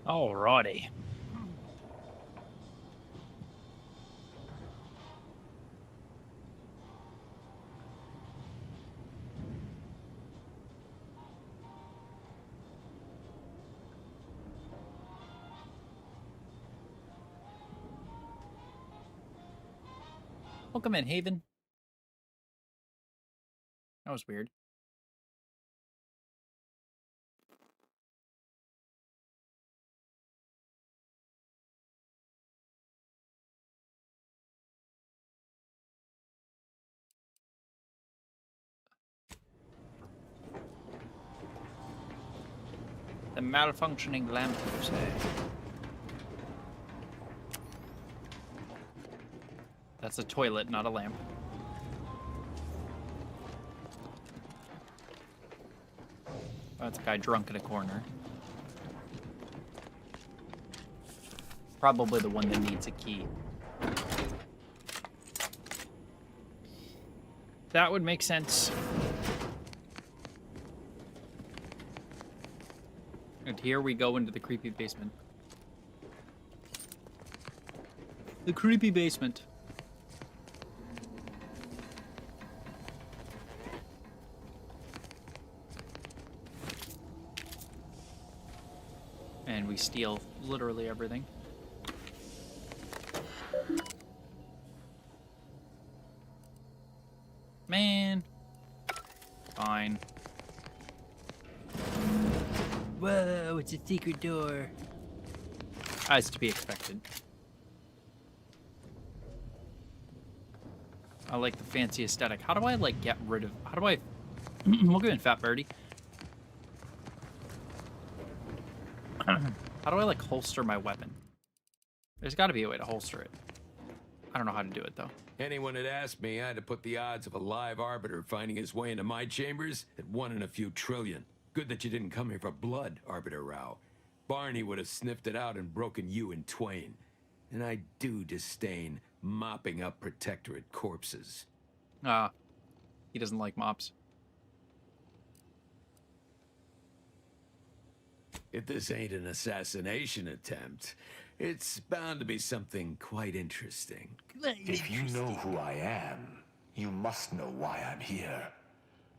Alrighty. Welcome in, Haven. That was weird. The malfunctioning lamp, you say? That's a toilet, not a lamp. That's a guy drunk in a corner. Probably the one that needs a key. That would make sense. And here we go into the creepy basement. The creepy basement. And we steal literally everything. Man. Fine. Whoa, it's a secret door. As to be expected. I like the fancy aesthetic. How do I, like, get rid of... How do I... Look at Fat Birdie. How do I, like, holster my weapon? There's got to be a way to holster it. I don't know how to do it, though. Anyone had asked me, I had to put the odds of a live arbiter finding his way into my chambers at 1 in a few trillion. Good that you didn't come here for blood, Arbiter Rao. Barney would have sniffed it out and broken you in twain. And I do disdain mopping up Protectorate corpses. He doesn't like mops. If this ain't an assassination attempt, it's bound to be something quite interesting. If you know who I am, you must know why I'm here.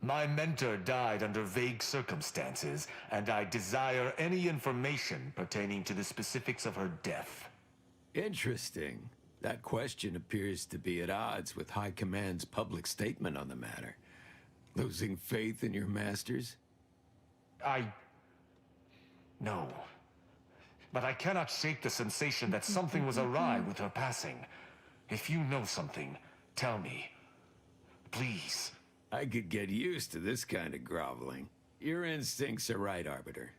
My mentor died under vague circumstances, and I desire any information pertaining to the specifics of her death. Interesting. That question appears to be at odds with High Command's public statement on the matter. Losing faith in your masters? No. But I cannot shake the sensation that something was awry with her passing. If you know something, tell me. Please. I could get used to this kind of groveling. Your instincts are right, Arbiter.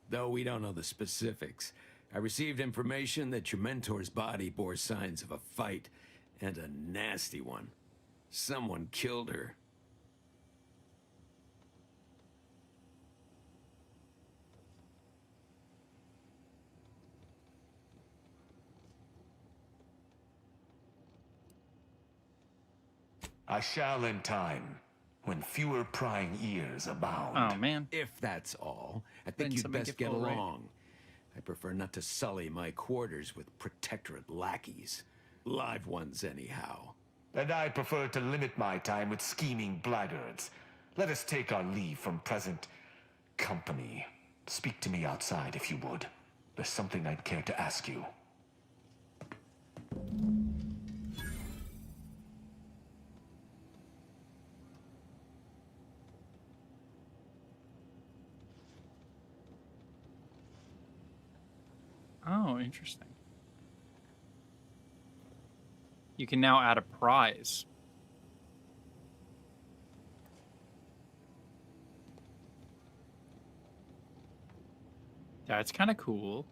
Though we don't know the specifics, I received information that your mentor's body bore signs of a fight, and a nasty one. Someone killed her. I shall in time, when fewer prying ears abound. Oh, man. If that's all, I Then think you'd somebody best get get full right. along. I prefer not to sully my quarters with Protectorate lackeys. Live ones, anyhow. And I prefer to limit my time with scheming blackguards. Let us take our leave from present company. Speak to me outside if you would. There's something I'd care to ask you. Oh, interesting. You can now add a prize. That's kind of cool.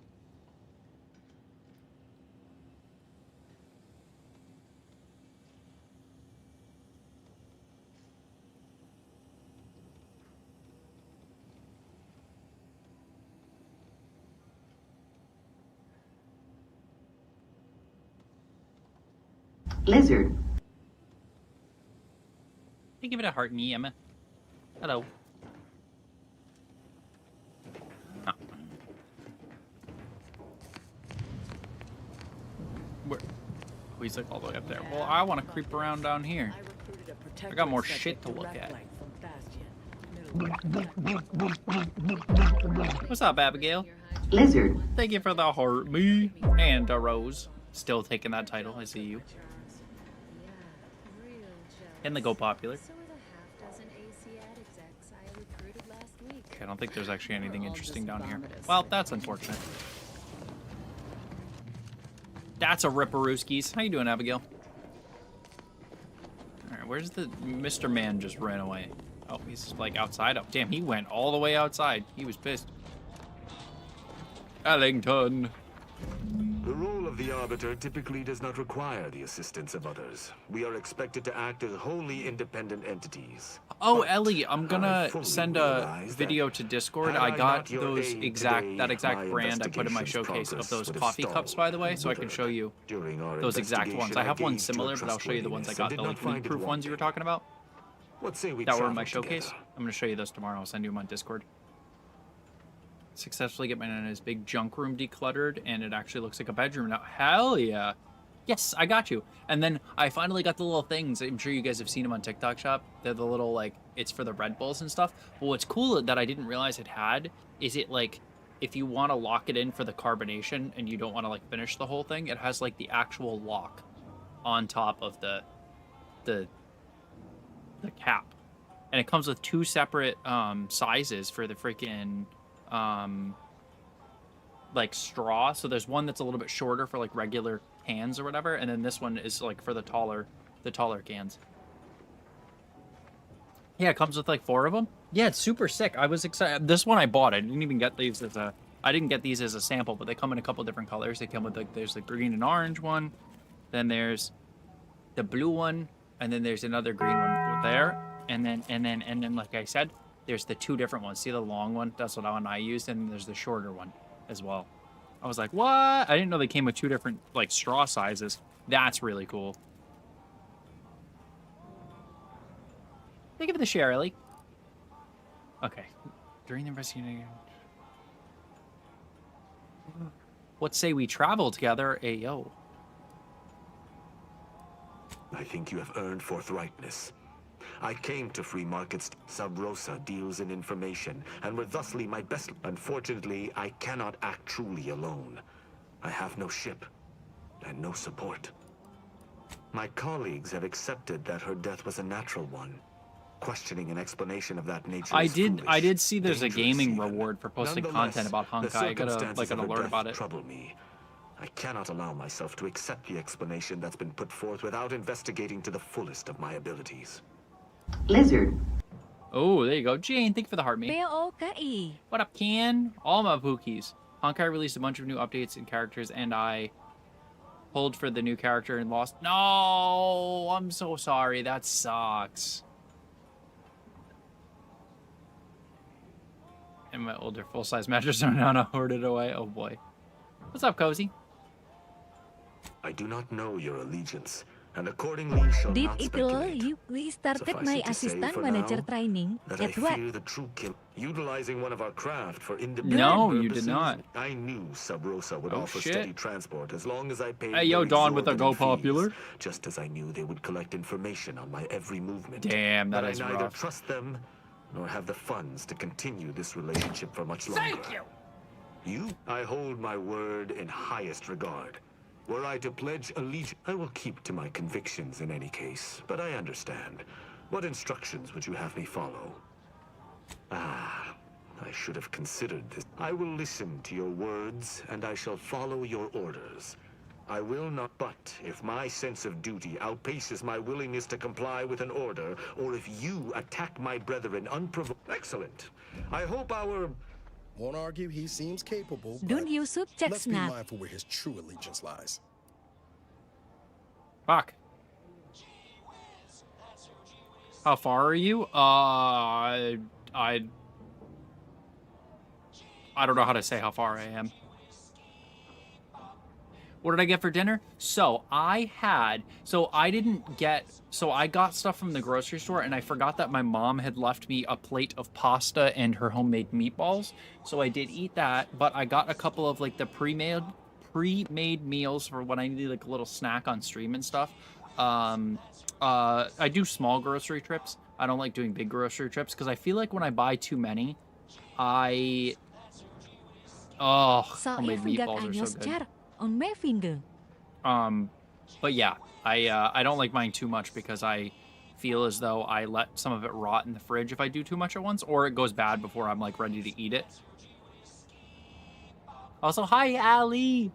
Lizard. Hey, give it a heart, me, Emma. Hello. Oh. he's like all the way up there. Well, I want to creep around down here. I got more shit to look at. What's up, Abigail? Lizard. Thank you for the heart, me. And a rose. Still taking that title, I see you. And the Go Popular. Okay, I don't think there's actually anything interesting down here. Well, that's unfortunate. That's a Ripperooskies. How you doing, Abigail? Alright, where's the... Mr. Man just ran away. Oh, he's like outside. Oh, damn, he went all the way outside. He was pissed. Ellington. The role of the Arbiter typically does not require the assistance of others. We are expected to act as wholly independent entities. Oh, But Ellie, I'm I gonna fully send a realize video that to Discord. had I I got not your those aid exact today, that exact my brand I put in my investigation's showcase of progress those would have coffee cups, stalled by the way, and so I can show you During our those exact ones. investigation, I have one gauged your similar, but I'll show you the ones I got, trustworthiness the and like did not find leak-proof it ones you were wanting. talking about. What say we That were in travel my showcase. together? I'm gonna show you those tomorrow. I'll send you them on Discord. Successfully get my nana's big junk room decluttered, and it actually looks like a bedroom now. Hell yeah. Yes, I got you. And then I finally got the little things. I'm sure you guys have seen them on TikTok Shop. They're the little, like, it's for the Red Bulls and stuff. But what's cool that I didn't realize it had is it, like, if you want to lock it in for the carbonation and you don't want to, like, finish the whole thing, it has, like, the actual lock on top of the cap. And it comes with two separate sizes for the freaking like straw. So there's one that's a little bit shorter for like regular cans or whatever, and then this one is like for the taller cans. Yeah, it comes with like 4 of them. Yeah, it's super sick. I was excited. This one I bought. I didn't even get these as a sample, but they come in a couple different colors. They come with like there's the green and orange one, then there's the blue one, and then there's another green one there, and then like I said, there's the 2 different ones. See the long one? That's what I used, and there's the shorter one as well. I was like, what? I didn't know they came with 2 different like straw sizes. That's really cool. Thank you for the share, Ellie. Okay. During the investigation, what say we travel together? Ayo. I think you have earned forthrightness. I came to free markets. Sub Rosa deals in information, and were thusly my best. Unfortunately, I cannot act truly alone. I have no ship, and no support. My colleagues have accepted that her death was a natural one. Questioning an explanation of that nature I is did foolish, see there's a dangerous gaming even. reward for posting Nonetheless, content about the Honkai. I got circumstances like an of her alert death about it. trouble me. I cannot allow myself to accept the explanation that's been put forth without investigating to the fullest of my abilities. Lizard. Oh, there you go. Jane, thank you for the heart, me. POKI. What up, Ken? All my Pookies. Honkai released a bunch of new updates and characters, and I pulled for the new character and lost. No, I'm so sorry. That sucks. And my older full-size mattress are now hoarded away. Oh boy. What's up, Cozy? I do not know your allegiance, and accordingly shall Did not it speculate. you started Suffice my it to say assistant for manager now training? that I At what? fear the true kill. Utilizing one of our craft for independent No, you purposes, did not. I knew Sub Rosa would Oh, offer shit. steady transport as long as I paid Hey, yo, their Dawn with the Go exorbitant Popular. fees, just as I knew they would collect information on my every movement. Damn, that but is I neither rough. trust them nor have the funds to continue this relationship for much longer. Thank you. You? I hold my word in highest regard. Were I to pledge allegiance, I will keep to my convictions in any case, but I understand. What instructions would you have me follow? Ah, I should have considered this. I will listen to your words, and I shall follow your orders. I will not, but if my sense of duty outpaces my willingness to comply with an order, or if you attack my brethren unprovoked... Excellent. I hope our... Won't argue he seems capable, but Don't you sub check let's be snap? mindful where his true allegiance lies. Fuck. How far are you? I don't know how to say how far I am. What did I get for dinner? So I got stuff from the grocery store, and I forgot that my mom had left me a plate of pasta and her homemade meatballs. So I did eat that, but I got a couple of like the pre-made pre-made meals for when I need like a little snack on stream and stuff. I do small grocery trips. I don't like doing big grocery trips because I feel like when I buy too many, oh, Sao homemade em gặp meatballs are anh so good. Oscar on my finger? But yeah, I don't like buying too much because I feel as though I let some of it rot in the fridge if I do too much at once, or it goes bad before I'm like ready to eat it. Also, hi, Ali.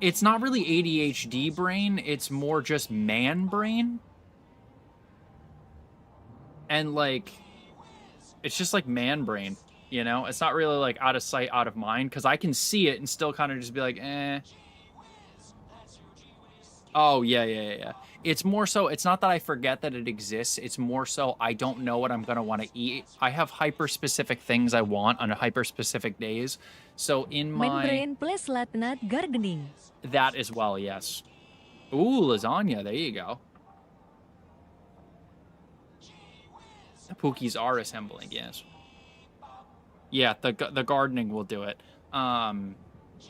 It's not really ADHD brain, it's more just man brain. And like, it's just like man brain, you know? It's not really like out of sight, out of mind, because I can see it and still kind of just be like, eh. Oh, yeah. It's more so, it's not that I forget that it exists. It's more so I don't know what I'm going to want to eat. I have hyper-specific things I want on hyper-specific days. So in Main my... brain plus late night gardening. That as well, yes. Ooh, lasagna. There you go. The Pookies are assembling, yes. Yeah, the gardening will do it.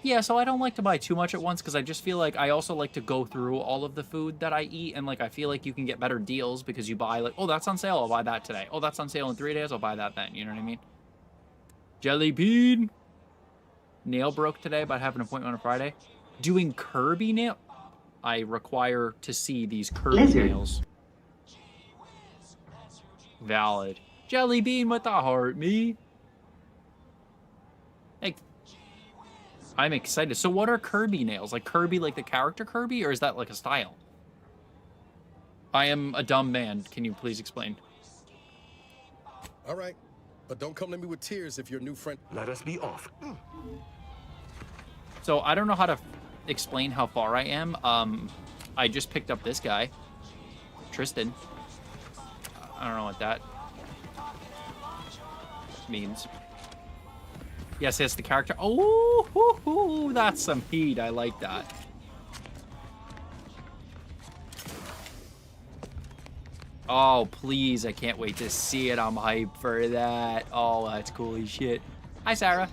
Yeah, so I don't like to buy too much at once because I just feel like I also like to go through all of the food that I eat, and like I feel like you can get better deals because you buy like, oh, that's on sale, I'll buy that today. Oh, that's on sale in 3 days, I'll buy that then. You know what I mean? Jelly bean. Nail broke today, but I have an appointment on Friday. Doing Kirby nail. I require to see these Kirby Lizard. nails. Valid. Jelly bean with the heart, me. Hey. I'm excited. So what are Kirby nails? Like Kirby, like the character Kirby, or is that like a style? I am a dumb man. Can you please explain? All right, but don't come to me with tears if your new friend. Let us be off. So I don't know how to explain how far I am. I just picked up this guy, Tristan. I don't know what that means. Yes, the character. Oh, that's some heat. I like that. Oh, please. I can't wait to see it. I'm hyped for that. Oh, that's cool as shit. Hi, Sarah.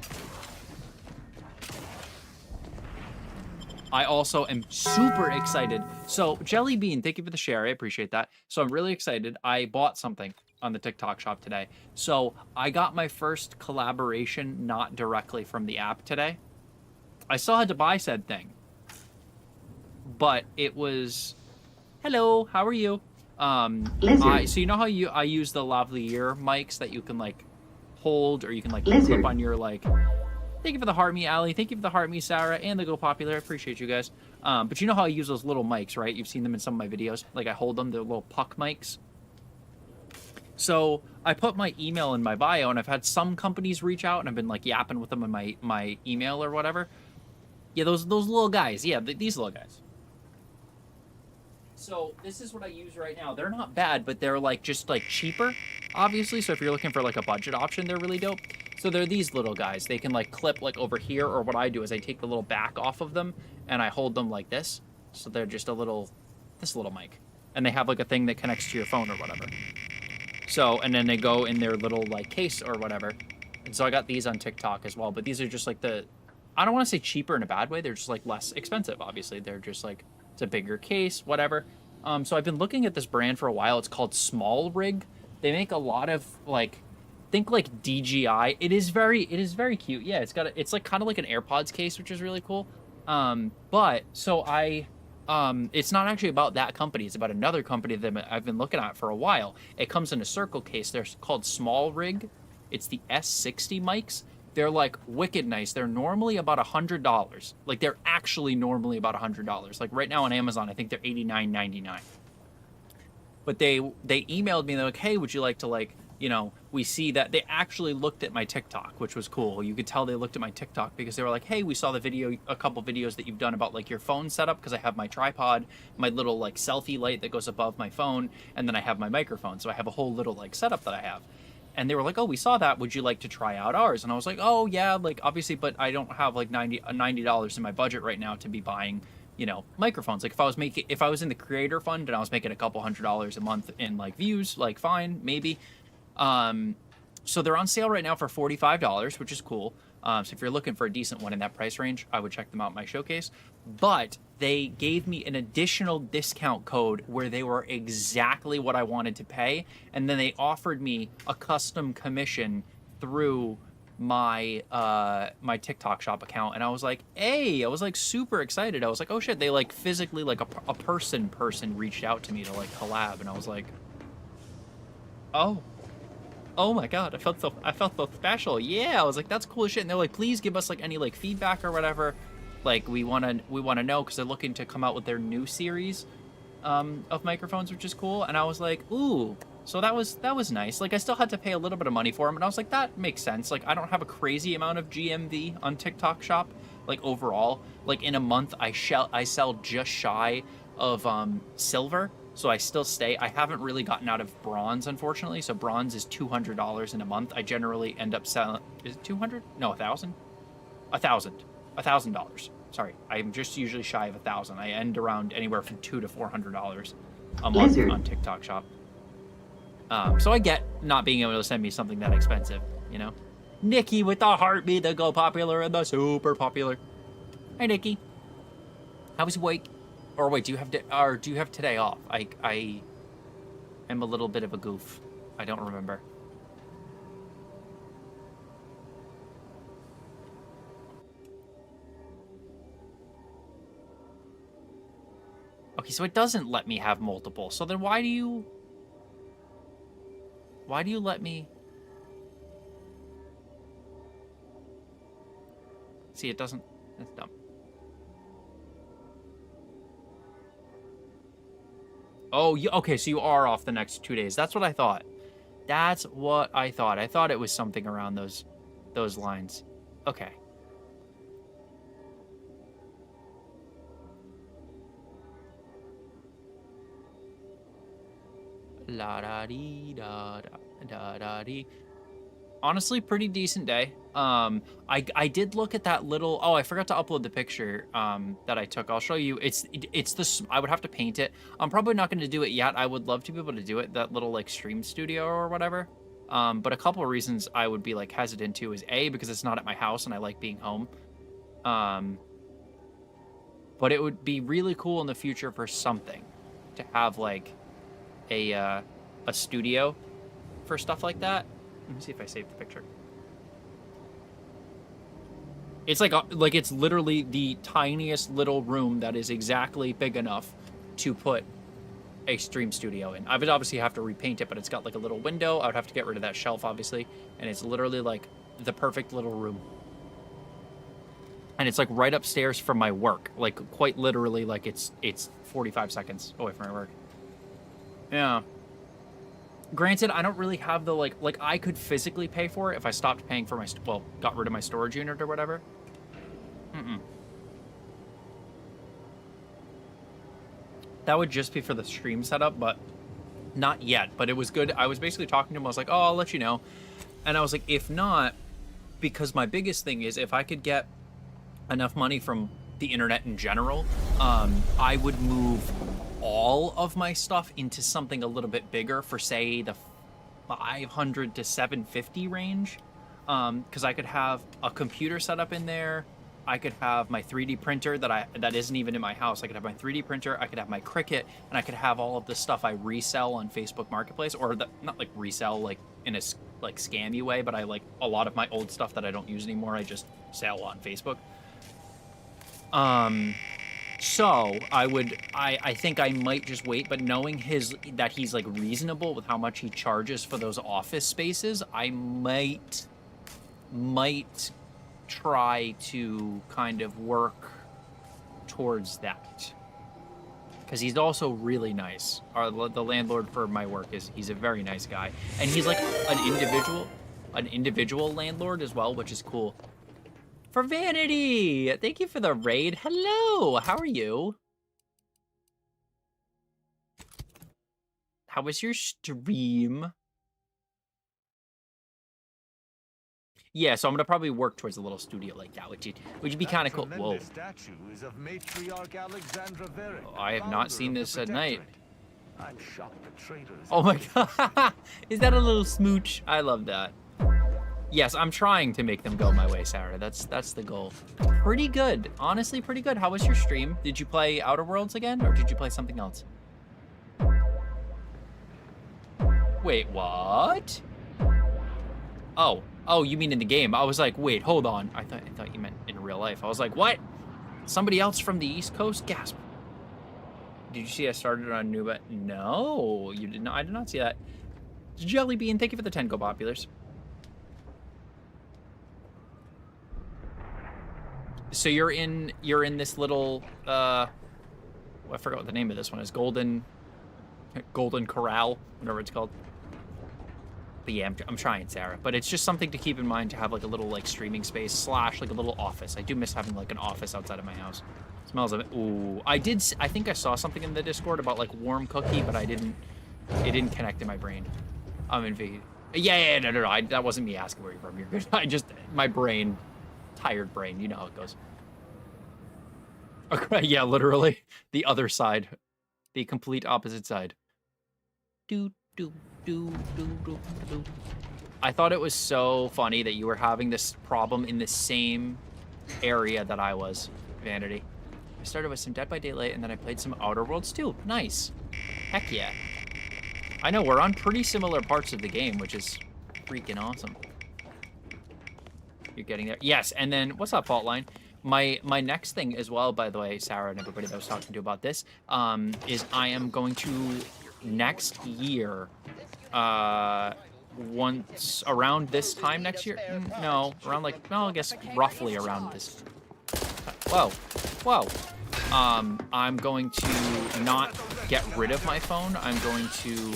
I also am super excited. So, Jelly Bean, thank you for the share. I appreciate that. So, I'm really excited. I bought something on the TikTok shop today. So, I got my first collaboration not directly from the app today. I still had to buy said thing. But it was... Hello, how are you? Lizard. So you know how I use the lavalier mics that you can like hold or you can like Lizard. clip on your like... Thank you for the heart me, Ali. Thank you for the heart me, Sarah, and the Go Popular. I appreciate you guys. But you know how I use those little mics, right? You've seen them in some of my videos. Like I hold them, they're little puck mics. So I put my email in my bio, and I've had some companies reach out, and I've been like yapping with them in my email or whatever. Yeah, those little guys. Yeah, these little guys. So this is what I use right now. They're not bad, but they're like just like cheaper, obviously. So if you're looking for like a budget option, they're really dope. So they're these little guys. They can like clip like over here, or what I do is I take the little back off of them and I hold them like this. So they're just this little mic, and they have like a thing that connects to your phone or whatever. So, and then they go in their little like case or whatever. And so I got these on TikTok as well, but these are just like I don't want to say cheaper in a bad way. They're just like less expensive. Obviously, they're just like, it's a bigger case, whatever. So I've been looking at this brand for a while. It's called Small Rig. They make a lot of like, think like DJI. It is very cute. Yeah, it's like kind of like an AirPods case, which is really cool. But so it's not actually about that company. It's about another company that I've been looking at for a while. It comes in a circle case. They're called Small Rig. It's the S60 mics. They're like wicked nice. They're normally about $100. Like they're actually normally about $100. Like right now on Amazon, I think they're $89.99. But they emailed me. They're like, hey, would you like to like, you know, we see that they actually looked at my TikTok, which was cool. You could tell they looked at my TikTok because they were like, hey, we saw the video, a couple videos that you've done about like your phone setup, because I have my tripod, my little like selfie light that goes above my phone, and then I have my microphone. So I have a whole little like setup that I have. And they were like, oh, we saw that. Would you like to try out ours? And I was like, oh, yeah, like obviously, but I don't have like $90 in my budget right now to be buying, you know, microphones. Like if I was in the creator fund and I was making a couple $100 a month in like views, like fine, maybe. So they're on sale right now for $45, which is cool. So if you're looking for a decent one in that price range, I would check them out in my showcase. But they gave me an additional discount code where they were exactly what I wanted to pay, and then they offered me a custom commission through my my TikTok shop account. And I was like, hey, I was like super excited. I was like, oh shit, they like physically like a person reached out to me to like collab, and I was like, oh my god, I felt so special. Yeah, I was like, that's cool as shit. And they're like, please give us like any like feedback or whatever. Like we wanna know, because they're looking to come out with their new series of microphones, which is cool. And I was like, ooh. So that was nice. Like I still had to pay a little bit of money for them, and I was like, that makes sense. Like I don't have a crazy amount of GMV on TikTok Shop. Like overall, like in a month, I sell just shy of silver. So I still stay. I haven't really gotten out of bronze, unfortunately. So bronze is $200 in a month. I generally end up selling. Is it 200? No, 1,000. $1,000. Sorry, I'm just usually shy of 1,000. I end around anywhere from $200 to $400 a month on TikTok Shop. So I get not being able to send me something that expensive, you know. Nikki with the heartbeat, the go popular and the super popular. Hey, Nikki. How was your week? Or wait, do you have today off? I am a little bit of a goof. I don't remember. Okay, so it doesn't let me have multiple. So then why do you let me? See, it doesn't. That's dumb. Oh, okay, so you are off the next 2 days. That's what I thought. That's what I thought. I thought it was something around those lines. Okay. La da dee da da da dee. Honestly, pretty decent day. I did look at that little. Oh, I forgot to upload the picture that I took. I'll show you. It's this. I would have to paint it. I'm probably not going to do it yet. I would love to be able to do it. That little like stream studio or whatever. But a couple of reasons I would be like hesitant to is A, because it's not at my house and I like being home. But it would be really cool in the future for something to have like a studio for stuff like that. Let me see if I saved the picture. It's like it's literally the tiniest little room that is exactly big enough to put a stream studio in. I would obviously have to repaint it, but it's got like a little window. I would have to get rid of that shelf, obviously, and it's literally like the perfect little room. And it's like right upstairs from my work, like quite literally, like it's 45 seconds away from my work. Yeah. Granted, I don't really have the like I could physically pay for it if I stopped paying for my got rid of my storage unit or whatever. That would just be for the stream setup, but not yet. But it was good. I was basically talking to him. I was like, oh, I'll let you know. And I was like, if not, because my biggest thing is if I could get enough money from the internet in general, I would move all of my stuff into something a little bit bigger for, say, the 500 to 750 range, because I could have a computer set up in there. I could have my 3D printer that isn't even in my house. I could have my 3D printer. I could have my Cricut, and I could have all of the stuff I resell on Facebook Marketplace, or not like resell like in a like scammy way, but I like a lot of my old stuff that I don't use anymore. I just sell on Facebook. So I think I might just wait, but knowing that he's like reasonable with how much he charges for those office spaces, I might try to kind of work towards that. Because he's also really nice. The landlord for my work he's a very nice guy. And he's like an individual landlord as well, which is cool. For Vanity, thank you for the raid. Hello, how are you? How was your stream? Yeah, so I'm gonna probably work towards a little studio like that, which would be kind of cool. Whoa. Oh, I have not seen this at night. I'm shocked the traitors. Oh my god, is that a little smooch? I love that. Yes, I'm trying to make them go my way, Sarah. That's the goal. Pretty good. Honestly, pretty good. How was your stream? Did you play Outer Worlds again, or did you play something else? Wait, what? Oh, you mean in the game? I was like, wait, hold on. I thought you meant in real life. I was like, what? Somebody else from the East Coast? Gasp. Did you see I started on Nuba? No, you did not. I did not see that. Jellybean, thank you for the 10 Go Populars. So you're in this little I forgot what the name of this one is. Golden Corral, whatever it's called. But yeah, I'm trying, Sarah. But it's just something to keep in mind to have like a little like streaming space / like a little office. I do miss having like an office outside of my house. Smells of it. Ooh, I think I saw something in the Discord about like warm cookie, but it didn't connect in my brain. I'm in V. Yeah, no. That wasn't me asking where you're from. You're good. My brain, tired brain. You know how it goes. Okay, yeah, literally the other side, the complete opposite side. Do. I thought it was so funny that you were having this problem in the same area that I was, Vanity. I started with some Dead by Daylight, and then I played some Outer Worlds too. Nice. Heck yeah. I know, we're on pretty similar parts of the game, which is freaking awesome. You're getting there. Yes, and then, what's up, Faultline? My next thing as well, by the way, Sarah and everybody that I was talking to about this, is I am going to, next year, once around this time next year? No, around like, no, I guess roughly around this. Whoa. I'm going to not get rid of my phone. I'm going to,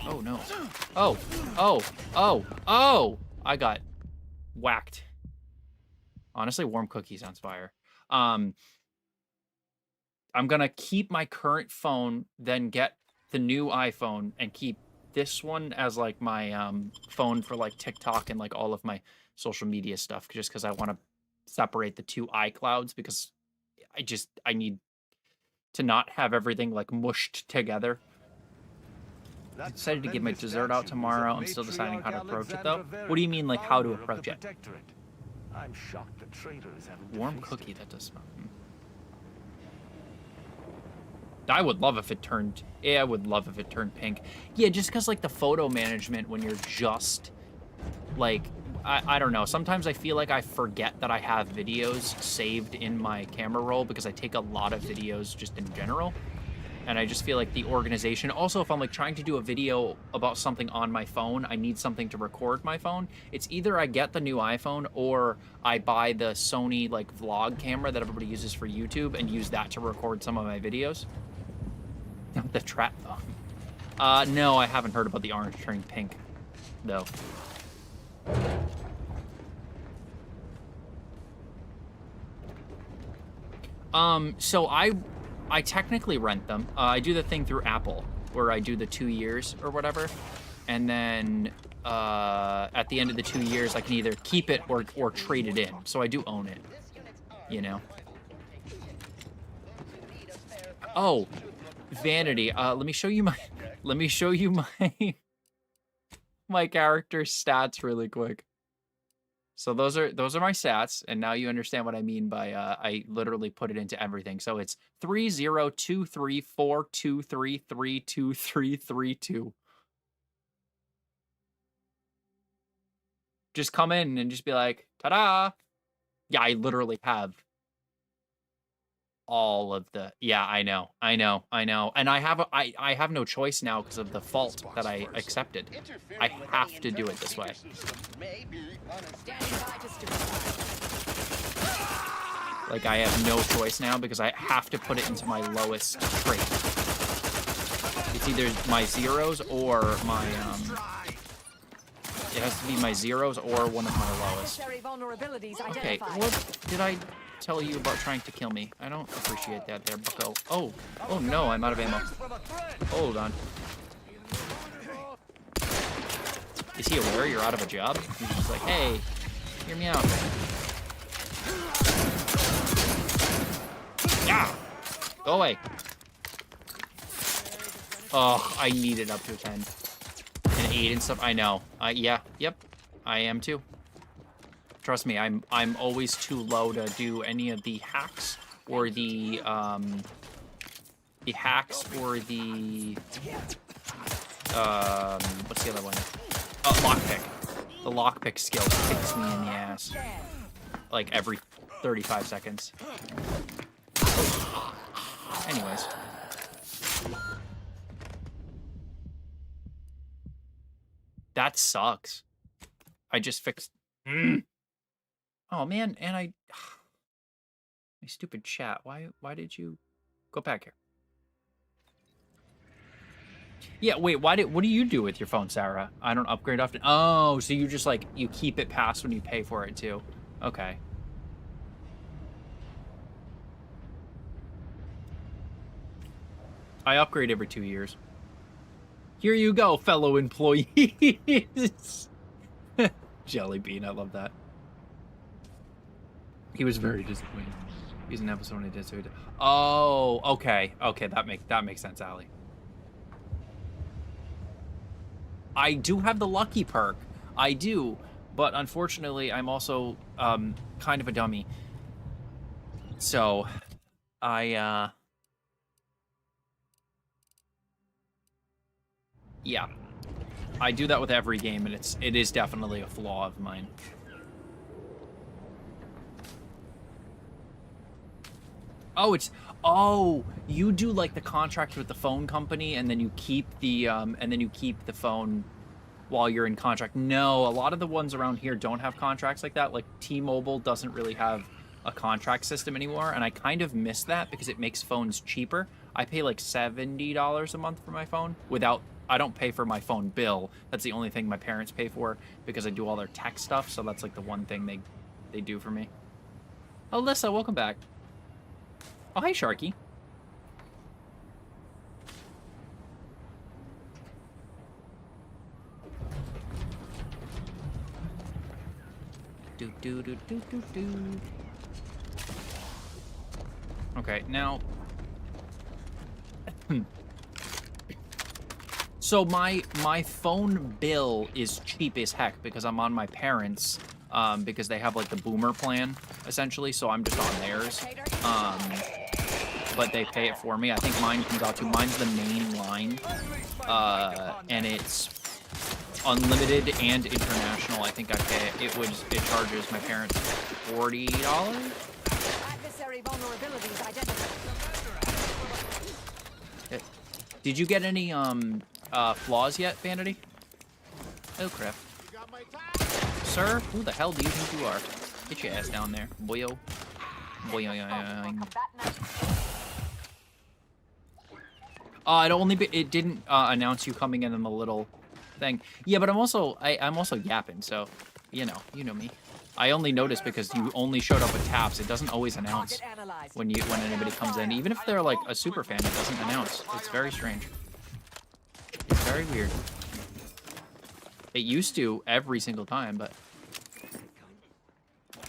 oh no. Oh, I got whacked. Honestly, warm cookies on fire. I'm gonna keep my current phone, then get the new iPhone and keep this one as like my phone for like TikTok and like all of my social media stuff, just because I want to separate the two iClouds, because I need to not have everything like mushed together. I decided to give my dessert out tomorrow. I'm still deciding how to approach it though. What do you mean, like how to approach it? I'm shocked the traitors haven't Warm defaced cookie, it. that does smell. I would love if it turned, I would love if it turned pink. Yeah, just because like the photo management when you're just like, I don't know. Sometimes I feel like I forget that I have videos saved in my camera roll because I take a lot of videos just in general. And I just feel like the organization, also if I'm like trying to do a video about something on my phone, I need something to record my phone. It's either I get the new iPhone or I buy the Sony like vlog camera that everybody uses for YouTube and use that to record some of my videos. The trap phone. No, I haven't heard about the orange turning pink, though. So I technically rent them. I do the thing through Apple, where I do the 2 years or whatever, and then at the end of the 2 years, I can either keep it or trade it in. So I do own it, you know. Oh, Vanity. Let me show you my character's stats really quick. So those are my stats, and now you understand what I mean by I literally put it into everything. So it's 3023423332. Just come in and just be like, ta-da! Yeah, I literally have all of the, yeah, I know, and I have no choice now because of the fault that I accepted. I have to do it this way. Like I have no choice now because I have to put it into my lowest trait. It's either my zeros or my it has to be my zeros or one of my lowest. Okay, what did I tell you about trying to kill me? I don't appreciate that there, bucko. Oh no, I'm out of ammo. Hold on. Is he aware you're out of a job? He's just like, hey, hear me out. Yeah! Go away. Oh, I need it up to a 10. And 8 and stuff. I know. Yeah. Yep. I am too. Trust me, I'm always too low to do any of the hacks or the what's the other one? Lockpick. The lockpick skill kicks me in the ass. Like every 35 seconds. Anyways. That sucks. I just fixed... Oh, man, and my stupid chat. Why did you... Go back here. Yeah, wait, what do you do with your phone, Sarah? I don't upgrade often. Oh, so you just, like, you keep it past when you pay for it, too. Okay. I upgrade every 2 years. Here you go, fellow employees. Jelly Bean, I love that. He was very disappointed. He's an episode when he did so. Oh, okay, okay, that makes sense, Allie. I do have the lucky perk. I do, but unfortunately, I'm also kind of a dummy. So, yeah, I do that with every game, and it is definitely a flaw of mine. Oh, you do like the contract with the phone company, and then you keep the phone while you're in contract. No, a lot of the ones around here don't have contracts like that. Like T-Mobile doesn't really have a contract system anymore, and I kind of miss that because it makes phones cheaper. I pay like $70 a month for my phone I don't pay for my phone bill. That's the only thing my parents pay for because I do all their tech stuff, so that's like the one thing they do for me. Oh, Alyssa, welcome back. Oh, hi, Sharky. Do. Okay, now... So my phone bill is cheap as heck because I'm on my parents' because they have like the boomer plan essentially, so I'm just on theirs. But they pay it for me. I think mine comes out to mine's the main line, and it's unlimited and international. I think I pay it charges my parents $40. Adversary vulnerabilities identified. Did you get any flaws yet, Vanity? Oh crap. Sir, who the hell do you think you are? Get your ass down there, boyo. Boyo. It didn't announce you coming in the little thing. Yeah, but I'm also yapping, so you know me. I only noticed because you only showed up with taps. It doesn't always announce when anybody comes in. Even if they're like a super fan, it doesn't announce. It's very strange. It's very weird. It used to every single time, but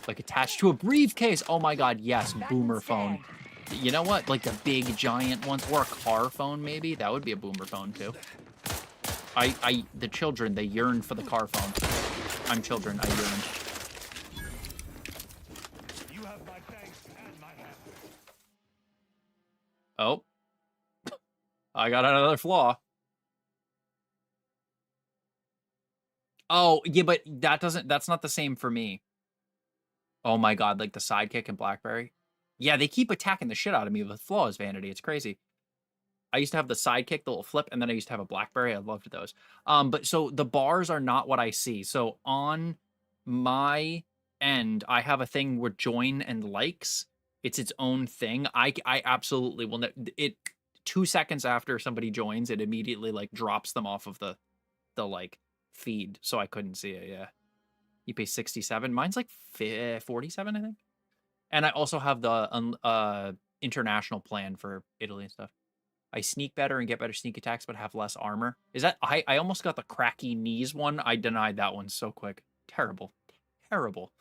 like attached to a briefcase. Oh my god, yes, boomer phone. You know what? Like the big giant ones, or a car phone maybe. That would be a boomer phone too. The children, they yearn for the car phone. I'm children, I yearn. You have my thanks and my hand. Oh. I got another flaw. Oh, yeah, but that's not the same for me. Oh my god, like the Sidekick and BlackBerry. Yeah, they keep attacking the shit out of me with flaws, Vanity. It's crazy. I used to have the Sidekick, the little flip, and then I used to have a BlackBerry. I loved those. But so the bars are not what I see. So on my end, I have a thing where join and likes. It's its own thing. I absolutely will. It 2 seconds after somebody joins, it immediately like drops them off of the like feed. So I couldn't see it. Yeah, you pay 67. Mine's like 47, I think. And I also have the international plan for Italy and stuff. I sneak better and get better sneak attacks, but have less armor. Is that... I almost got the cracky knees one. I denied that one so quick. Terrible. Terrible.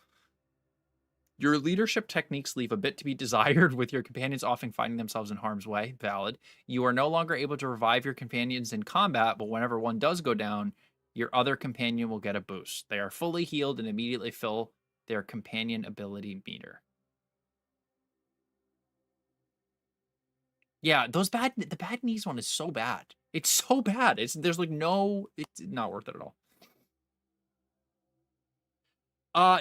Your leadership techniques leave a bit to be desired, with your companions often finding themselves in harm's way. Valid. You are no longer able to revive your companions in combat, but whenever one does go down, Your other companion will get a boost. They are fully healed and immediately fill their companion ability meter. Yeah, the bad knees one is so bad. It's so bad. There's like no, it's not worth it at all.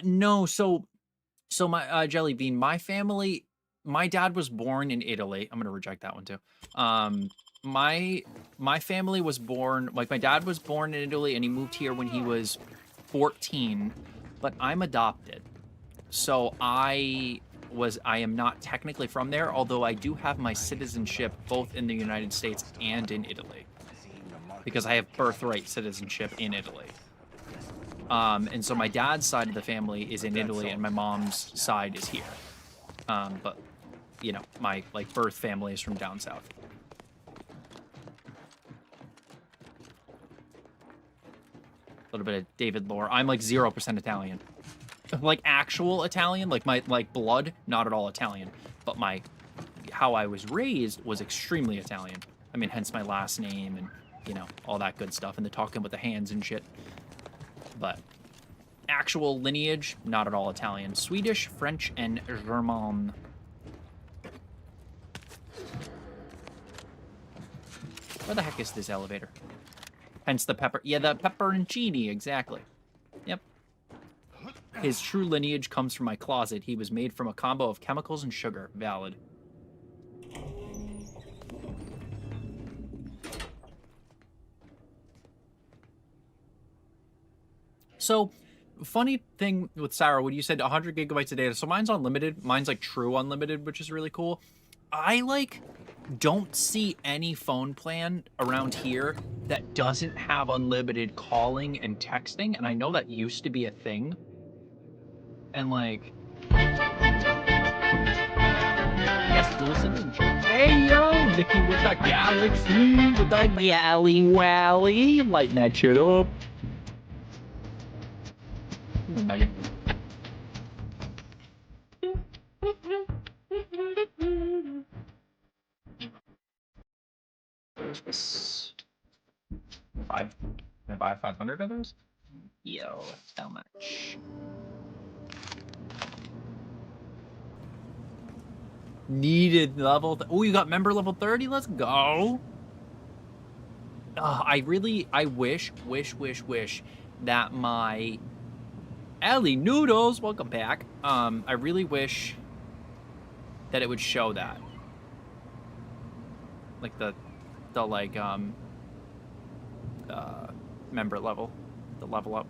No, so my Jelly Bean, my family, my dad was born in Italy. I'm gonna reject that one too. My family was born, like my dad was born in Italy and he moved here when he was 14, but I'm adopted. So I am not technically from there, although I do have my citizenship both in the United States and in Italy. Because I have birthright citizenship in Italy. And so my dad's side of the family is in Italy and my mom's side is here. But, you know, my, like, birth family is from down south. A little bit of David lore. I'm, like, 0% Italian. Like, actual Italian, like, my, like, blood, not at all Italian. But how I was raised was extremely Italian. I mean, hence my last name and, you know, all that good stuff. And the talking with the hands and shit. But actual lineage, not at all Italian. Swedish, French, and German. Where the heck is this elevator? Hence the pepper. Yeah, the pepperoncini, exactly. Yep. His true lineage comes from my closet. He was made from a combo of chemicals and sugar. Valid. So, funny thing with Sarah, when you said 100 gigabytes of data, so mine's unlimited. Mine's like true unlimited, which is really cool. I like don't see any phone plan around here that doesn't have unlimited calling and texting, and I know that used to be a thing. And like, yes, listen. Hey yo, Nikki with that galaxy, with that yally wally, lighting that shit up. Can I buy 500 of those? Yo, how much? Needed level. Oh, you got member level 30? Let's go. I wish that my Ellie Noodles, welcome back. I really wish that it would show that. Like the like member level, the level up.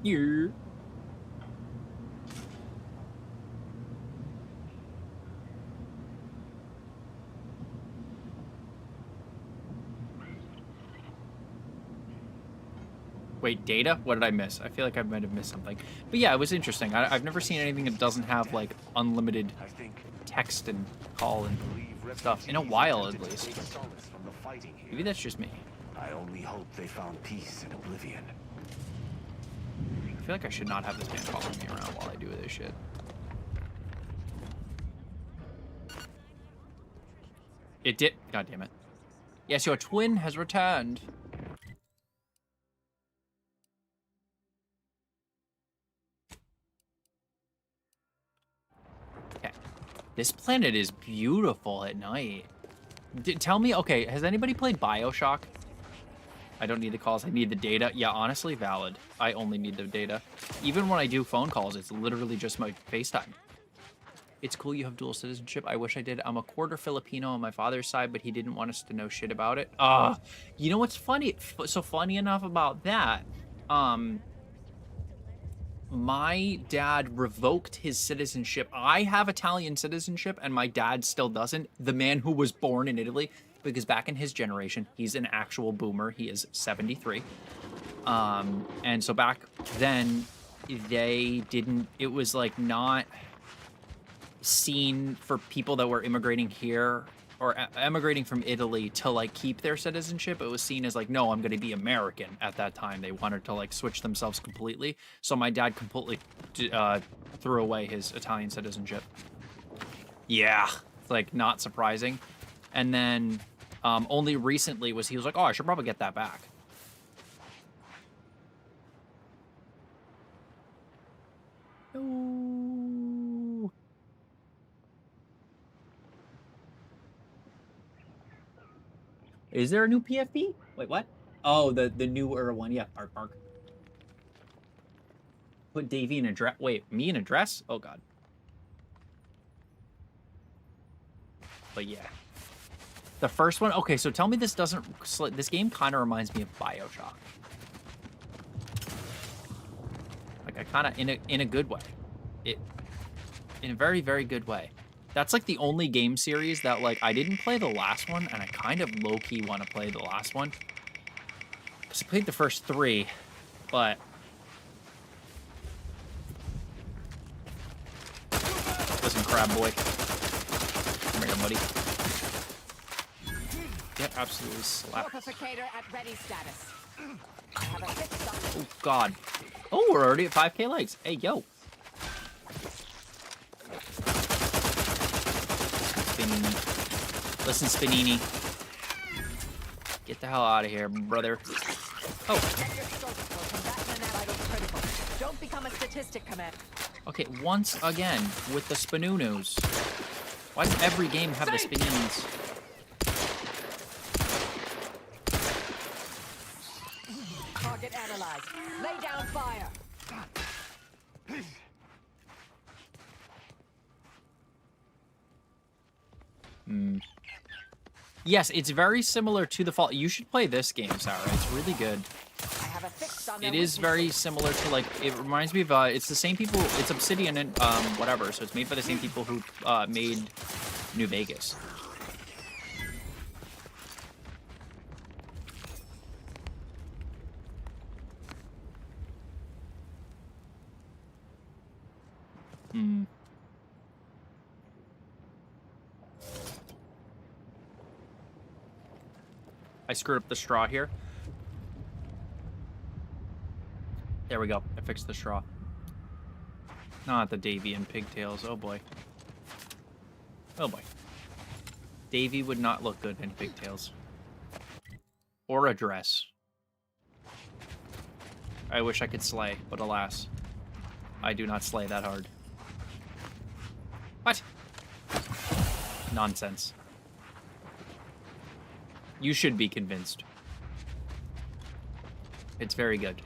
Here. Wait, data? What did I miss? I feel like I might have missed something. But yeah, it was interesting. I've never seen anything that doesn't have, like, unlimited text and call and stuff. In a while, at least. Maybe that's just me. I only hope they found peace in oblivion. I feel like I should not have this man following me around while I do this shit. It did. God damn it. Yes, your twin has returned. This planet is beautiful at night. Tell me, okay, has anybody played BioShock? I don't need the calls, I need the data. Yeah, honestly, valid. I only need the data. Even when I do phone calls, it's literally just my FaceTime. It's cool you have dual citizenship. I wish I did. I'm a quarter Filipino on my father's side, but he didn't want us to know shit about it. You know what's funny? So funny enough about that, my dad revoked his citizenship. I have Italian citizenship and my dad still doesn't. The man who was born in Italy, because back in his generation, he's an actual boomer. He is 73. And so back then they didn't, it was like not seen for people that were immigrating here or emigrating from Italy to like keep their citizenship. It was seen as like, no, I'm going to be American at that time. They wanted to like switch themselves completely. So my dad completely threw away his Italian citizenship. Yeah, it's like not surprising. And then Only recently he was like, oh, I should probably get that back. No. Is there a new PFP? Wait, what? Oh, the newer one. Yeah, Mark. Put Davey in a dress. Wait, me in a dress? Oh, God. But yeah. The first one? Okay, so tell me this doesn't... This game kind of reminds me of BioShock. Like, I kind of... In a good way. In a very, very good way. That's, like, the only game series that, like, I didn't play the last one, and I kind of low-key want to play the last one. Because I played the first 3, but... Listen, crab boy. Come here, buddy. Get absolutely slapped. Mortificator at ready status. I have a fix on Oh, God. Oh, we're already at 5k likes. Hey, yo. Spinini. Listen, Spinini. Get the hell out of here, brother. Oh. Don't become a statistic, Command. Okay, once again, with the Spinoonus. Why does every game have the Spininis? Target analyzed. Lay down fire. Yes, it's very similar to the Fall. You should play this game, Sarah. It's really good. I have a fix on It is very similar to, like, it reminds me of, it's the same people, it's Obsidian and, whatever, so it's made by the same people who, made New Vegas. I screwed up the straw here. There we go. I fixed the straw. Not the Davy and pigtails. Oh boy. Oh boy. Davy would not look good in pigtails. Or a dress. I wish I could slay, but alas. I do not slay that hard. What? Nonsense. You should be convinced. It's very good.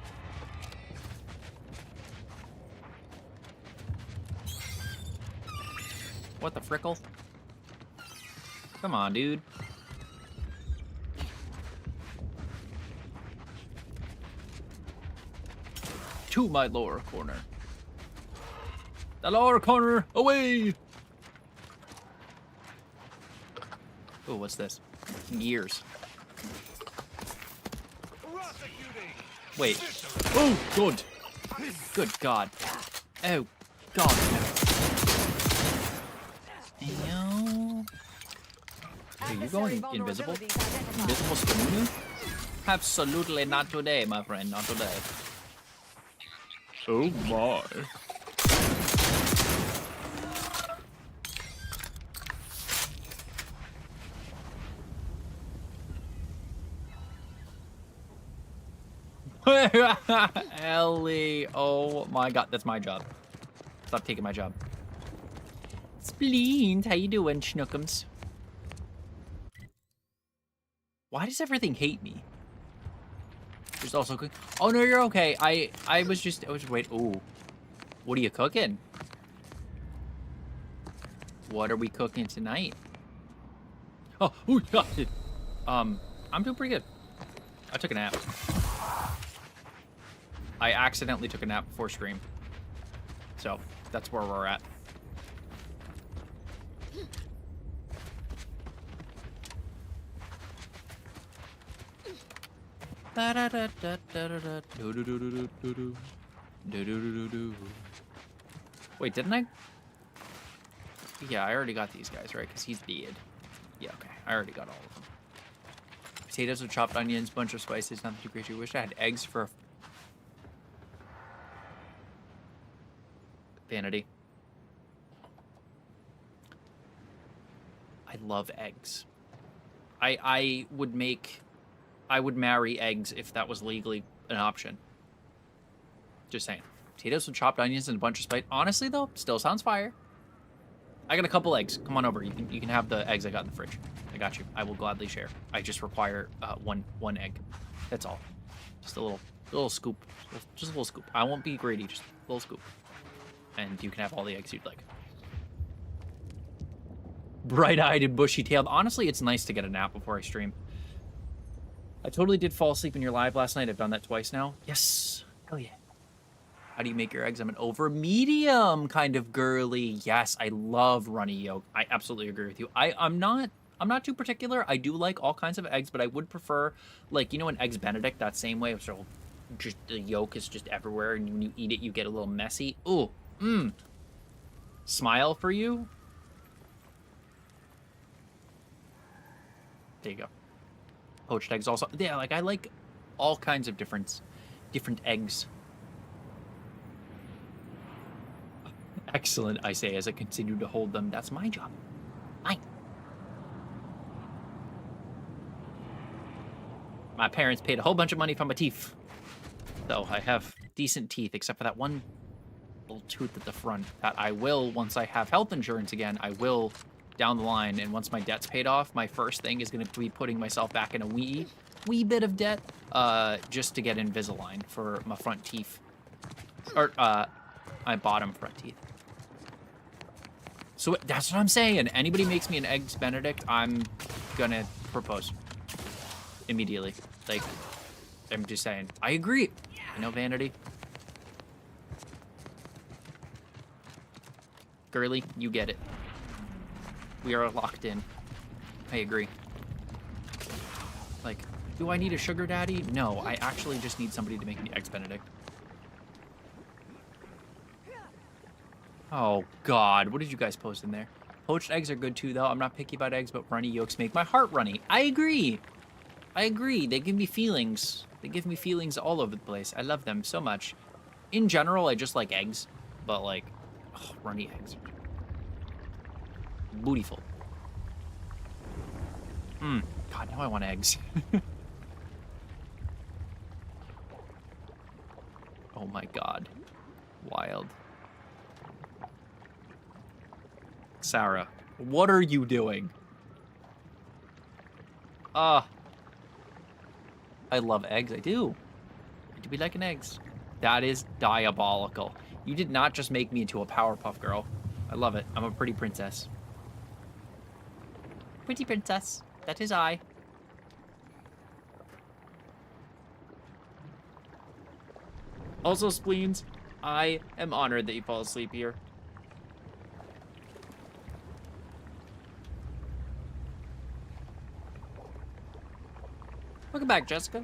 What the frickle? Come on, dude. To my lower corner. The lower corner, away! Oh, what's this? Gears. Wait. Oh, good. Good God. Oh, God. No. Are you going invisible? Invisible Spinunu? Absolutely not today, my friend. Not today. Oh my. Ellie, oh my God, that's my job. Stop taking my job. Spleens, how you doing, Schnookums? Why does everything hate me? There's also cook. Oh no, you're okay. I was wait. Ooh, what are you cooking? What are we cooking tonight? Oh, ooh, God. I'm doing pretty good. I took a nap. I accidentally took a nap before stream. So, that's where we're at. Wait, didn't I? Yeah, I already got these guys, right? Because he's dead. Yeah, okay. I already got all of them. Potatoes with chopped onions, bunch of spices, nothing too crazy. Wish I had eggs for vanity. I love eggs. I would marry eggs if that was legally an option. Just saying. Potatoes with chopped onions and a bunch of spice. Honestly, though, still sounds fire. I got a couple eggs. Come on over. You can have the eggs I got in the fridge. I got you. I will gladly share. I just require one egg. That's all. Just a little scoop. Just a little scoop. I won't be greedy. Just a little scoop. And you can have all the eggs you'd like. Bright-eyed and bushy-tailed. Honestly, it's nice to get a nap before I stream. I totally did fall asleep in your live last night. I've done that twice now. Yes. Hell yeah. How do you make your eggs? I'm an over medium kind of girly. Yes, I love runny yolk. I absolutely agree with you. I'm not too particular. I do like all kinds of eggs, but I would prefer, like, you know, an Eggs Benedict, that same way. So just the yolk is just everywhere, and when you eat it, you get a little messy. Ooh, smile for you. There you go. Poached eggs also. Yeah, like I like all kinds of different eggs. Excellent, I say as I continue to hold them. That's my job. Mine. My parents paid a whole bunch of money for my teeth. So I have decent teeth, except for that one little tooth at the front that I will, once I have health insurance again, I will down the line. And once my debt's paid off, my first thing is going to be putting myself back in a wee bit of debt just to get Invisalign for my front teeth. Or my bottom front teeth. So that's what I'm saying. Anybody makes me an Eggs Benedict, I'm gonna propose immediately. Like, I'm just saying. I agree. I know, Vanity. Girly, you get it. We are locked in. I agree. Like, do I need a sugar daddy? No, I actually just need somebody to make me Eggs Benedict. Oh, God. What did you guys post in there? Poached eggs are good, too, though. I'm not picky about eggs, but runny yolks make my heart runny. I agree. I agree. They give me feelings. They give me feelings all over the place. I love them so much. In general, I just like eggs. But, like, oh, runny eggs. Bootyful. God, now I want eggs. Oh, my God. Wild. Sarah, what are you doing? I love eggs. I do. I do be liking eggs. That is diabolical. You did not just make me into a Powerpuff Girl. I love it. I'm a pretty princess. Pretty princess. That is I. Also, Spleens, I am honored that you fall asleep here. Welcome back, Jessica.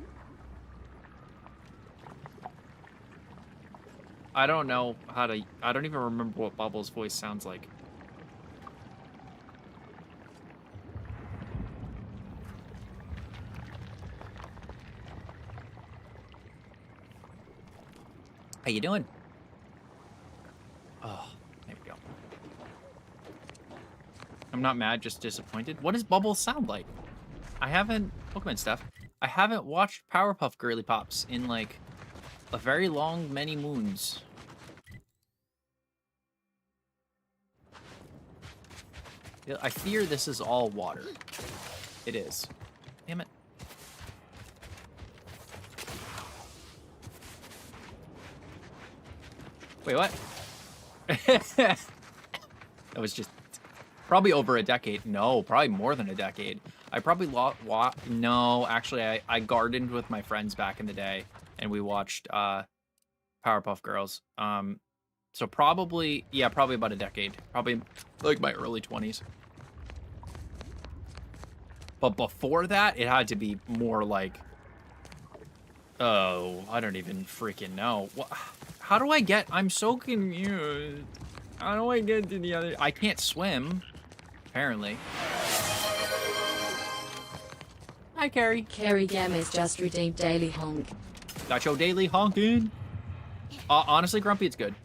I don't know how to... I don't even remember what Bubble's voice sounds like. How you doing? Oh, there we go. I'm not mad, just disappointed. What does Bubbles sound like? I haven't... Welcome in, Steph. I haven't watched Powerpuff Girly Pops in, like, a very long many moons. I fear this is all water. It is. Damn it. Wait, what? That was just probably over a decade. No, probably more than a decade. I probably no, actually, I gardened with my friends back in the day, and we watched Powerpuff Girls. So probably, yeah, probably about a decade. Probably like my early 20s. But before that, it had to be more like, oh, I don't even freaking know. How do I get? I'm so confused. How do I get to the other? I can't swim, apparently. Hi, Carrie. Carrie Gamis just redeemed Daily Honk. Got your daily honking. Honestly, Grumpy, it's good.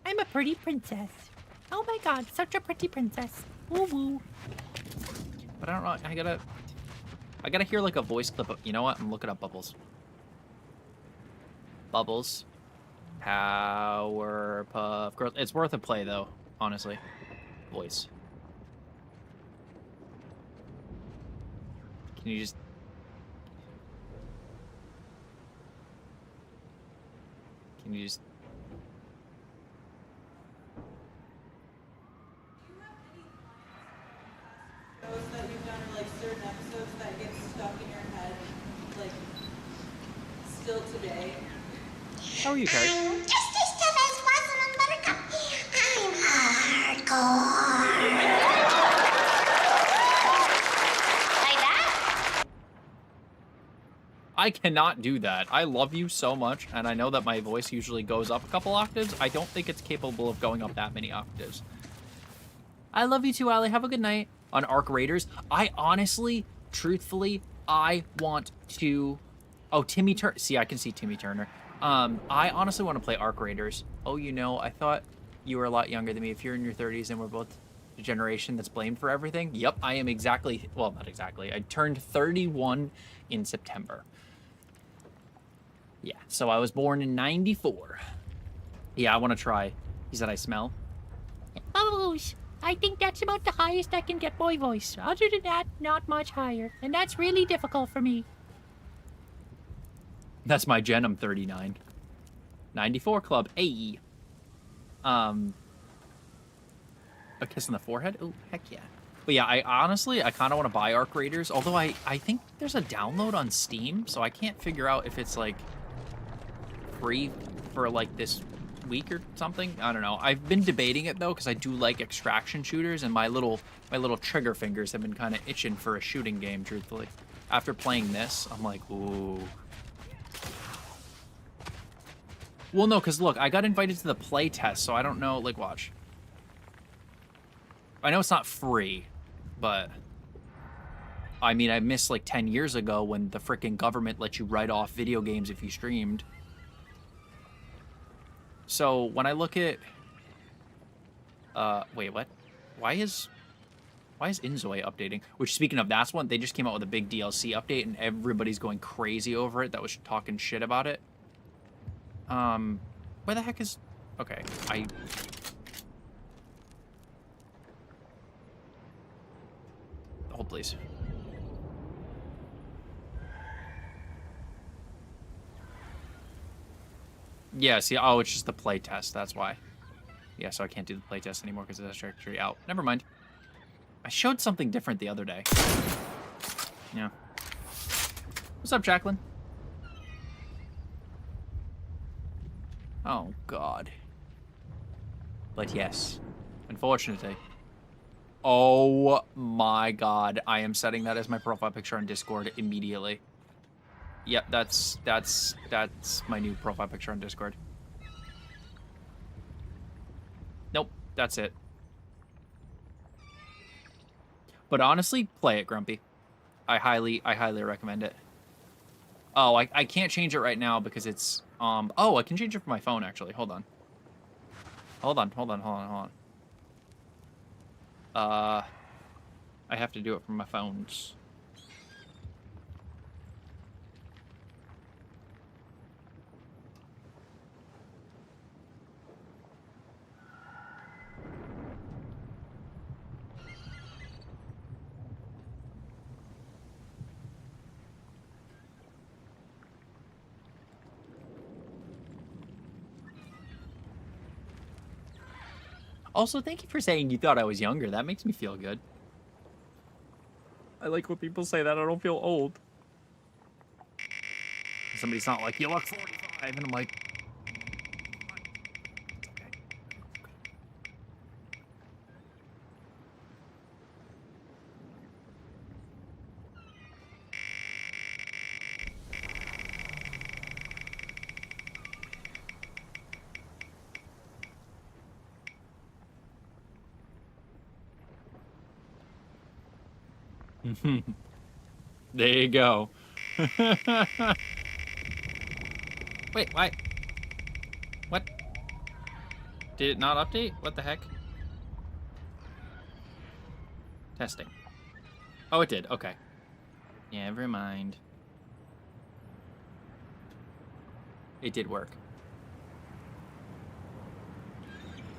I'm a pretty princess. Oh my god, such a pretty princess. Woo woo. But I don't know. I gotta. I gotta hear like a voice clip. You know what? I'm looking up Bubbles. Bubbles. Powerpuff Girls. It's worth a play though, honestly. Voice. Can you just... Can you just... Shows that you've done, or like certain episodes that get stuck in your head, like still today? How are you, Carrie? Just as tough as Blossom and Buttercup. I'm hardcore. Like that? I cannot do that. I love you so much, and I know that my voice usually goes up a couple octaves. I don't think it's capable of going up that many octaves. I love you too, Allie. Have a good night. On Arc Raiders, I honestly, truthfully, I want to... Oh, Timmy Turner. See, I can see Timmy Turner. I honestly want to play Arc Raiders. Oh, you know, I thought you were a lot younger than me. If you're in your 30s and we're both the generation that's blamed for everything. Yep, I am exactly... Well, not exactly. I turned 31 in September. Yeah, so I was born in 94. Yeah, I want to try. He said I smell. Bubbles. I think that's about the highest I can get boy voice. Other than that, not much higher. And that's really difficult for me. That's my gen. I'm 39. 94 club. Ayy. A kiss on the forehead? Oh, heck yeah. But yeah, I honestly, I kind of want to buy Arc Raiders. Although I think there's a download on Steam. So I can't figure out if it's like free for like this week or something. I don't know. I've been debating it though because I do like extraction shooters, and my little trigger fingers have been kind of itching for a shooting game, truthfully. After playing this, I'm like, ooh. Well, no, because look, I got invited to the play test, so I don't know. Like, watch. I know it's not free, but I mean, I missed like 10 years ago when the freaking government let you write off video games if you streamed. So when I look at, wait, what? Why is Inzoi updating? Which, speaking of, that's one, they just came out with a big DLC update and everybody's going crazy over it that was talking shit about it. Where the heck is, okay, hold please. Yeah, see, oh, it's just the play test, that's why. Yeah, so I can't do the play test anymore because it's actually out. Never mind. I showed something different the other day. Yeah. What's up, Jacqueline? Oh, God. But yes, unfortunately. Oh my God, I am setting that as my profile picture on Discord immediately. Yep, that's my new profile picture on Discord. Nope, that's it. But honestly, play it, Grumpy. I highly recommend it. Oh, I can't change it right now because it's oh, I can change it for my phone actually. Hold on. I have to do it from my phones. Also, thank you for saying you thought I was younger. That makes me feel good. I like when people say that. I don't feel old. Somebody's not like, you look 45, and I'm like... There you go. Wait, why? What? Did it not update? What the heck? Testing. Oh, it did. Okay. Never mind. It did work.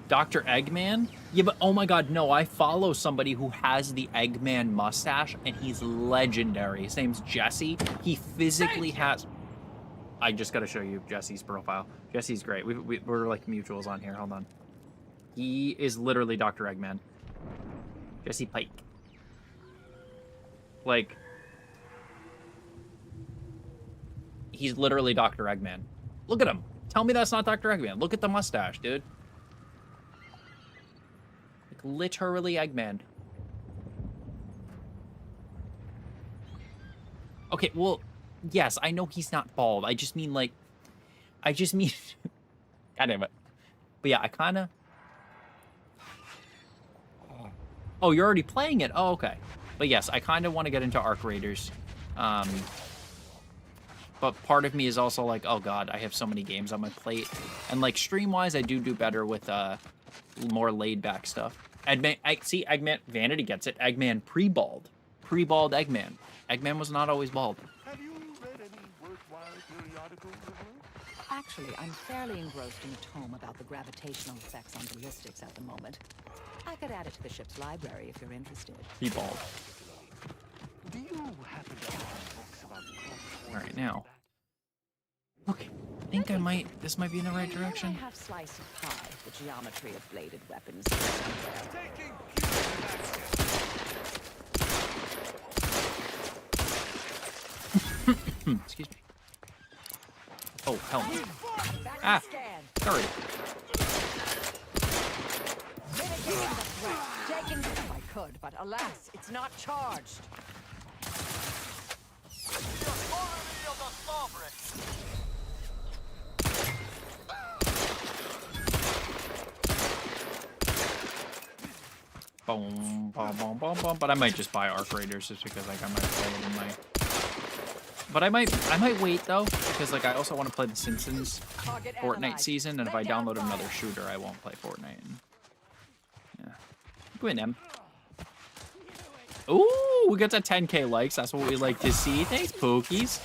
Dr. Eggman? Yeah, but oh my god, no, I follow somebody who has the Eggman mustache, and he's legendary. His name's Jesse. He physically has... I just gotta show you Jesse's profile. Jesse's great. We're like mutuals on here. Hold on. He is literally Dr. Eggman. Jesse Pike. Like... He's literally Dr. Eggman. Look at him. Tell me that's not Dr. Eggman. Look at the mustache, dude. Like, literally Eggman. Okay, well, yes, I know he's not bald. I just mean, like... God damn it. But yeah, I kind of... Oh, you're already playing it? Oh, okay. But yes, I kind of want to get into Arc Raiders. But part of me is also like, oh god, I have so many games on my plate. And like stream-wise, I do better with more laid-back stuff. See, Eggman, Vanity gets it. Eggman pre-bald. Pre-bald Eggman. Eggman was not always bald. Have you read any worthwhile periodicals of late? Actually, I'm fairly engrossed in a tome about the gravitational effects on ballistics at the moment. I could add it to the ship's library if you're interested. Pre-bald. Do you happen to have books about Alright, now. Okay, I think this might be in the right direction. I have slice of pie, the geometry of bladed weapons. Excuse me. Oh, hell no. Ah, sorry. Mitigating the threat. Taking it if I could, but alas, it's not charged. Boom, boom, boom, boom, boom. But I might just buy Arc Raiders just because like I might play it in my. But I might wait though because like I also want to play the Simpsons Fortnite season, and if I download another shooter, I won't play Fortnite. And... Yeah, go in, M. Ooh, we got to 10K likes. That's what we like to see. Thanks, Pokies.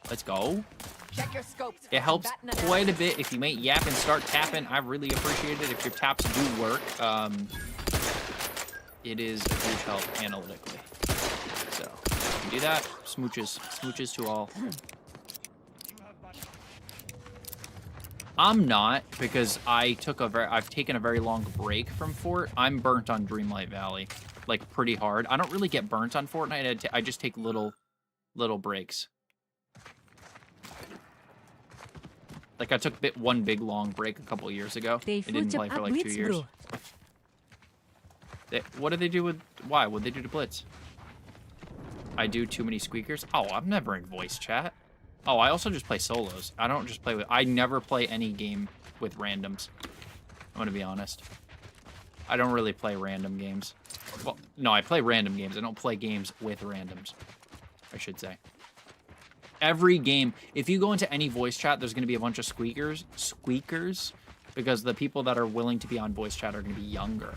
Let's go. Check your scopes. It helps quite a bit if you make yap and start tapping. I really appreciate it if your taps do work. It is a huge help analytically. So, you do that. Smooches to all. I'm not, because I've taken a very long break from Fort. I'm burnt on Dreamlight Valley, like pretty hard. I don't really get burnt on Fortnite. I just take little breaks. Like I took one big long break a couple years ago. I didn't play for like 2 years. What did they do with? Why? What did they do to Blitz? I do too many squeakers. Oh, I'm never in voice chat. Oh, I also just play solos. I don't just play with... I never play any game with randoms. I'm gonna be honest. I don't really play random games. Well, no, I play random games. I don't play games with randoms, I should say. Every game, if you go into any voice chat, there's gonna be a bunch of squeakers, because the people that are willing to be on voice chat are gonna be younger.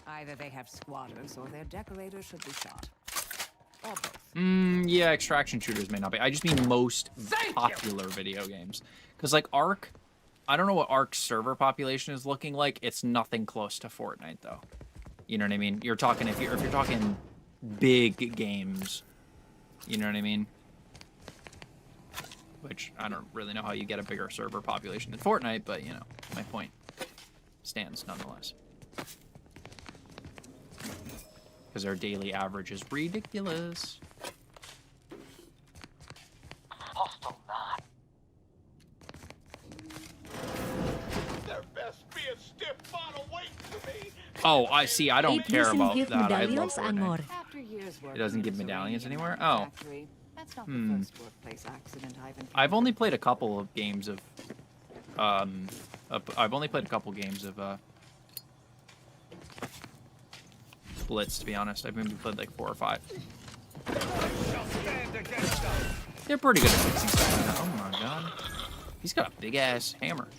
Either they have squatters or their decorators should be shot. Or both. Yeah, extraction shooters may not be. I just mean most popular video games. Because, like, Ark, I don't know what Ark's server population is looking like. It's nothing close to Fortnite, though. You know what I mean? You're talking, if you're talking big games, you know what I mean? Which, I don't really know how you get a bigger server population than Fortnite, but, you know, my point stands nonetheless. Because their daily average is ridiculous. Hostile not. There best be a stiff bottle waiting for me. Oh, I see. I don't care about give that. I love medallions, Angor. Fortnite. After years working It doesn't in give the medallions Serene anywhere? Mineral Oh. Factory, that's not the first workplace accident I've encountered. I've only played a couple of games of, I've only played a couple games of, Blitz, to be honest. I've maybe played like 4 or 5. They're pretty good at fixing stuff. Oh my god. He's got a big ass hammer.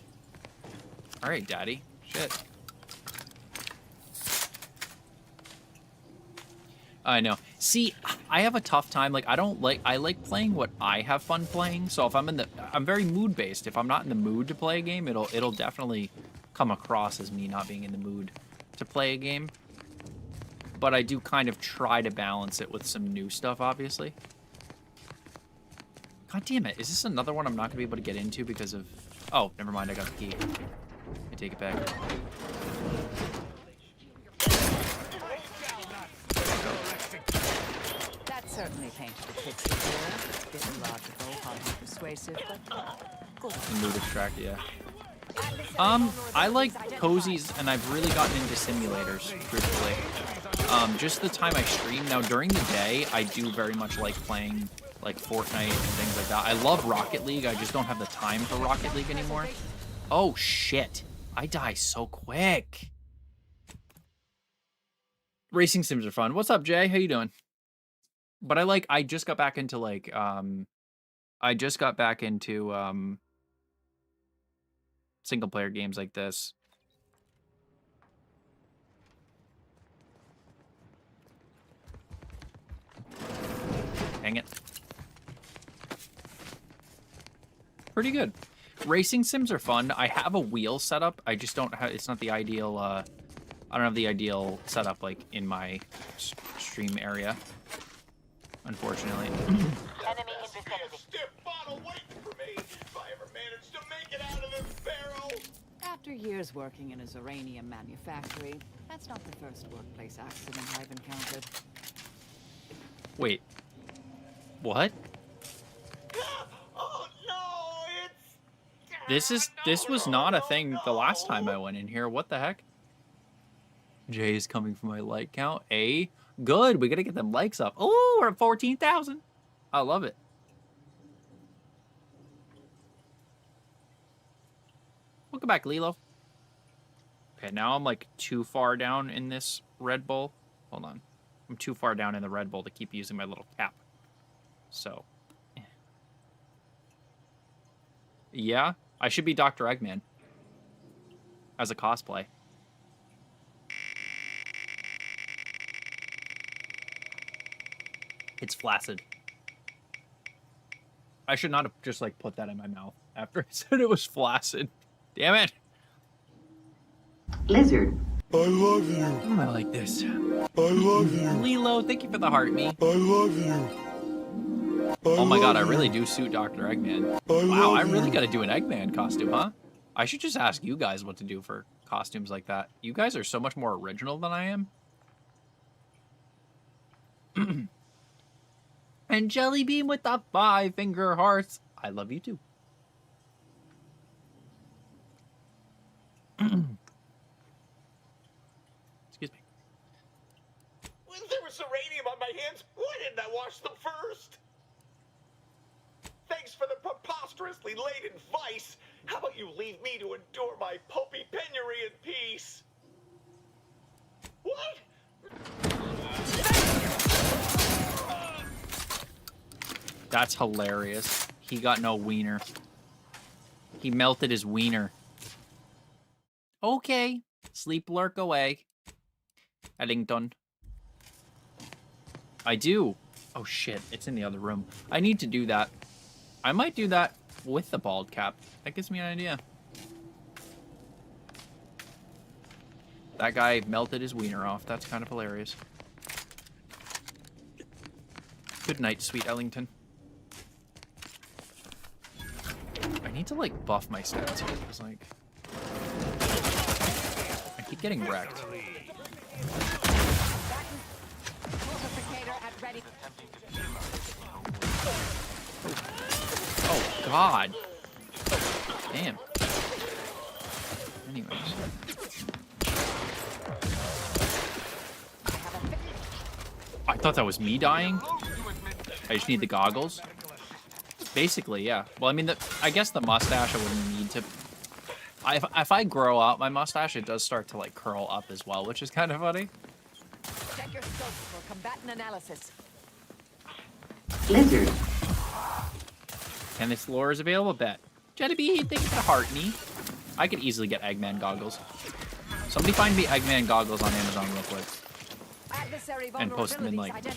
All right, Daddy. Shit. I know. See, I have a tough time. Like, I like playing what I have fun playing. So if I'm very mood based. If I'm not in the mood to play a game, it'll definitely come across as me not being in the mood to play a game. But I do kind of try to balance it with some new stuff, obviously. God damn it. Is this another one I'm not going to be able to get into because of... Oh, never mind. I got the key. I take it back. That certainly painted a picture here. Bit logical, hardly persuasive, but good. Mood extract, yeah. I like cozies, and I've really gotten into simulators, truthfully. Just the time I stream. Now, during the day, I do very much like playing, like, Fortnite and things like that. I love Rocket League. I just don't have the time for Rocket League anymore. Oh, shit. I die so quick. Racing sims are fun. What's up, Jay? How you doing? But I just got back into, like, single-player games like this. Dang it. Pretty good. Racing sims are fun. I have a wheel setup. I just don't have... It's not the ideal... I don't have the ideal setup, like, in my stream area. Unfortunately. Enemy in vicinity. Stiff bottle waiting for me if I ever manage to make it out of this barrel. After years working in a Zoranium manufactory, that's not the first workplace accident I've encountered. Wait. What? Oh no, it's... This was not a thing the last time I went in here. What the heck? Jay is coming for my like count. Good. We gotta get them likes up. Oh, we're at 14,000. I love it. Welcome back, Lilo. Okay, now I'm like too far down in this Red Bull. Hold on. I'm too far down in the Red Bull to keep using my little cap. So. Yeah, I should be Dr. Eggman. As a cosplay. It's flaccid. I should not have just, like, put that in my mouth after I said it was flaccid. Damn it. Lizard. I love you. I like this. I love you. Lilo, thank you for the heart, me. I love you. Oh my god, I really do suit Dr. Eggman. Wow, I really gotta do an Eggman costume, huh? I should just ask you guys what to do for costumes like that. You guys are so much more original than I am. And Jelly Bean with the 5-finger hearts. I love you too. Excuse me. When there was uranium on my hands, why didn't I wash them first? Thanks for the preposterously laden vice. How about you leave me to endure my pulpy penury in peace? What? That's hilarious. He got no wiener. He melted his wiener. Okay. Sleep lurk away. Eddington. I do. Oh shit, it's in the other room. I need to do that. I might do that with the bald cap. That gives me an idea. That guy melted his wiener off. That's kind of hilarious. Good night, sweet Ellington. I need to, like, buff my stats here, because, like... I keep getting wrecked. Oh, God. Damn. Anyways. I thought that was me dying. I just need the goggles. Basically, yeah. Well, I mean, I guess the mustache I wouldn't need to... If I grow out my mustache, it does start to, like, curl up as well, which is kind of funny. Check your scope for combatant analysis. Lizard. And this lore is available, bet. Jellybean, thank you for the heart, me. I could easily get Eggman goggles. Somebody find me Eggman goggles on Amazon real quick. And post them in, like, I don't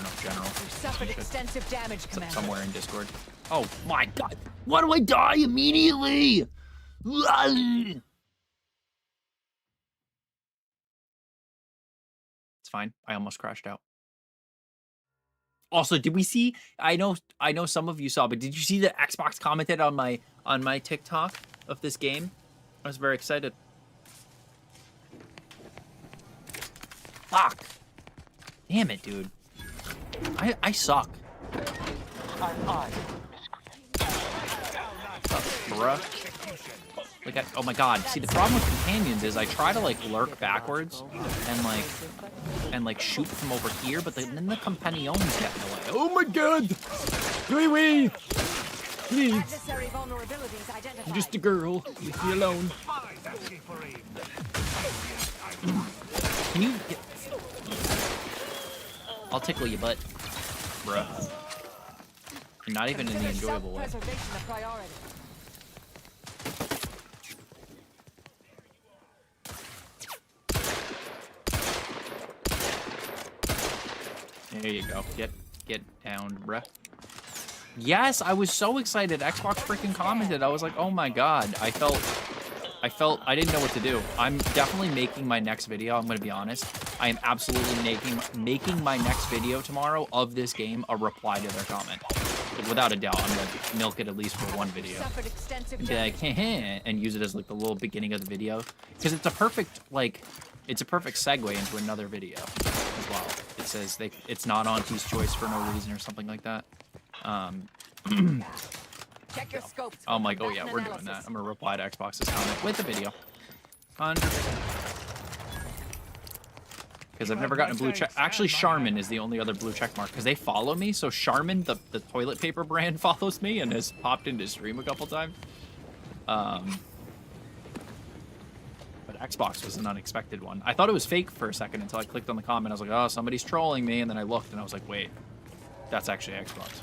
know, general. Suffered extensive damage, Commander. Somewhere in Discord. Oh my god. Why do I die immediately? It's fine. I almost crashed out. Also, did we see, I know some of you saw, but did you see that Xbox commented on my TikTok of this game? I was very excited. Fuck. Damn it, dude. I suck. Bruh. Like, oh my god. See, the problem with companions is I try to, like, lurk backwards and like shoot from over here, but then the companions get in the way. Oh my god! Wee! Please. I'm just a girl. Leave me alone. Can you get... I'll tickle your butt. Bruh. You're not even in the enjoyable way. There you go. Get down, bruh. Yes, I was so excited. Xbox freaking commented. I was like, oh my god. I felt I didn't know what to do. I'm definitely making my next video. I'm gonna be honest. I am absolutely making my next video tomorrow of this game a reply to their comment. Like, without a doubt, I'm gonna milk it at least for one video. And be like, and use it as like the little beginning of the video. Because it's a perfect, like, it's a perfect segue into another video as well. It says it's not Auntie's choice for no reason or something like that. Check your scopes. I'm like, oh yeah, we're doing that. I'm gonna reply to Xbox's comment with the video. 100%. Because I've never gotten a blue check. Actually, Charmin is the only other blue check mark because they follow me. So Charmin, the toilet paper brand, follows me and has popped into stream a couple times. But Xbox was an unexpected one. I thought it was fake for a second until I clicked on the comment. I was like, oh, somebody's trolling me. And then I looked and I was like, wait, that's actually Xbox.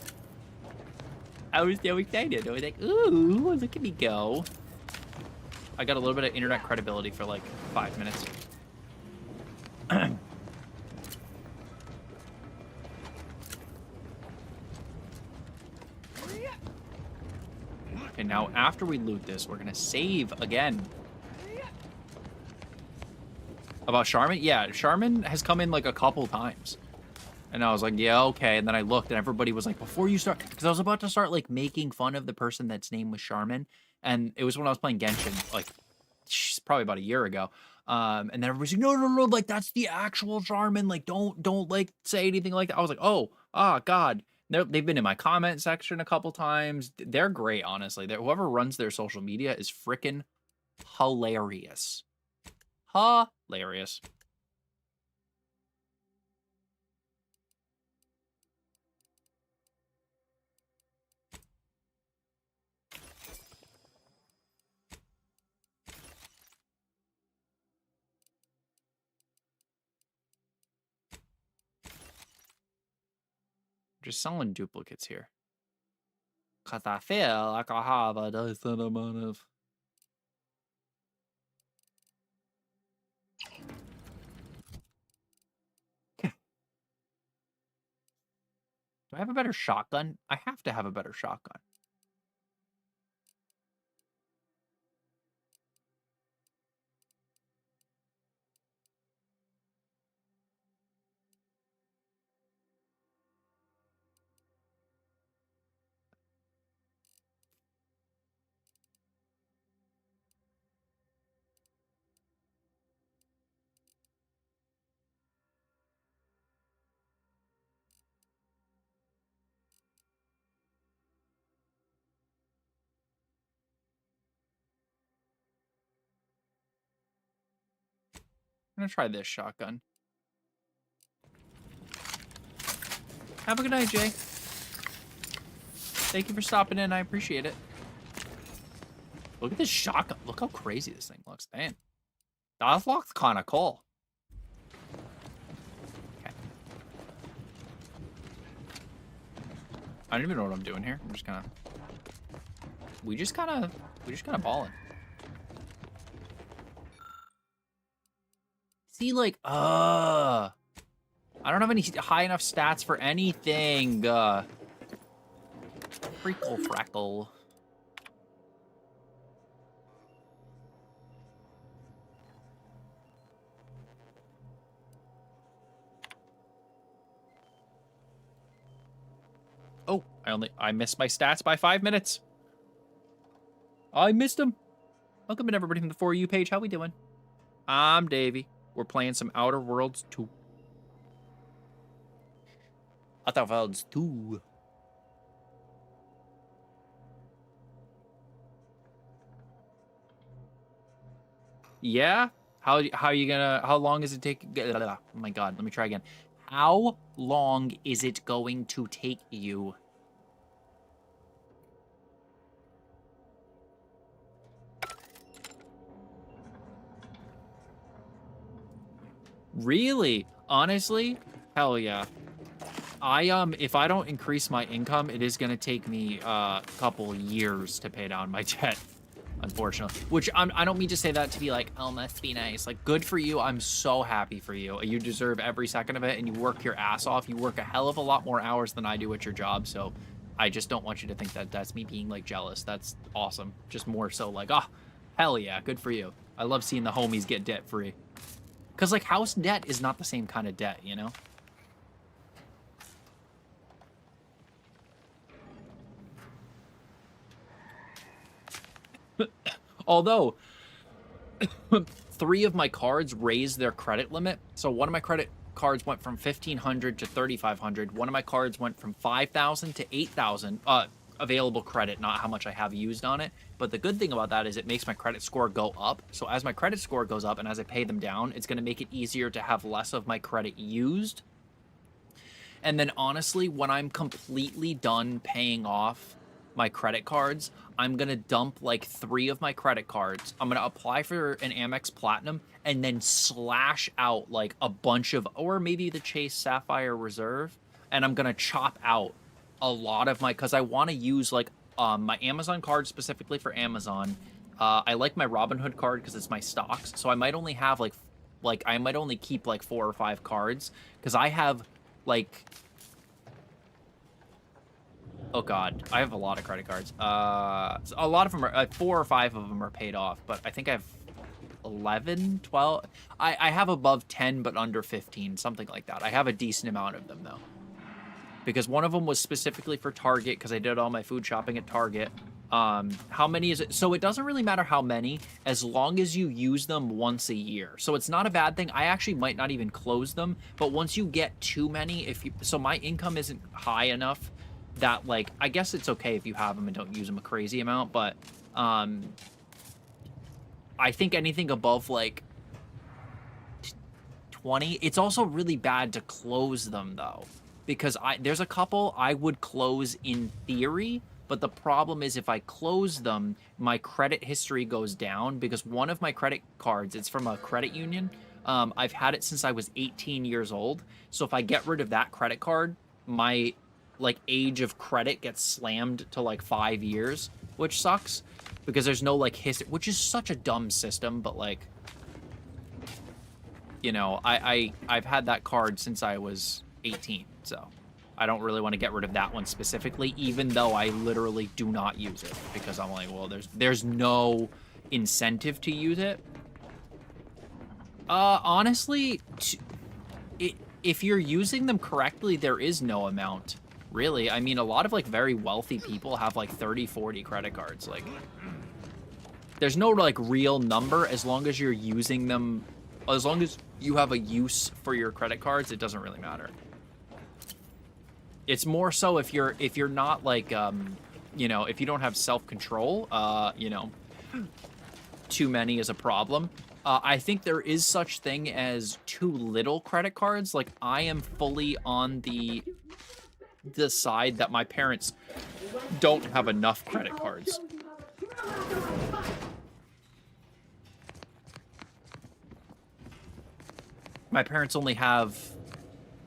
I was so excited. I was like, ooh, look at me go. I got a little bit of internet credibility for like 5 minutes. Okay, now after we loot this, we're gonna save again. About Charmin? Yeah, Charmin has come in like a couple times. And I was like, yeah, okay. And then I looked and everybody was like, before you start, because I was about to start like making fun of the person that's name was Charmin. And it was when I was playing Genshin, like probably about a year ago. And then everybody's like, no, like that's the actual Charmin. Like, don't like say anything like that. I was like, oh, God. They've been in my comment section a couple times. They're great, honestly. Whoever runs their social media is freaking hilarious. Hilarious. Just selling duplicates here. Cause I feel like I have a decent amount of... Do I have a better shotgun? I have to have a better shotgun. I'm gonna try this shotgun. Have a good night, Jay. Thank you for stopping in. I appreciate it. Look at this shotgun. Look how crazy this thing looks. Damn. That looks kind of cool. Okay. I don't even know what I'm doing here. I'm just kind of... We just kind of balling. See, like, I don't have any high enough stats for anything. Freckle frackle. Oh, I missed my stats by 5 minutes. I missed them. Welcome to everybody from the For You page. How we doing? I'm Davey. We're playing some Outer Worlds 2. Outer Worlds 2. Yeah? How you gonna, how long is it take? Oh my god, let me try again. How long is it going to take you? Really? Honestly? Hell yeah. If I don't increase my income, it is gonna take me a couple years to pay down my debt, unfortunately. Which I don't mean to say that to be like, oh, must be nice. Like, good for you. I'm so happy for you. You deserve every second of it, and you work your ass off. You work a hell of a lot more hours than I do at your job, so I just don't want you to think that that's me being, like, jealous. That's awesome. Just more so like, oh, hell yeah, good for you. I love seeing the homies get debt-free. Because, like, house debt is not the same kind of debt, you know? Although, 3 of my cards raised their credit limit. So one of my credit cards went from 1,500 to 3,500. One of my cards went from 5,000 to 8,000 available credit, not how much I have used on it. But the good thing about that is it makes my credit score go up. So as my credit score goes up and as I pay them down, it's going to make it easier to have less of my credit used. And then honestly, when I'm completely done paying off my credit cards, I'm going to dump like 3 of my credit cards. I'm going to apply for an Amex Platinum and then slash out like a bunch of, or maybe the Chase Sapphire Reserve. And I'm going to chop out a lot of my, because I want to use like my Amazon card specifically for Amazon. I like my Robinhood card because it's my stocks. So I might only have like I might only keep like 4 or 5 cards because I have like, oh god, I have a lot of credit cards. A lot of them are, 4 or 5 of them are paid off, but I think I have 11, 12. I have above 10, but under 15, something like that. I have a decent amount of them though. Because one of them was specifically for Target, because I did all my food shopping at Target. How many is it? So it doesn't really matter how many, as long as you use them once a year. So it's not a bad thing. I actually might not even close them, but once you get too many, so my income isn't high enough that, like, I guess it's okay if you have them and don't use them a crazy amount, but I think anything above like 20, it's also really bad to close them though. Because there's a couple I would close in theory, but the problem is if I close them, my credit history goes down because one of my credit cards, it's from a credit union. I've had it since I was 18 years old. So if I get rid of that credit card, my like age of credit gets slammed to like 5 years, which sucks because there's no like history, which is such a dumb system, but like, you know, I've had that card since I was 18. So I don't really want to get rid of that one specifically, even though I literally do not use it because I'm like, well, there's no incentive to use it. Honestly, if you're using them correctly, there is no amount, really. I mean, a lot of like very wealthy people have like 30, 40 credit cards. Like, there's no like real number as long as you're using them. As long as you have a use for your credit cards, it doesn't really matter. It's more so if you're not like, you know, if you don't have self-control, you know, too many is a problem. I think there is such thing as too little credit cards. Like, I am fully on the side that my parents don't have enough credit cards. My parents only have,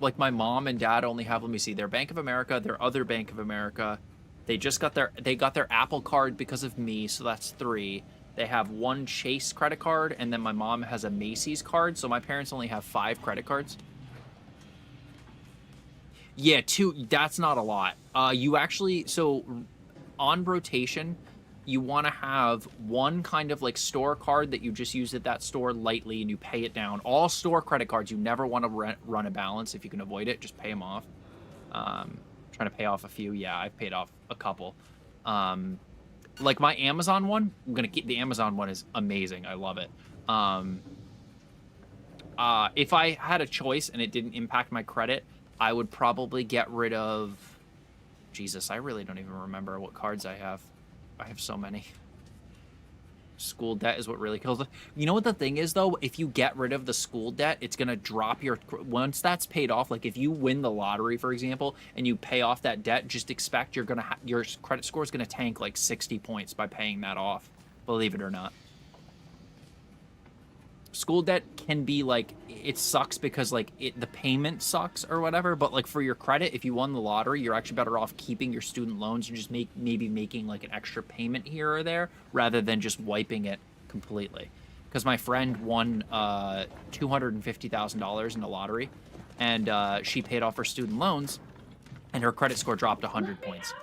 like, my mom and dad only have, let me see, their Bank of America, their other Bank of America. They just got their Apple card because of me, so that's 3. They have one Chase credit card, and then my mom has a Macy's card. So my parents only have 5 credit cards. Yeah, 2. That's not a lot. You actually, so on rotation, you want to have one kind of like store card that you just use at that store lightly and you pay it down. All store credit cards, you never want to run a balance if you can avoid it. Just pay them off. Trying to pay off a few. Yeah, I've paid off a couple. Like my Amazon one, I'm gonna keep the Amazon one is amazing. I love it. If I had a choice and it didn't impact my credit, I would probably get rid of. Jesus, I really don't even remember what cards I have. I have so many. School debt is what really kills it. You know what the thing is, though? If you get rid of the school debt, it's going to drop your... Once that's paid off, like if you win the lottery, for example, and you pay off that debt, just expect you're going to your credit score is going to tank like 60 points by paying that off. Believe it or not. School debt can be like... It sucks because like the payment sucks or whatever, but like for your credit, if you won the lottery, you're actually better off keeping your student loans and just maybe making like an extra payment here or there rather than just wiping it completely. Because my friend won $250,000 in the lottery, and she paid off her student loans, and her credit score dropped 100 points.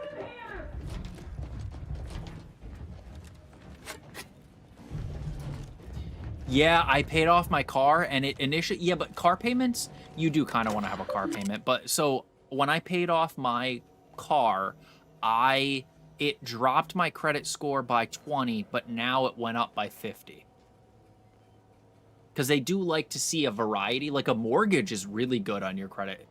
Yeah, I paid off my car, and it initially... Yeah, but car payments, you do kind of want to have a car payment. But so when I paid off my car, it dropped my credit score by 20, but now it went up by 50. Because they do like to see a variety. Like a mortgage is really good on your credit.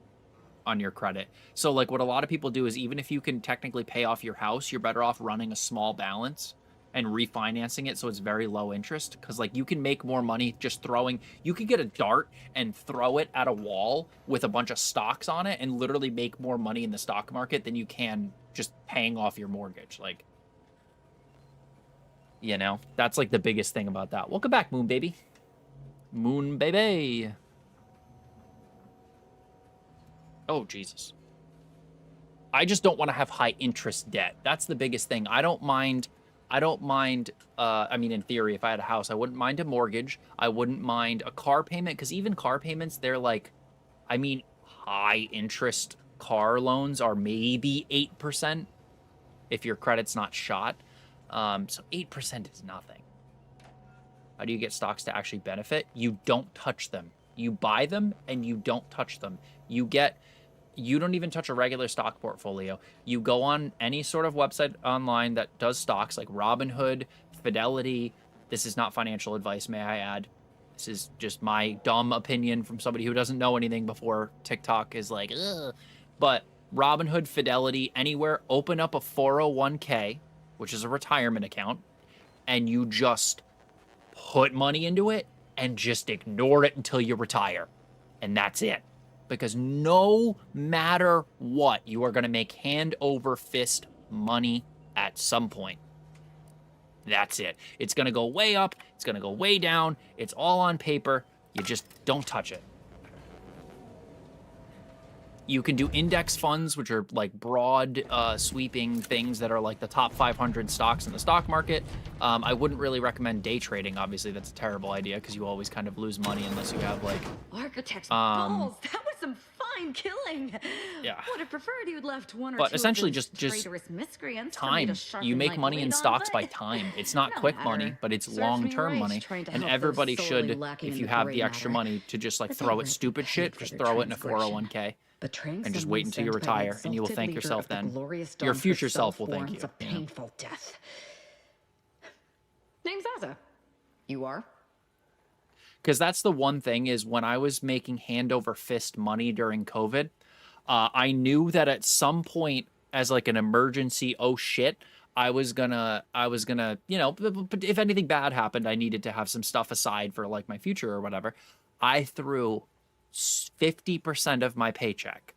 So like what a lot of people do is even if you can technically pay off your house, you're better off running a small balance and refinancing it so it's very low interest, because like you can make more money just throwing... You could get a dart and throw it at a wall with a bunch of stocks on it and literally make more money in the stock market than you can just paying off your mortgage. Like, you know, that's like the biggest thing about that. Welcome back, Moon Baby. Moon Baby. Oh, Jesus. I just don't want to have high interest debt. That's the biggest thing. I don't mind, I mean, in theory, if I had a house, I wouldn't mind a mortgage. I wouldn't mind a car payment, because even car payments, they're like, I mean, high interest car loans are maybe 8% if your credit's not shot. So 8% is nothing. How do you get stocks to actually benefit? You don't touch them. You buy them and you don't touch them. You don't even touch a regular stock portfolio. You go on any sort of website online that does stocks like Robinhood, Fidelity. This is not financial advice, may I add. This is just my dumb opinion from somebody who doesn't know anything before TikTok is like, ugh. But Robinhood, Fidelity, anywhere, open up a 401k, which is a retirement account, and you just put money into it and just ignore it until you retire. And that's it. Because no matter what, you are going to make hand over fist money at some point. That's it. It's going to go way up. It's going to go way down. It's all on paper. You just don't touch it. You can do index funds, which are like broad sweeping things that are like the top 500 stocks in the stock market. I wouldn't really recommend day trading. Obviously, that's a terrible idea because you always kind of lose money unless you have like... Architect's balls. That was some fine killing. Yeah. Would have preferred you'd left one or but two essentially of those just traitorous miscreants time. You make money in stocks by time. It's not quick money, but it's long-term money. And everybody should, if you have the extra money, to just like throw at stupid shit, just throw it in a 401k. And just wait until you retire, and you will thank yourself then. Your future self will thank you. Of painful death. Name's Zaza. You are? Because that's the one thing is when I was making hand over fist money during COVID, I knew that at some point as like an emergency, oh shit, I was gonna, you know, but if anything bad happened, I needed to have some stuff aside for like my future or whatever. I threw 50% of my paycheck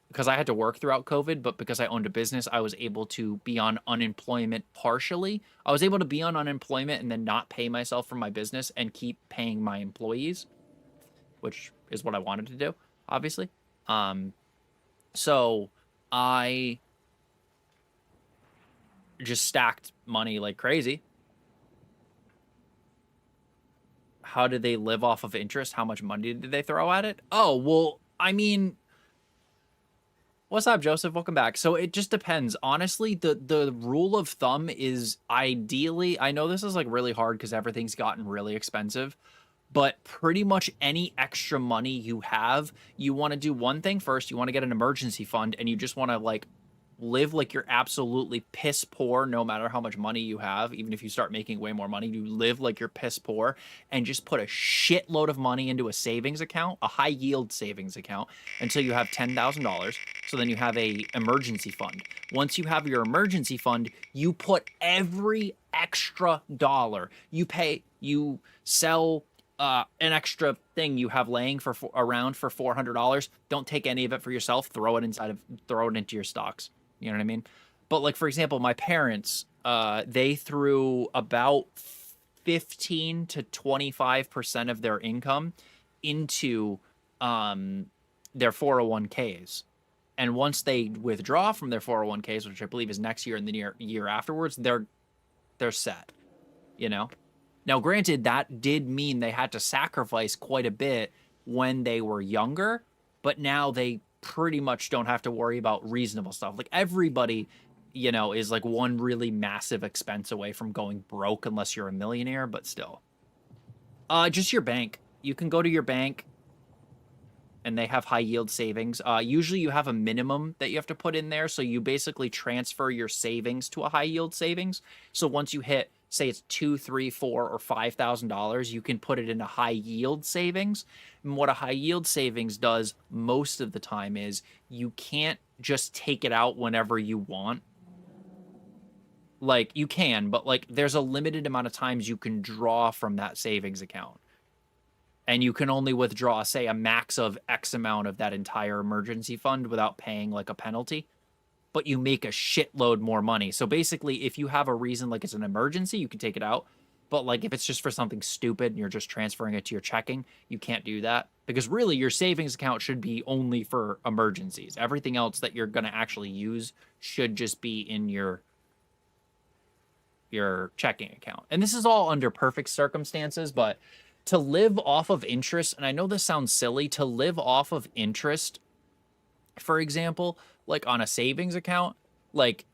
because I had to work throughout COVID, but because I owned a business, I was able to be on unemployment partially. I was able to be on unemployment and then not pay myself for my business and keep paying my employees, which is what I wanted to do, obviously. So I just stacked money like crazy how do they live off of interest? How much money did they throw at it? Oh, well, I mean, what's up, Joseph? Welcome back. So it just depends. Honestly, the rule of thumb is ideally, I know this is like really hard because everything's gotten really expensive, but pretty much any extra money you have, you want to do one thing first. You want to get an emergency fund, and you just want to like live like you're absolutely piss poor no matter how much money you have. Even if you start making way more money, you live like you're piss poor and just put a shitload of money into a savings account, a high yield savings account, until you have $10,000. So then you have a emergency fund. Once you have your emergency fund, you put every extra dollar you sell an extra thing you have laying around for $400. Don't take any of it for yourself. Throw it into your stocks. You know what I mean? But like, for example, my parents, they threw about 15 to 25% of their income into their 401ks. And once they withdraw from their 401ks, which I believe is next year and the year afterwards, they're set, you know? Now, granted, that did mean they had to sacrifice quite a bit when they were younger, but now they pretty much don't have to worry about reasonable stuff. Like everybody, you know, is like one really massive expense away from going broke unless you're a millionaire, but still. Just your bank. You can go to your bank and they have high yield savings. Usually you have a minimum that you have to put in there. So you basically transfer your savings to a high yield savings. So once you hit, say it's $2,000, $3,000, $4,000, or $5,000, you can put it into high yield savings. And what a high yield savings does most of the time is you can't just take it out whenever you want. Like you can, but like there's a limited amount of times you can draw from that savings account. And you can only withdraw, say, a max of X amount of that entire emergency fund without paying like a penalty. But you make a shitload more money. So basically, if you have a reason like it's an emergency, you can take it out. But like if it's just for something stupid and you're just transferring it to your checking, you can't do that. Because really, your savings account should be only for emergencies. Everything else that you're going to actually use should just be in your checking account. And this is all under perfect circumstances, but to live off of interest, and I know this sounds silly, to live off of interest, for example, like on a savings account, like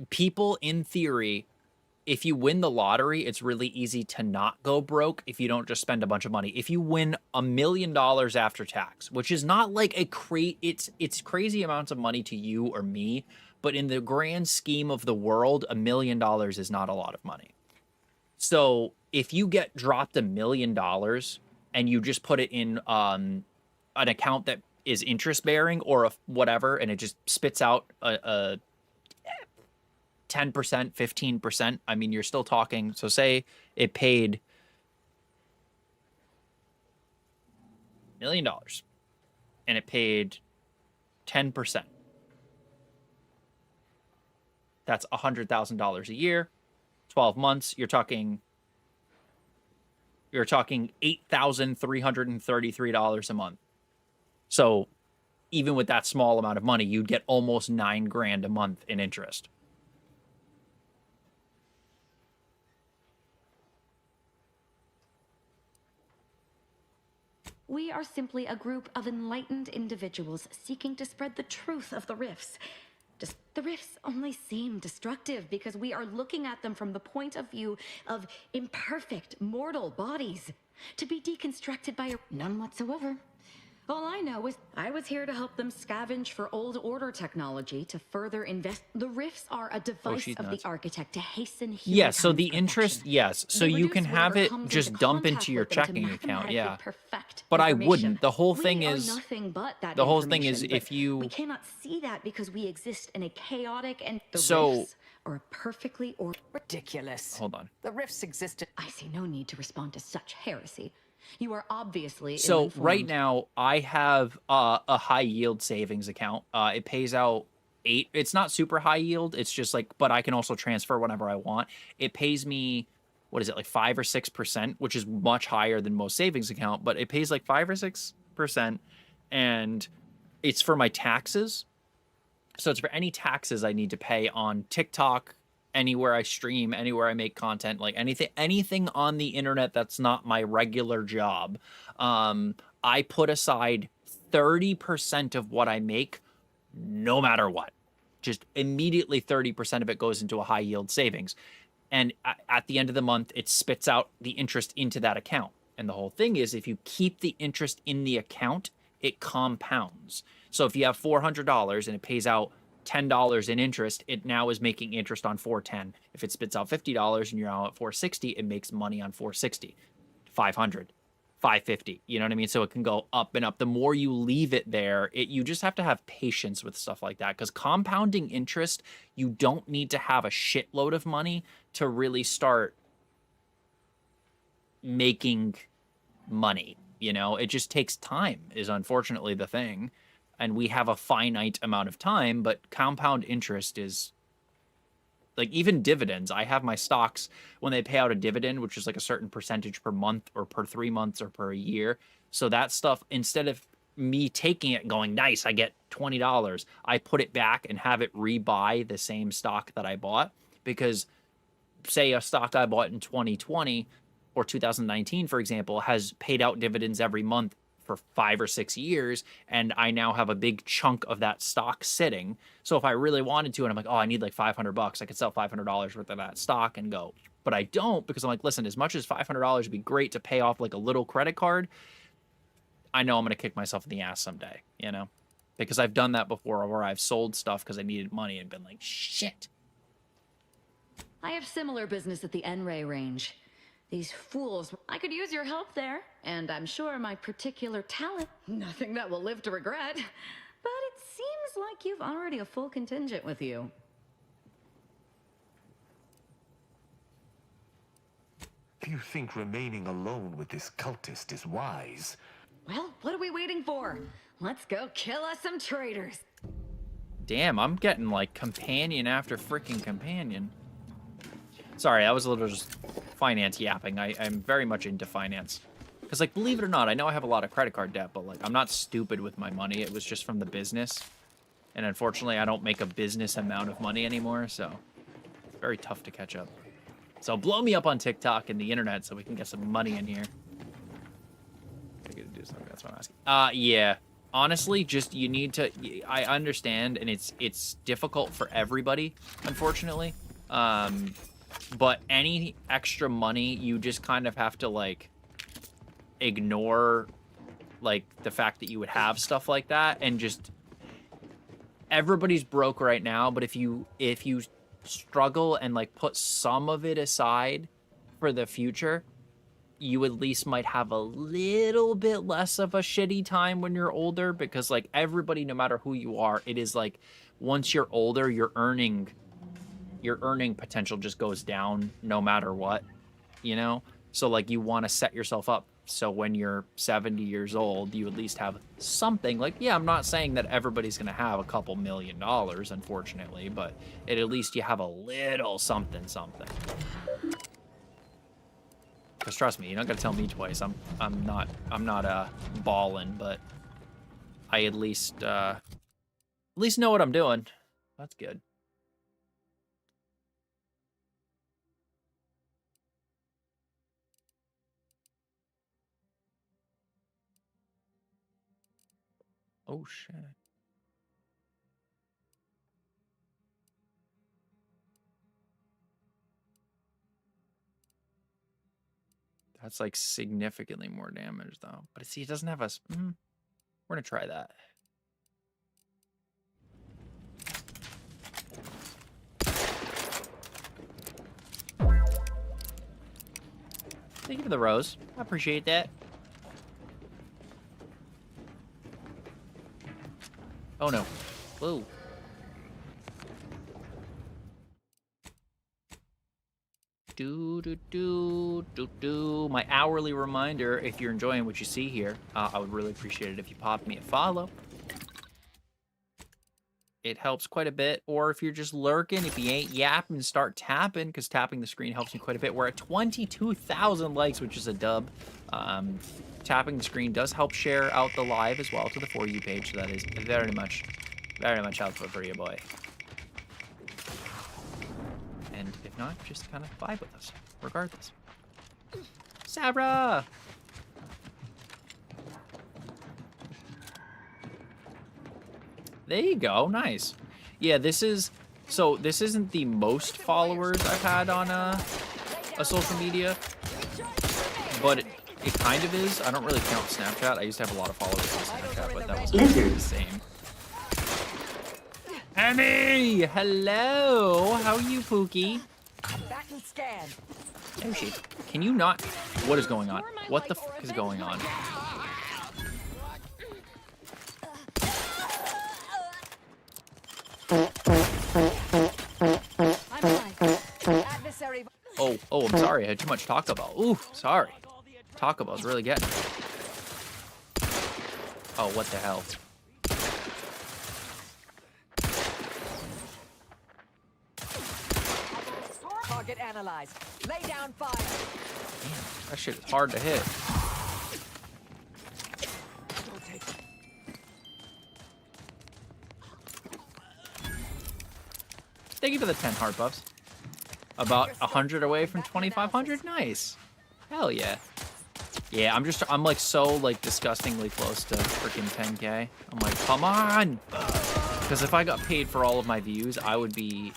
people in theory, if you win the lottery, it's really easy to not go broke if you don't just spend a bunch of money. If you win $1 million after tax, which is not like it's crazy amounts of money to you or me, but in the grand scheme of the world, $1 million is not a lot of money. So if you get dropped $1 million and you just put it in an account that is interest bearing or whatever, and it just spits out a 10%, 15%, I mean, you're still talking. So say it paid $1 million and it paid 10%. That's $100,000 a year, 12 months. You're talking $8,333 a month. So even with that small amount of money, you'd get almost $9,000 a month in interest. We are simply a group of enlightened individuals seeking to spread the truth of the rifts. The rifts only seem destructive because we are looking at them from the point of view of imperfect mortal bodies, to be deconstructed by none whatsoever. All I know is I was here to help them scavenge for old order technology to further invest. The rifts are a device of the architect to hasten human. Yes, so the interest, yes. So you can have it just dump into your checking account, yeah. But I wouldn't. The whole thing is if you... We cannot see that because we exist in a chaotic and... rifts are perfectly ridiculous. Hold on. The rifts existed. I see no need to respond to such heresy. You are obviously ill-informed. Right now I have a high yield savings account. It pays out 8. It's not super high yield. It's just like, but I can also transfer whenever I want. It pays me, what is it, like 5 or 6%, which is much higher than most savings account, but it pays like 5 or 6%, and it's for my taxes. So it's for any taxes I need to pay on TikTok, anywhere I stream, anywhere I make content, like anything on the internet that's not my regular job, I put aside 30% of what I make no matter what. Just immediately 30% of it goes into a high yield savings. And at the end of the month, it spits out the interest into that account. And the whole thing is, if you keep the interest in the account, it compounds. So if you have $400 and it pays out $10 in interest, it now is making interest on $410. If it spits out $50 and you're now at $460, it makes money on $460, $500, $550. You know what I mean? So it can go up and up. The more you leave it there, you just have to have patience with stuff like that, because compounding interest, you don't need to have a shitload of money to really start making money. You know, it just takes time, is unfortunately the thing. And we have a finite amount of time, but compound interest is like, even dividends. I have my stocks, when they pay out a dividend, which is like a certain percentage per month or per 3 months or per year. So that stuff, instead of me taking it and going, nice, I get $20, I put it back and have it rebuy the same stock that I bought. Because say a stock I bought in 2020 or 2019, for example, has paid out dividends every month for 5 or 6 years, and I now have a big chunk of that stock sitting. So if I really wanted to, and I'm like, oh, I need like $500, I could sell $500 worth of that stock and go. But I don't, because I'm like, listen, as much as $500 would be great to pay off like a little credit card, I know I'm going to kick myself in the ass someday, you know? Because I've done that before, where I've sold stuff because I needed money and been like, shit. I have similar business at the N-Ray range. These fools, I could use your help there. And I'm sure my particular talent, nothing that will live to regret. But it seems like you've already a full contingent with you. You think remaining alone with this cultist is wise? Well, what are we waiting for? Let's go kill us some traitors. Damn, I'm getting like companion after freaking companion. Sorry, that was a little just finance yapping. I'm very much into finance. Because, like, believe it or not, I know I have a lot of credit card debt, but, like, I'm not stupid with my money. It was just from the business. And unfortunately, I don't make a business amount of money anymore, so it's very tough to catch up. So blow me up on TikTok and the internet so we can get some money in here. I gotta do something, that's what I'm asking. Yeah. Honestly, just you need to... I understand, and it's difficult for everybody, unfortunately. But any extra money, you just kind of have to, like, ignore, like, the fact that you would have stuff like that, and just... Everybody's broke right now, but if you struggle and, like, put some of it aside for the future, you at least might have a little bit less of a shitty time when you're older, because, like, everybody, no matter who you are, it is, like, once you're older, your earning potential just goes down no matter what, you know? So, like, you want to set yourself up so when you're 70 years old, you at least have something. Like, yeah, I'm not saying that everybody's going to have a couple $1 million, unfortunately, but at least you have a little something. Because trust me, you're not going to tell me twice. I'm not balling, but I at least know what I'm doing. That's good. Oh, shit. That's like significantly more damage, though. But see, it doesn't have us. We're going to try that. Thank you for the rose. I appreciate that. Oh no. Whoa. My hourly reminder, if you're enjoying what you see here, I would really appreciate it if you popped me a follow. It helps quite a bit. Or if you're just lurking, if you ain't yapping, start tapping, because tapping the screen helps me quite a bit. We're at 22,000 likes, which is a dub. Tapping the screen does help share out the live as well to the For You page, so that is very much helpful for you, boy. And if not, just kind of vibe with us, regardless. Sarah! There you go, nice. Yeah, this isn't the most followers I've had on a social media, but it kind of is. I don't really count Snapchat. I used to have a lot of followers on Snapchat, but that was the same. Emmy! Hello! How are you, Pookie? Back and scan. Oh shit. Can you not? What is going on? What the fuck is going on? Oh, I'm sorry. I had too much Taco Bell. Ooh, sorry. Taco Bell's really getting me. Oh, what the hell? Target analyzed. Lay down fire. Damn, that shit is hard to hit. Thank you for the 10 heart buffs. About 100 away from 2,500. Nice. Hell yeah. Yeah, I'm like so like disgustingly close to freaking 10K. I'm like, come on. Because if I got paid for all of my views, I would be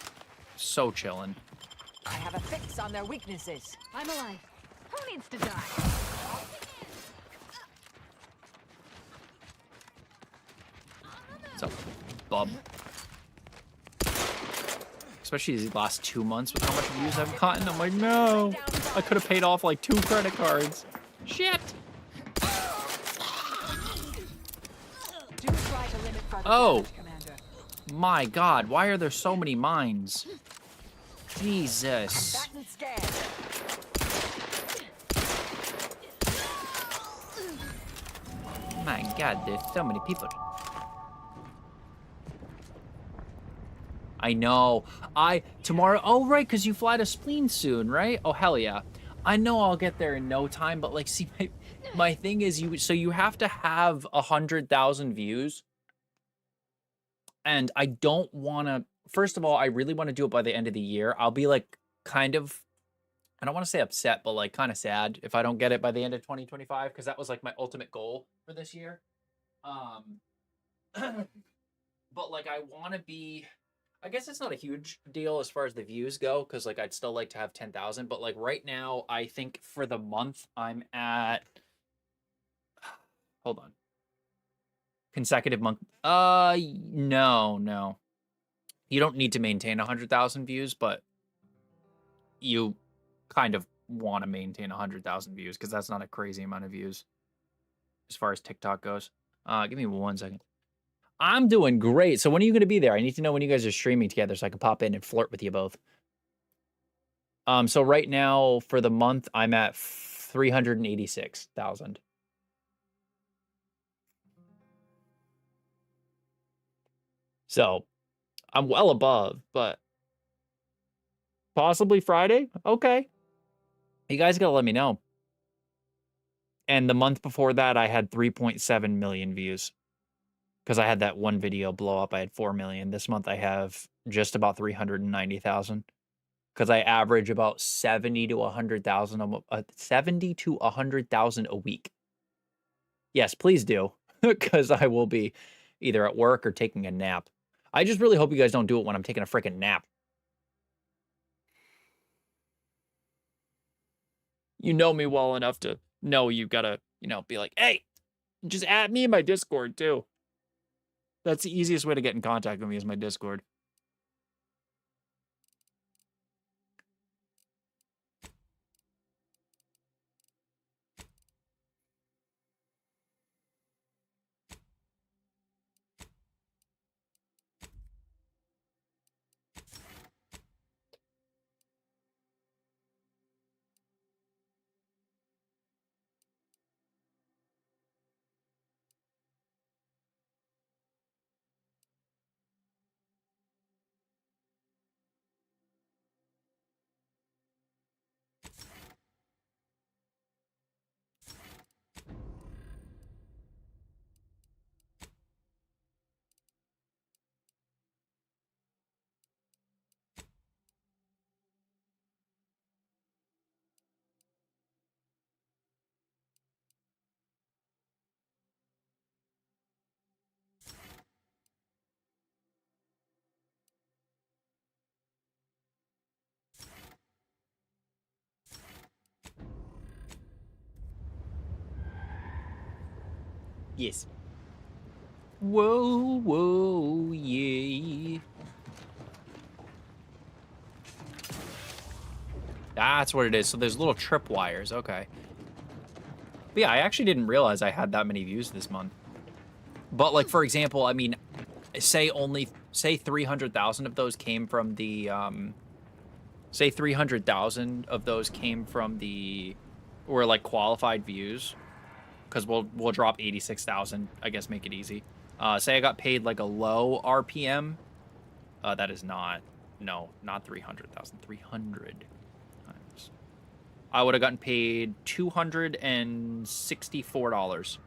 so chillin'. I have a fix on their weaknesses. I'm alive. Who needs to die? What's up, bub? Especially these last 2 months with how much views I've gotten. I'm like, no. I could have paid off like 2 credit cards. Shit. Oh. My God. Why are there so many mines? Jesus. My God, there's so many people. I know. Tomorrow, oh, right, because you fly to Spleen soon, right? Oh, hell yeah. I know I'll get there in no time, but, like, see, my thing is, you have to have 100,000 views. And I don't want to, first of all, I really want to do it by the end of the year. I'll be, like, kind of, I don't want to say upset, but, like, kind of sad if I don't get it by the end of 2025, because that was, like, my ultimate goal for this year. But, like, I want to be, I guess it's not a huge deal as far as the views go, because, like, I'd still like to have 10,000. But, like, right now, I think for the month, I'm at, hold on. Consecutive month. No. You don't need to maintain 100,000 views, but you kind of want to maintain 100,000 views, because that's not a crazy amount of views as far as TikTok goes. Give me 1 second. I'm doing great. So when are you going to be there? I need to know when you guys are streaming together so I can pop in and flirt with you both. So right now for the month, I'm at 386,000. So I'm well above, but possibly Friday. Okay. You guys got to let me know. And the month before that, I had 3.7 million views. Because I had that one video blow up, I had 4 million. This month I have just about 390,000. Because I average about 70 to 100,000, 70 to 100,000 a week. Yes, please do, because I will be either at work or taking a nap. I just really hope you guys don't do it when I'm taking a freaking nap. You know me well enough to know you gotta, be like, hey, just add me in my Discord too. That's the easiest way to get in contact with me is my Discord. Yes. Whoa, whoa, yeah. That's what it is. So there's little trip wires. Okay. But yeah, I actually didn't realize I had that many views this month. But like, for example, I mean, say 300,000 of those came from the, say 300,000 of those came from the, or like qualified views, because we'll drop 86,000, I guess, make it easy. Say I got paid like a low RPM, that is not 300,000, 300 times. I would have gotten paid $264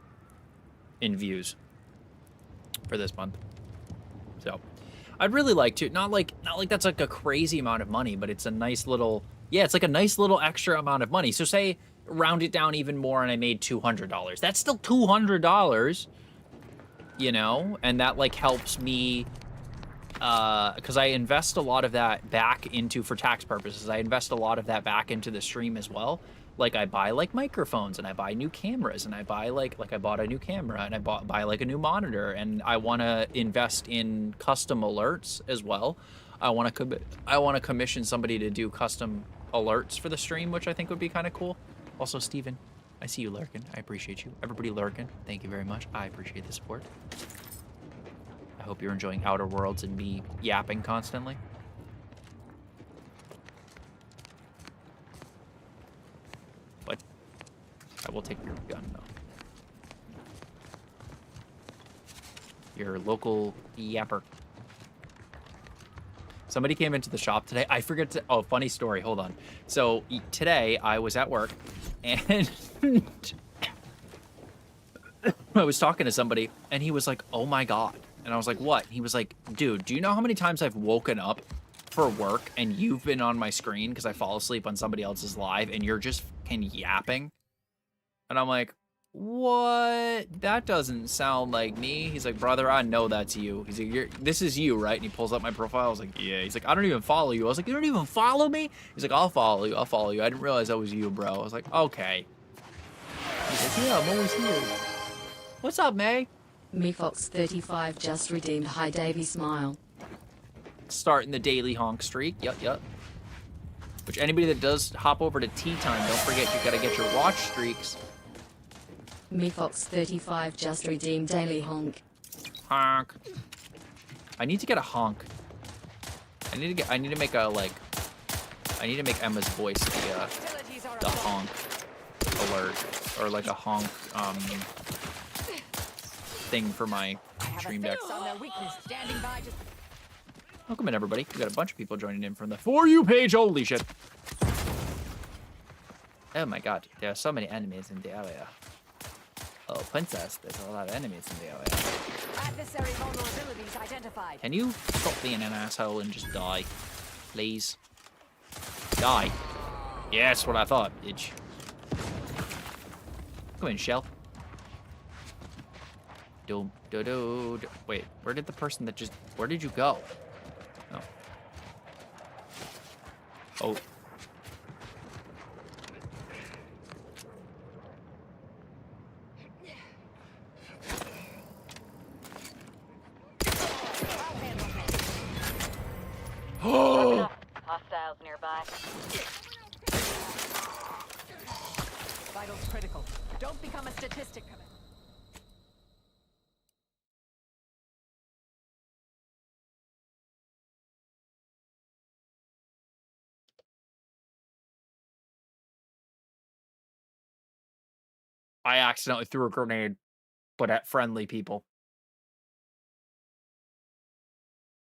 in views for this month. So I'd really like to, not like that's like a crazy amount of money, but it's a nice little, yeah, it's like a nice little extra amount of money. So say round it down even more and I made $200. That's still $200, you know, and that like helps me, because I invest a lot of that back into, for tax purposes, I invest a lot of that back into the stream as well. Like I buy like microphones and I buy new cameras and I buy like I bought a new camera and I buy like a new monitor, and I want to invest in custom alerts as well. I want to commission somebody to do custom alerts for the stream, which I think would be kind of cool. Also, Steven, I see you lurking. I appreciate you. Everybody lurking, thank you very much. I appreciate the support. I hope you're enjoying Outer Worlds and me yapping constantly. But I will take your gun, though. Your local yapper. Somebody came into the shop today. I forget to... Oh, funny story. Hold on. So today I was at work and I was talking to somebody and he was like, oh my God. And I was like, what? He was like, dude, do you know how many times I've woken up for work and you've been on my screen because I fall asleep on somebody else's live and you're just yapping? And I'm like, what? That doesn't sound like me. He's like, brother, I know that's you. He's like, this is you, right? And he pulls up my profile. I was like, yeah. He's like, I don't even follow you. I was like, you don't even follow me? He's like, I'll follow you. I'll follow you. I didn't realize that was you, bro. I was like, okay. He's like, yeah, I'm always here. What's up, May? MeFox35 just redeemed Hi Davey Smile. Starting the daily honk streak. Yup. Which anybody that does hop over to tea time, don't forget you gotta get your watch streaks. MeFox35 just redeemed Daily Honk. Honk. I need to get a honk. I need to make a I need to make Emma's voice the honk alert, or like a honk thing for my stream deck. Welcome in, everybody. We got a bunch of people joining in from the For You page. Holy shit. Oh my God, there are so many enemies in the area. Oh, princess, there's a lot of enemies in the area. Adversary vulnerabilities identified. Can you stop being an asshole and just die? Please. Die. Yeah, that's what I thought, bitch. Come in, Shell. Wait, where did the person that just... Where did you go? Oh. Oh. Hostiles nearby. Vitals critical. Don't become a statistic. I accidentally threw a grenade, but at friendly people.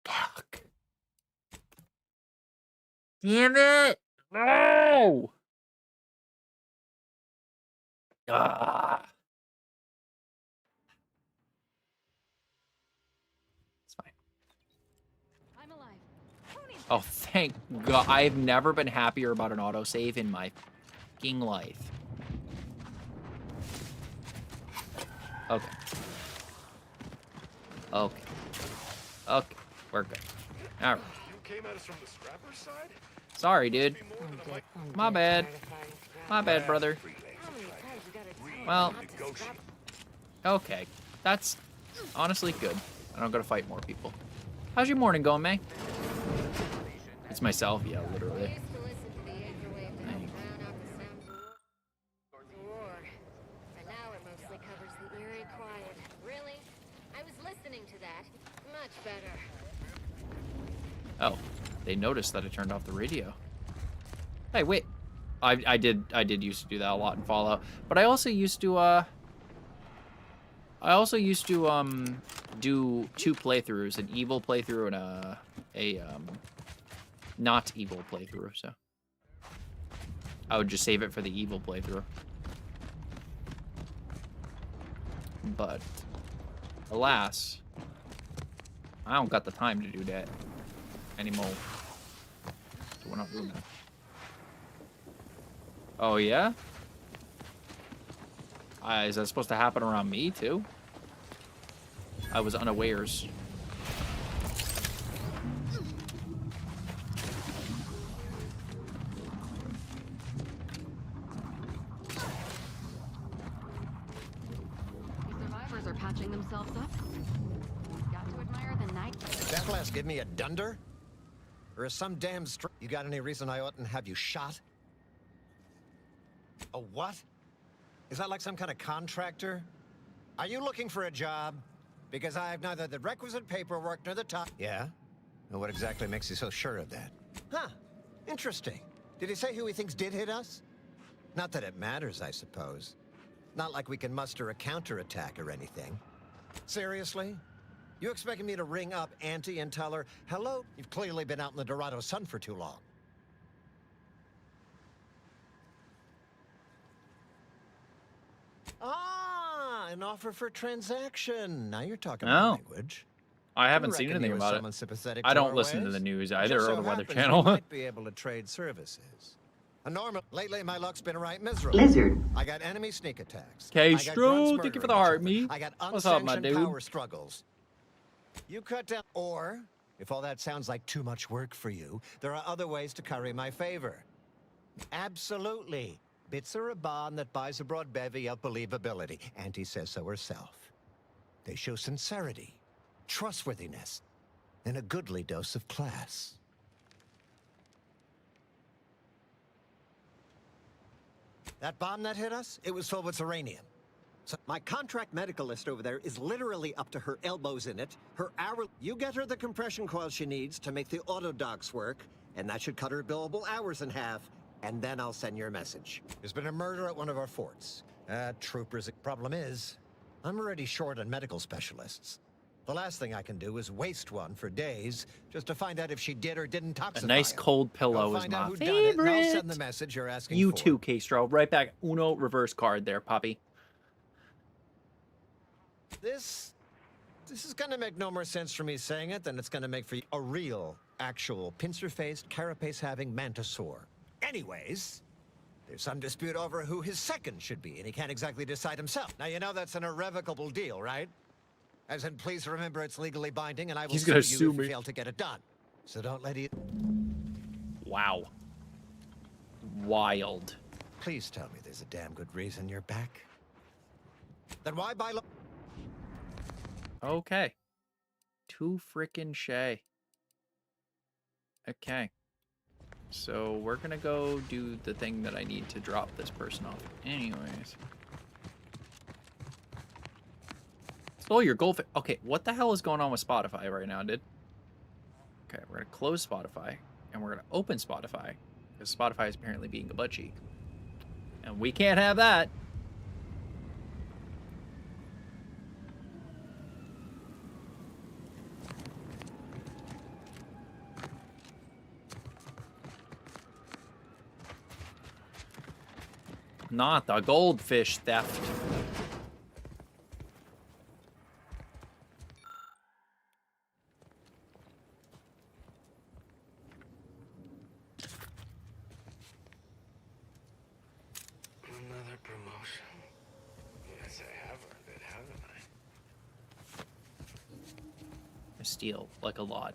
Fuck. Damn it! No! Ah. It's fine. I'm alive. Oh, thank God. I've never been happier about an autosave in my fucking life. Okay. Okay. Okay. We're good. All right. You came at us from the scrapper side? Sorry, dude. My bad. My bad, brother. Well, Okay, that's honestly good. I don't gotta fight more people. How's your morning going, May? It's myself, yeah, literally. Oh, they noticed that I turned off the radio. Hey, wait. I did used to do that a lot in Fallout, but I also used to do 2 playthroughs, an evil playthrough and a not evil playthrough, so I would just save it for the evil playthrough. But alas, I don't got the time to do that anymore. So we're not doing that. Oh yeah? Is that supposed to happen around me too? I was unawares. Survivors are patching themselves up. Got to admire the night. That last give me a dunder? Or is some damn you got any reason I oughtn't have you shot? A what? Is that like some kind of contractor? Are you looking for a job? Because I have neither the requisite paperwork nor the time. Yeah? And what exactly makes you so sure of that? Huh. Interesting. Did he say who he thinks did hit us? Not that it matters, I suppose. Not like we can muster a counterattack or anything. Seriously? You expecting me to ring up Auntie and tell her, hello? You've clearly been out in the Dorado sun for too long. Ah, an offer for transaction. Now you're talking my language. I haven't seen anything about it. I don't listen to the news either or the Weather Channel. Might be able to trade services. Lately, my luck's been right miserable. Lizard. I got enemy sneak attacks. K-Stro, thank you for the heart, me. I got What's up, my unsanctioned dude? power struggles. You cut down. Or, if all that sounds like too much work for you, there are other ways to curry my favor. Absolutely. Bits are a bond that buys a broad bevy of believability. Auntie says so herself. They show sincerity, trustworthiness, and a goodly dose of class. That bomb that hit us, it was filled with uranium. So my contract medicalist over there is literally up to her elbows in it. You get her the compression coil she needs to make the auto docs work, and that should cut her billable hours in half. And then I'll send your message. There's been a murder at one of our forts. Troopers. Problem is, I'm already short on medical specialists. The last thing I can do is waste one for days just to find out if she did or didn't toxify. A nice cold pillow is my favorite. I'll send the message you're asking You for. too, K-Stro. Right back. Uno reverse card there, Poppy. This is gonna make no more sense for me saying it than it's gonna make for you. A real, actual, pincer-faced, carapace-having mantisaur. Anyways, there's some dispute over who his second should be, and he can't exactly decide himself. Now, you know that's an irrevocable deal, right? As in, please remember it's legally binding, and I will He's gonna sue sue you if me. you fail to get it done. So don't let it... Wow. Wild. Please tell me there's a damn good reason you're back. Then why buy... Okay. Too frickin' shay. Okay. So we're gonna go do the thing that I need to drop this person off. Anyways. Stole your goldfish. Okay, what the hell is going on with Spotify right now, dude? Okay, we're gonna close Spotify and we're gonna open Spotify because Spotify is apparently being a butt cheek, and we can't have that. Not the goldfish theft. Another promotion. Yes, I have earned it, haven't I? I steal like a lot.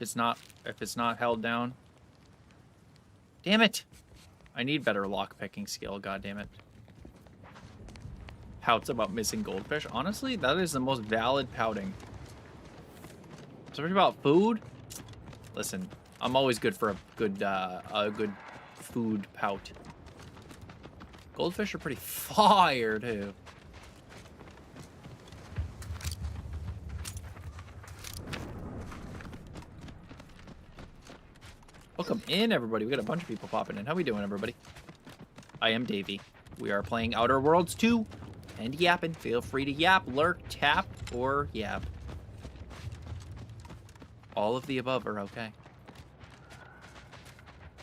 if it's not held down. Damn it! I need better lock picking skill. God damn it. Pouts about missing goldfish. Honestly, that is the most valid pouting. Something about food. Listen, I'm always good for a good food pout. Goldfish are pretty fire too. Welcome in, everybody. We got a bunch of people popping in. How we doing, everybody? I am Davey. We are playing Outer Worlds 2 and yapping. Feel free to yap, lurk, tap, or yap. All of the above are okay.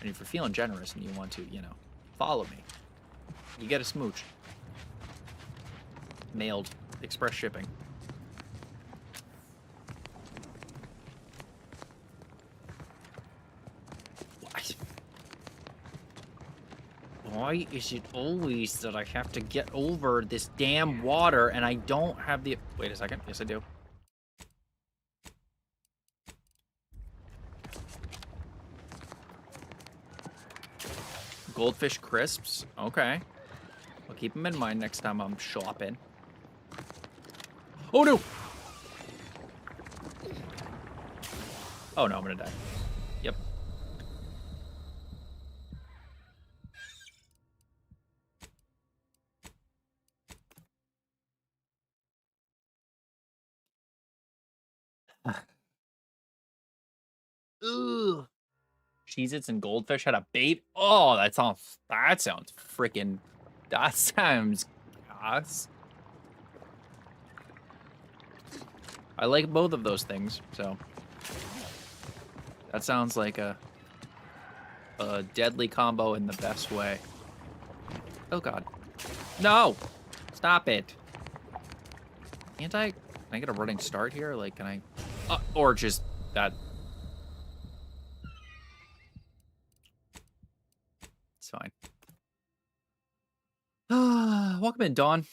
And if you're feeling generous and you want to, you know, follow me, you get a smooch. Mailed. Express shipping. Why is it always that I have to get over this damn water and I don't have the... Wait a second. Yes, I do. Goldfish crisps. Okay. I'll keep them in mind next time I'm shopping. Oh, no! Oh, no, I'm gonna die. Yep. Ugh. Cheez-Its and goldfish had a bait. Oh, that sounds freaking. That sounds gas. I like both of those things, so that sounds like a deadly combo in the best way. Oh god. No! Stop it. Can I get a running start here? Like, can I or just that. It's fine. Welcome in, Dawn.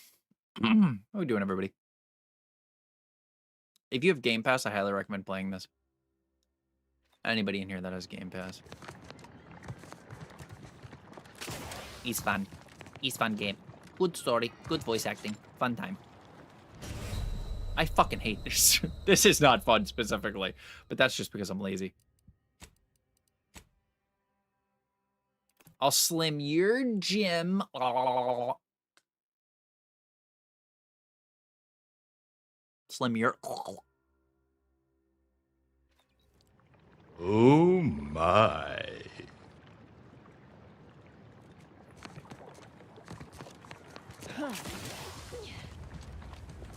How are we doing, everybody? If you have Game Pass, I highly recommend playing this. Anybody in here that has Game Pass. It's fun. It's fun game. Good story. Good voice acting. Fun time. I fucking hate this. This is not fun specifically, but that's just because I'm lazy. I'll slim your gym. Slim your... Oh my.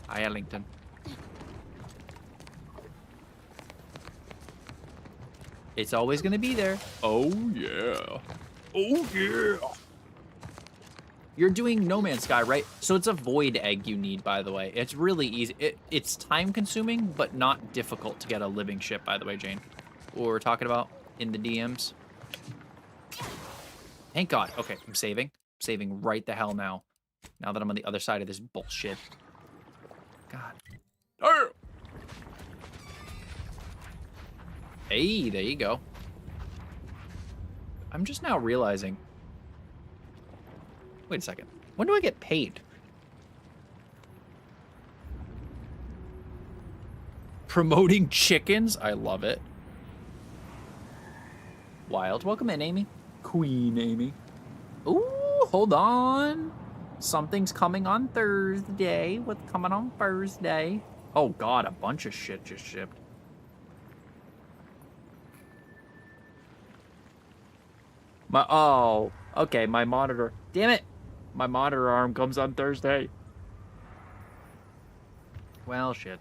Hi, Ellington. It's always gonna be there. Oh, yeah. Oh, yeah. You're doing No Man's Sky, right? So it's a void egg you need, by the way. It's really easy. It's time-consuming, but not difficult to get a living ship, by the way, Jane. What we're talking about in the DMs. Thank God. Okay, I'm saving. I'm saving right the hell now. Now that I'm on the other side of this bullshit. God. Oh! Hey, there you go. I'm just now realizing. Wait a second. When do I get paid? Promoting chickens? I love it. Wild. Welcome in, Amy. Queen Amy. Ooh, hold on. Something's coming on Thursday. What's coming on Thursday? Oh, God, a bunch of shit just shipped. Oh, okay, my monitor. Damn it. My monitor arm comes on Thursday. Well, shit.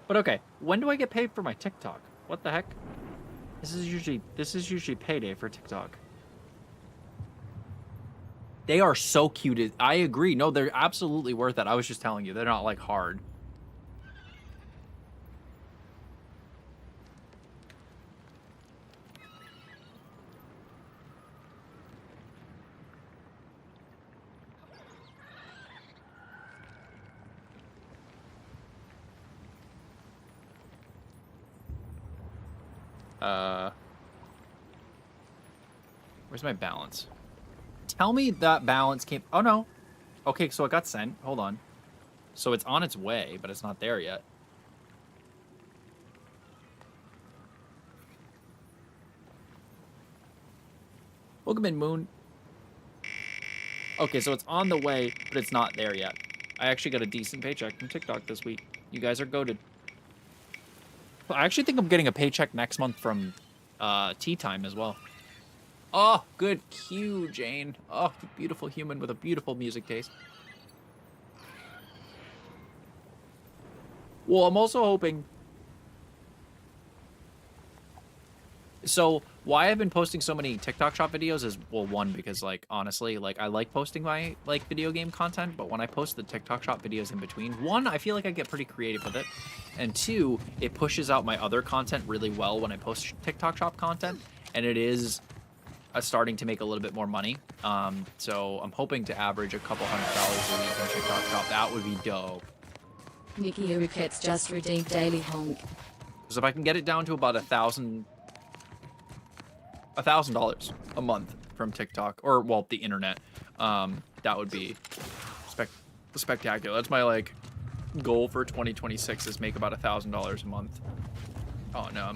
But okay, when do I get paid for my TikTok? What the heck? This is usually payday for TikTok. They are so cute. I agree. No, they're absolutely worth it. I was just telling you, they're not like hard. Where's my balance? Tell me that balance came... Oh, no. Okay, so it got sent. Hold on. So it's on its way, but it's not there yet. Welcome in, Moon. Okay, so it's on the way, but it's not there yet. I actually got a decent paycheck from TikTok this week. You guys are goated. I actually think I'm getting a paycheck next month from Tea Time as well. Oh, good cue, Jane. Oh, you beautiful human with a beautiful music taste. Well, I'm also hoping... So, why I've been posting so many TikTok shop videos is, well, one, because, like, honestly, like, I like posting my, like, video game content, but when I post the TikTok shop videos in between, one, I feel like I get pretty creative with it, and two, it pushes out my other content really well when I post TikTok shop content, and it is starting to make a little bit more money. So I'm hoping to average a couple $100 a week on TikTok shop. That would be dope. Nikki Uruket's just redeemed Daily Honk. Because if I can get it down to about $1,000 a month from TikTok, or, well, the internet, that would be spectacular. That's my, like, goal for 2026 is make about $1,000 a month. Oh, no.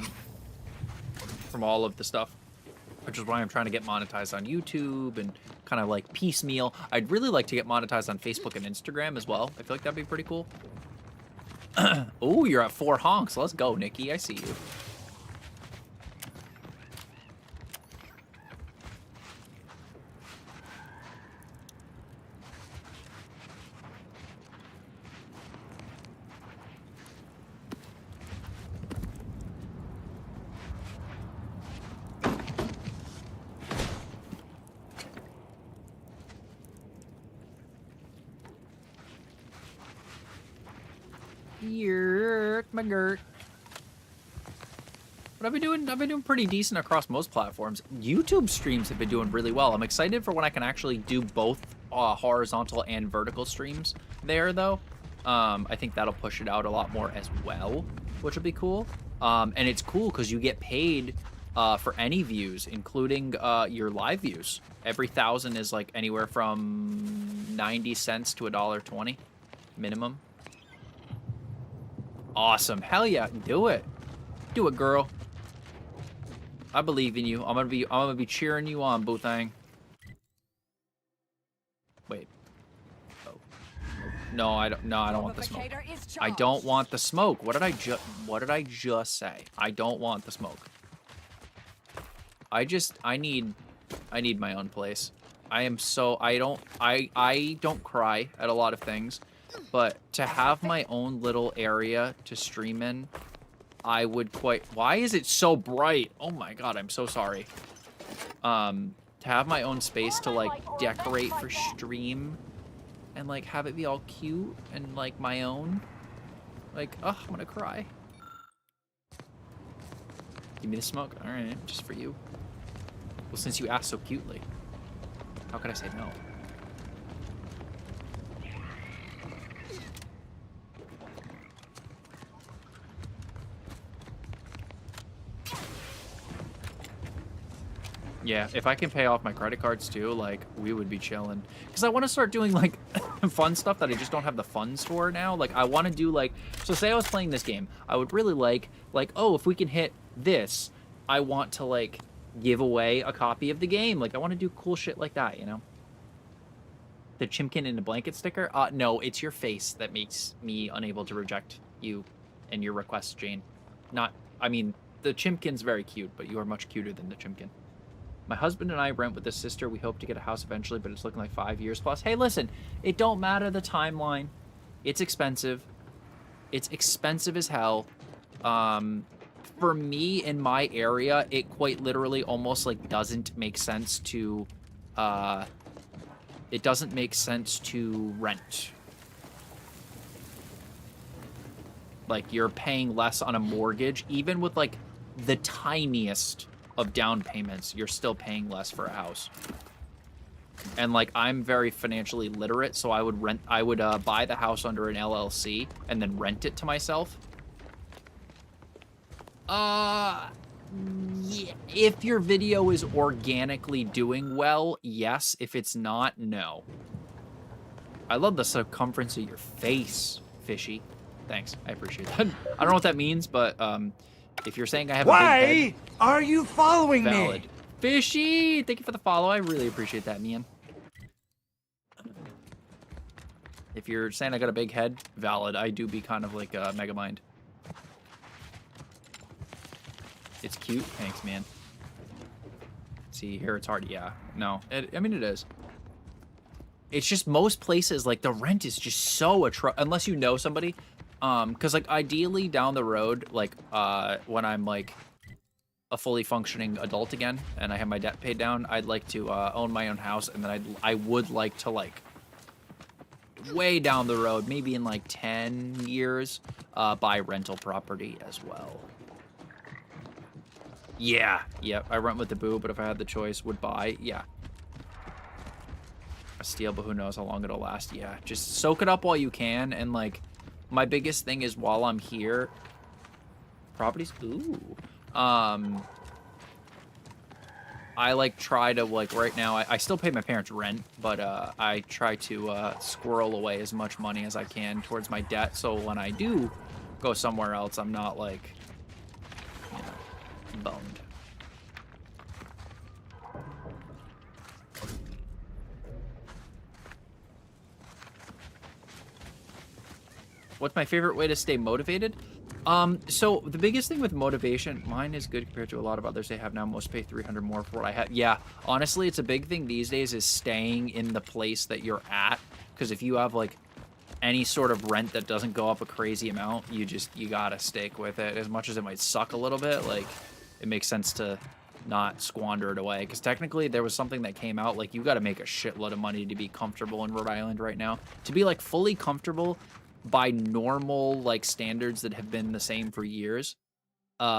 From all of the stuff. Which is why I'm trying to get monetized on YouTube and kind of, like, piecemeal. I'd really like to get monetized on Facebook and Instagram as well. I feel like that'd be pretty cool. Oh, you're at 4 honks. Let's go, Nikki. I see you. Yerk, my gert. But I've been doing pretty decent across most platforms. YouTube streams have been doing really well. I'm excited for when I can actually do both horizontal and vertical streams there, though. I think that'll push it out a lot more as well, which will be cool. And it's cool because you get paid for any views, including your live views. Every 1,000 is like anywhere from 90 cents to $1.20 minimum. Awesome. Hell yeah, do it. Do it, girl. I believe in you. I'm gonna be cheering you on, Boothang. Wait. Oh. No, I don't want the smoke. I don't want the smoke. What did I just say? I don't want the smoke. I need my own place. I don't cry at a lot of things. But to have my own little area to stream in, I would quite... Why is it so bright? Oh my god, I'm so sorry. To have my own space to, like, decorate for stream and, like, have it be all cute and, like, my own. Like, oh, I'm gonna cry. Give me the smoke. Alright, just for you. Well, since you asked so cutely, how could I say no? Yeah, if I can pay off my credit cards too, like, we would be chilling. Because I want to start doing, like, fun stuff that I just don't have the funds for now. Like, I want to do, like... So say I was playing this game. I would really like, oh, if we can hit this, I want to, like, give away a copy of the game. Like, I want to do cool shit like that, you know? The Chimkin in a blanket sticker? No, it's your face that makes me unable to reject you and your request, Jane. Not... I mean, the Chimkin's very cute, but you are much cuter than the Chimkin. My husband and I rent with his sister. We hope to get a house eventually, but it's looking like 5 years plus. Hey, listen, it don't matter the timeline. It's expensive. It's expensive as hell. For me, in my area, it quite literally almost, like, doesn't make sense to, it doesn't make sense to rent. Like, you're paying less on a mortgage, even with, like, the tiniest of down payments, you're still paying less for a house. And, like, I'm very financially literate, so I would buy the house under an LLC and then rent it to myself. Yeah, if your video is organically doing well, yes. If it's not, no. I love the circumference of your face, Fishy. Thanks, I appreciate that. I don't know what that means, but if you're saying I have a big head, are you following valid. Fishy, thank you for the follow. I really appreciate that, man. If you're saying I got a big head, valid. I do be kind of like a Megamind. It's cute. Thanks, man. See, here it's hard. Yeah. No. I mean, it is. It's just most places, like, the rent is just so unless you know somebody. Because, like, ideally down the road, like, when I'm, like, a fully functioning adult again and I have my debt paid down, I'd like to own my own house. And then I would like to, like, way down the road, maybe in, like, 10 years, buy rental property as well. Yeah, yep, I rent with the boo, but if I had the choice, would buy, yeah. A steal, but who knows how long it'll last, yeah. Just soak it up while you can, and, like, my biggest thing is while I'm here, properties, ooh. I, like, try to, like, right now, I still pay my parents' rent, but, I try to, squirrel away as much money as I can towards my debt, so when I do go somewhere else, I'm not, like, you know, boned. What's my favorite way to stay motivated? So the biggest thing with motivation, mine is good compared to a lot of others they have now. Most pay 300 more for what I have. Yeah, honestly, it's a big thing these days is staying in the place that you're at. Because if you have like any sort of rent that doesn't go up a crazy amount, you gotta stick with it. As much as it might suck a little bit, like it makes sense to not squander it away. Because technically there was something that came out, like you gotta make a shitload of money to be comfortable in Rhode Island right now. To be like fully comfortable by normal like standards that have been the same for years,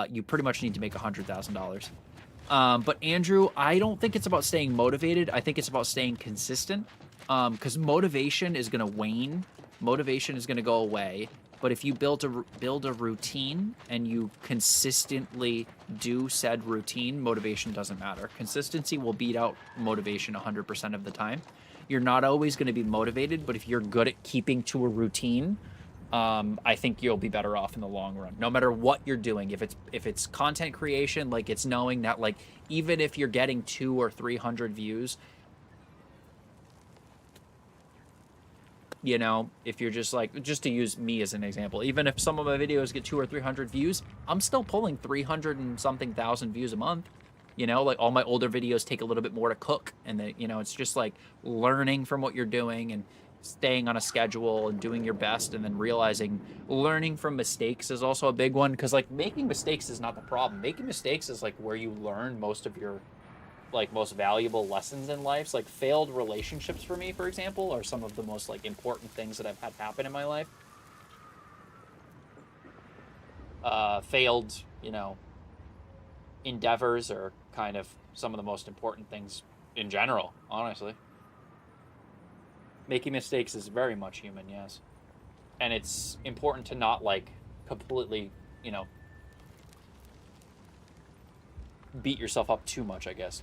you pretty much need to make $100,000. But Andrew, I don't think it's about staying motivated. I think it's about staying consistent. Because motivation is going to wane. Motivation is going to go away. But if you build a routine and you consistently do said routine, motivation doesn't matter. Consistency will beat out motivation 100% of the time. You're not always going to be motivated, but if you're good at keeping to a routine, I think you'll be better off in the long run. No matter what you're doing, if it's content creation, like it's knowing that like even if you're getting 200 or 300 views, you know, if you're just like, just to use me as an example, even if some of my videos get 200 or 300 views, I'm still pulling 300 and something thousand views a month. You know, like all my older videos take a little bit more to cook, and you know, it's just like learning from what you're doing and staying on a schedule and doing your best, and then realizing learning from mistakes is also a big one, because like making mistakes is not the problem. Making mistakes is like where you learn most of your like most valuable lessons in life. So, like failed relationships for me, for example, are some of the most like important things that I've had happen in my life. Failed, you know, endeavors are kind of some of the most important things in general, honestly. Making mistakes is very much human, yes. And it's important to not like completely, you know, beat yourself up too much, I guess.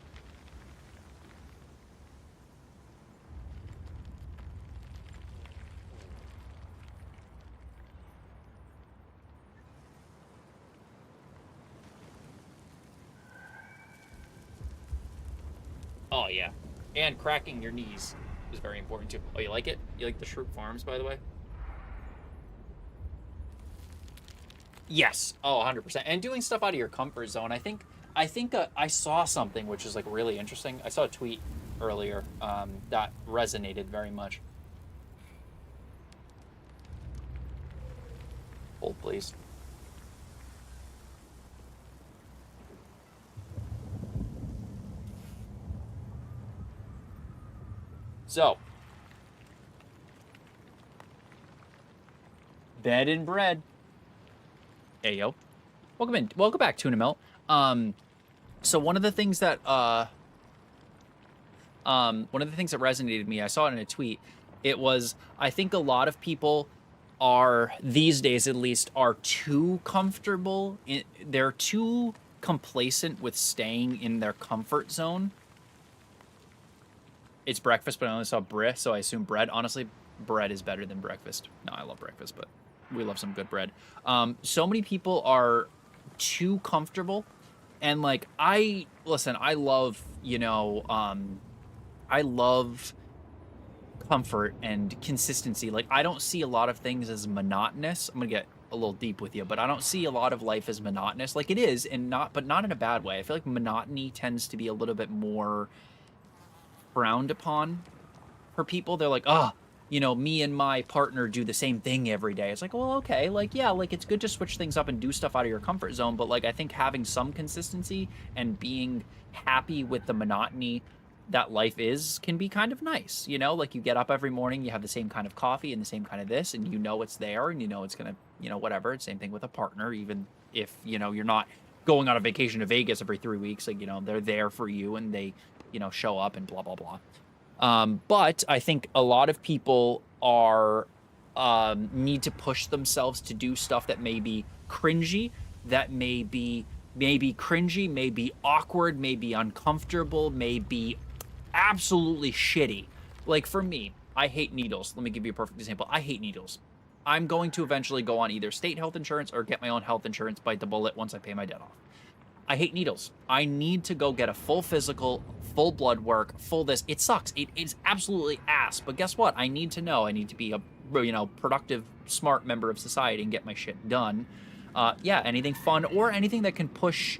Oh, yeah. And cracking your knees is very important, too. Oh, you like it? You like the Shroot Farms, by the way? Yes. Oh, 100%. And doing stuff out of your comfort zone. I think I saw something which is, like, really interesting. I saw a tweet earlier that resonated very much. Hold, please. So, bed and bread. Hey, yo. Welcome in. Welcome back, Tuna Melt. So one of the things that resonated with me, I saw it in a tweet. It was, I think a lot of people are, these days at least, are too comfortable. They're too complacent with staying in their comfort zone. It's breakfast, but I only saw brie, so I assume bread. Honestly, bread is better than breakfast. No, I love breakfast, but we love some good bread. So many people are too comfortable, and like I love, you know, I love comfort and consistency. Like I don't see a lot of things as monotonous. I'm gonna get a little deep with you, but I don't see a lot of life as monotonous. Like it is, and not in a bad way. I feel like monotony tends to be a little bit more frowned upon for people. They're like, oh, you know, me and my partner do the same thing every day. It's like, well, okay, like, yeah, like it's good to switch things up and do stuff out of your comfort zone, but like I think having some consistency and being happy with the monotony that life is can be kind of nice, you know? Like you get up every morning, you have the same kind of coffee and the same kind of this, and you know it's there, and you know it's gonna, you know, whatever. Same thing with a partner, even if, you know, you're not going on a vacation to Vegas every 3 weeks, like, you know, they're there for you and they, you know, show up and blah, blah, blah. But I think a lot of people are, need to push themselves to do stuff that may be cringy, that may be cringy, may be awkward, may be uncomfortable, may be absolutely shitty. Like for me, I hate needles. Let me give you a perfect example. I hate needles. I'm going to eventually go on either state health insurance or get my own health insurance, bite the bullet once I pay my debt off. I hate needles. I need to go get a full physical, full blood work, full this. It sucks. It's absolutely ass. But guess what? I need to know. I need to be a, you know, productive, smart member of society and get my shit done. Yeah, anything fun or anything that can push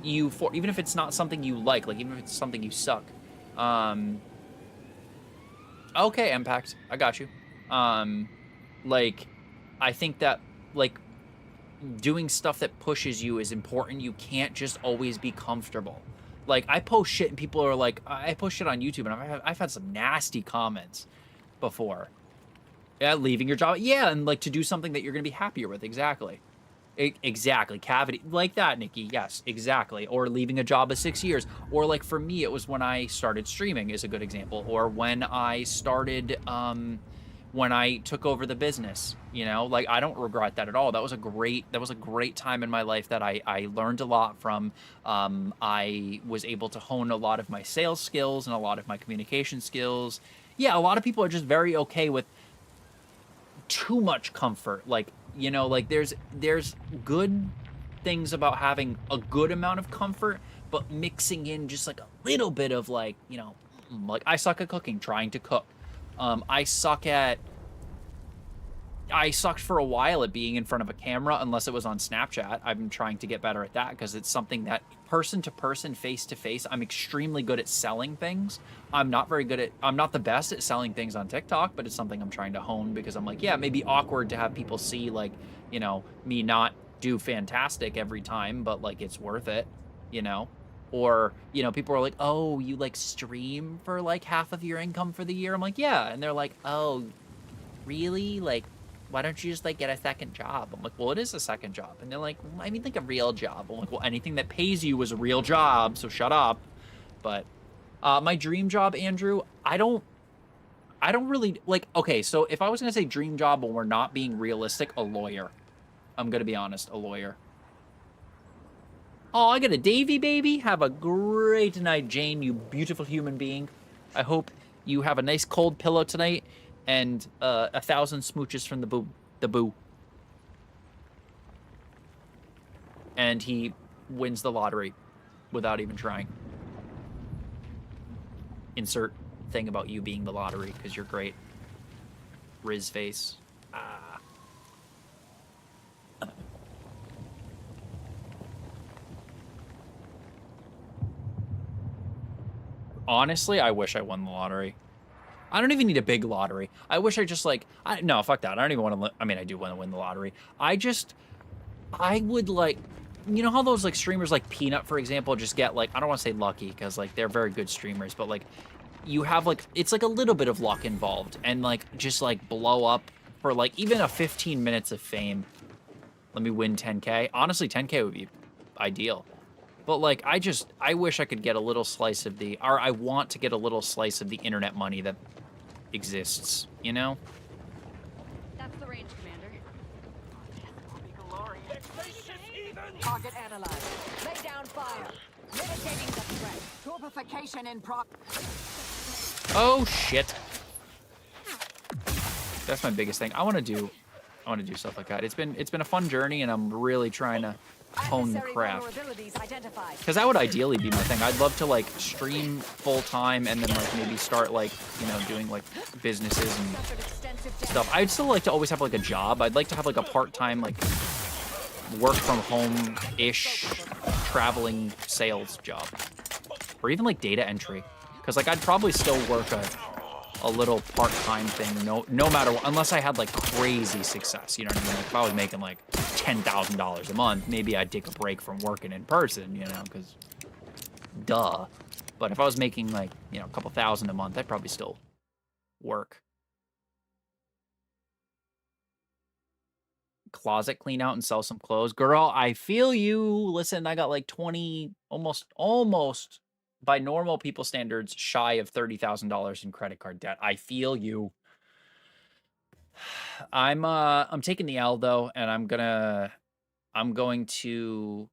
you for, even if it's not something you like even if it's something you suck. Okay, Impact. I got you. Like, I think that, like, doing stuff that pushes you is important. You can't just always be comfortable. Like, I post shit and people are like, I post shit on YouTube and I've had some nasty comments before. Yeah, leaving your job. Yeah, and like to do something that you're going to be happier with. Exactly. Exactly. Cavity. Like that, Nikki. Yes, exactly. Or leaving a job of 6 years. Or like for me, it was when I started streaming is a good example. Or when I started, when I took over the business, you know, like I don't regret that at all. That was a great time in my life that I learned a lot from. I was able to hone a lot of my sales skills and a lot of my communication skills. Yeah, a lot of people are just very okay with too much comfort. Like, you know, like there's good things about having a good amount of comfort, but mixing in just like a little bit of like, you know, like I suck at cooking, trying to cook. I sucked for a while at being in front of a camera, unless it was on Snapchat. I'm trying to get better at that because it's something that person to person, face to face, I'm extremely good at selling things. I'm not the best at selling things on TikTok, but it's something I'm trying to hone because I'm like, yeah, it may be awkward to have people see like, you know, me not do fantastic every time, but like it's worth it, you know? Or, you know, people are like, oh, you like stream for like half of your income for the year? I'm like, yeah. And they're like, oh, really? Like, why don't you just like get a second job? I'm like, well, it is a second job. And they're like, well, I mean, like a real job. I'm like, well, anything that pays you is a real job, so shut up. But my dream job, Andrew, I don't really like, okay, so if I was gonna say dream job when we're not being realistic, a lawyer. I'm gonna be honest, a lawyer. Oh, I got a Davy baby. Have a great night, Jane, you beautiful human being. I hope you have a nice cold pillow tonight and 1,000 smooches from the boo. And he wins the lottery without even trying. Insert thing about you being the lottery because you're great. Riz face. Honestly, I wish I won the lottery. I don't even need a big lottery. I wish I just like, no, fuck that. I don't even want to, I mean, I do want to win the lottery. I would like, you know how those like streamers like Peanut, for example, just get like, I don't want to say lucky because like they're very good streamers, but like you have like, it's like a little bit of luck involved and like just like blow up for like even a 15 minutes of fame. Let me win 10K. Honestly, 10K would be ideal. But like, I wish I could get a little slice of I want to get a little slice of the internet money that exists, you know? That's the range, Commander. Target analyzed. Lay down fire. Mitigating the threat. Torpification in Oh shit. That's my biggest thing. I want to do stuff like that. It's been a fun journey, and I'm really trying to hone the craft. Because that would ideally be my thing. I'd love to like stream full time and then like maybe start like, you know, doing like businesses and stuff. I'd still like to always have like a job. I'd like to have like a part-time like work from home-ish traveling sales job. Or even like data entry. Because like I'd probably still work a little part-time thing, no matter what, unless I had like crazy success, you know what I mean? Like if I was making like $10,000 a month, maybe I'd take a break from working in person, you know, because duh. But if I was making like, you know, a couple thousand a month, I'd probably still work. Closet clean out and sell some clothes. Girl, I feel you. Listen, I got like 20, almost by normal people standards, shy of $30,000 in credit card debt. I feel you. I'm taking the L though, and I'm going to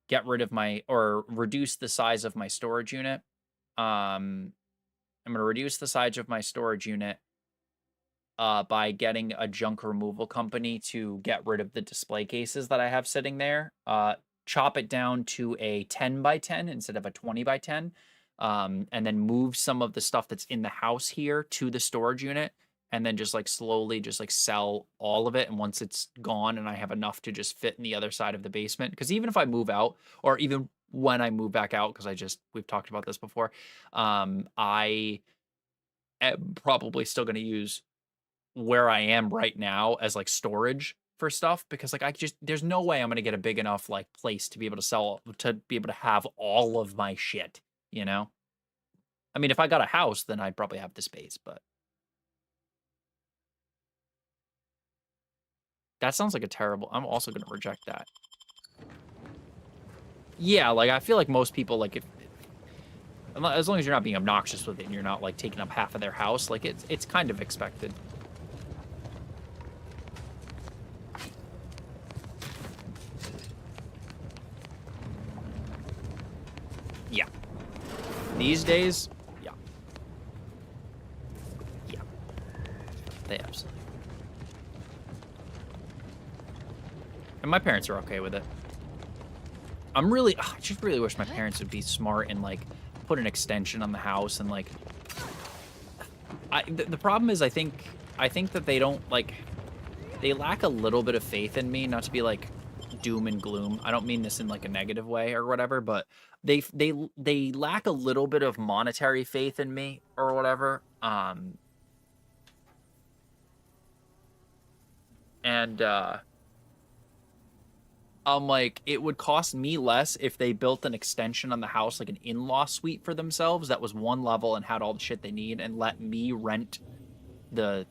get rid of or reduce the size of my storage unit. I'm going to reduce the size of my storage unit by getting a junk removal company to get rid of the display cases that I have sitting there. Chop it down to a 10 by 10 instead of a 20 by 10, and then move some of the stuff that's in the house here to the storage unit, and then just like slowly just like sell all of it. And once it's gone and I have enough to just fit in the other side of the basement, because even if I move out, or even when I move back out, because we've talked about this before, I am probably still going to use where I am right now as like storage for stuff, because like there's no way I'm gonna get a big enough like place to be able to have all of my shit, you know? I mean, if I got a house, then I'd probably have the space, but that sounds like I'm also gonna reject that. Yeah, like I feel like most people, like as long as you're not being obnoxious with it and you're not like taking up half of their house, like it's kind of expected. Yeah. These days, yeah. Yeah. They absolutely. And my parents are okay with it. I just really wish my parents would be smart and like put an extension on the house and like the problem is I think that they don't like, they lack a little bit of faith in me, not to be like doom and gloom. I don't mean this in like a negative way or whatever, but they lack a little bit of monetary faith in me or whatever. I'm like, it would cost me less if they built an extension on the house, like an in-law suite for themselves that was one level and had all the shit they need, and let me rent the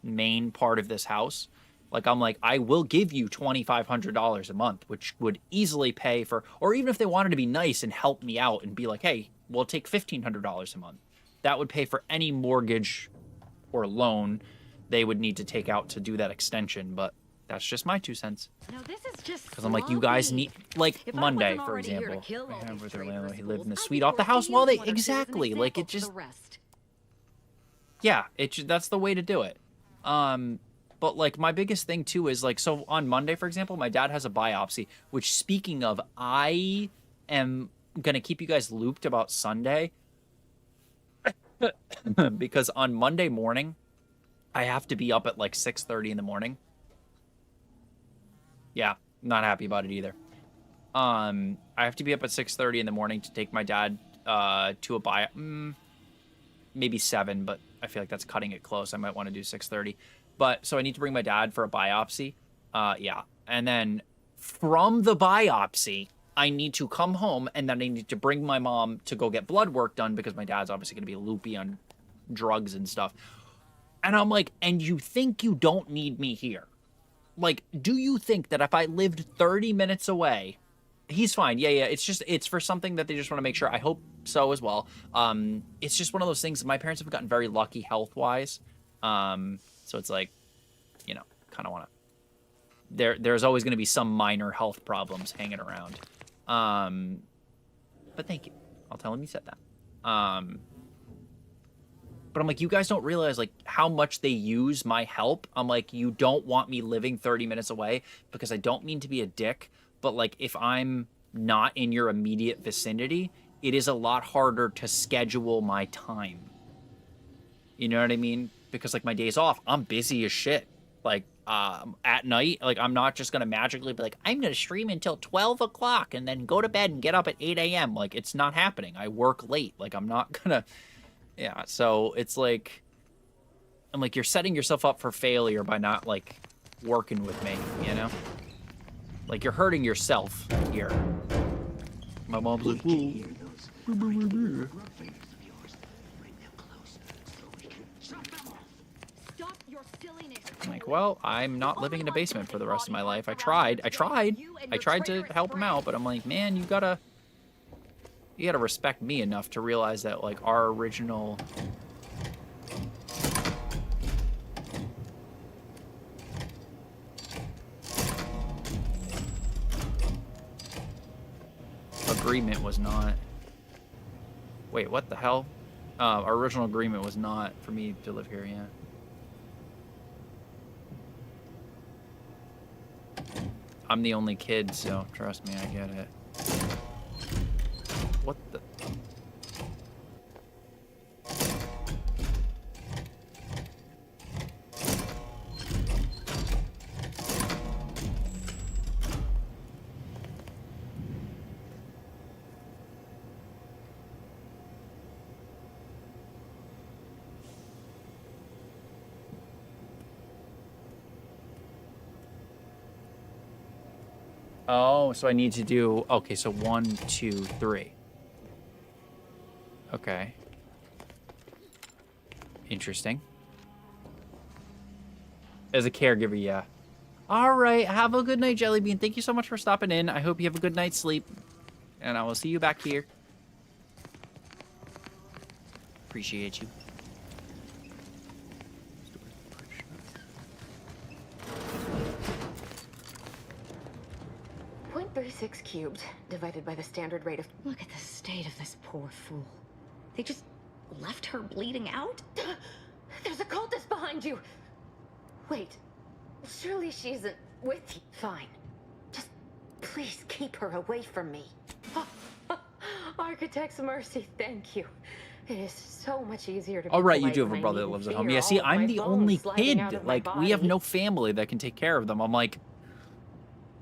main part of this house. Like, I'm like, I will give you $2,500 a month, which would easily pay for, or even if they wanted to be nice and help me out and be like, hey, we'll take $1,500 a month. That would pay for any mortgage or loan they would need to take out to do that extension, but that's just my 2 cents. No, this is just because I'm like, you guys need, like, Monday, for example. He lived in the suite off the house while they, exactly, like, it just, yeah, that's the way to do it. But, like, my biggest thing, too, is, like, so on Monday, for example, my dad has a biopsy, which, speaking of, I am going to keep you guys looped about Sunday, because on Monday morning, I have to be up at, like, 6:30 in the morning. Yeah, not happy about it either. I have to be up at 6:30 in the morning to take my dad to a maybe 7, but I feel like that's cutting it close. I might want to do 6:30. But so I need to bring my dad for a biopsy. Yeah. And then from the biopsy, I need to come home, and then I need to bring my mom to go get blood work done because my dad's obviously going to be loopy on drugs and stuff. And I'm like, and you think you don't need me here? Like, do you think that if I lived 30 minutes away, he's fine. Yeah. It's for something that they just want to make sure. I hope so as well. It's just one of those things. My parents have gotten very lucky health-wise. So it's like, you know, kind of want to there's always going to be some minor health problems hanging around. But thank you. I'll tell him you said that. But I'm like, you guys don't realize like how much they use my help. I'm like, you don't want me living 30 minutes away because I don't mean to be a dick, but like if I'm not in your immediate vicinity, it is a lot harder to schedule my time. You know what I mean? Because like my days off, I'm busy as shit. Like at night, like I'm not just gonna magically be like, I'm gonna stream until 12 o'clock and then go to bed and get up at 8 a.m. Like it's not happening. I work late. Like I'm not gonna, yeah. So it's like, I'm like, you're setting yourself up for failure by not like working with me, you know? Like you're hurting yourself here. My mom's like, whoa. I'm like, well, I'm not living in a basement for the rest of my life. I tried to help him out, but I'm like, man, you gotta respect me enough to realize that like our original agreement was not. Wait, what the hell? Our original agreement was not for me to live here, yeah. I'm the only kid, so trust me, I get it. What the? Oh, so I need to do, okay, so 1, 2, 3. Okay. Interesting. As a caregiver, yeah. All right, have a good night, Jellybean. Thank you so much for stopping in. I hope you have a good night's sleep. And I will see you back here. Appreciate you. 0.36 cubed divided by the standard rate of... Look at the state of this poor fool. They just left her bleeding out? There's a cultist behind you! Wait, surely she isn't with you. Fine. Just please keep her away from me. Architect's mercy, thank you. It is so much easier to be all right, you do polite have a when I brother that needn't lives at home. feel Yeah, see, all of my I'm the bones only sliding kid. out of my Like, we have body. no family that can take care of them. I'm like,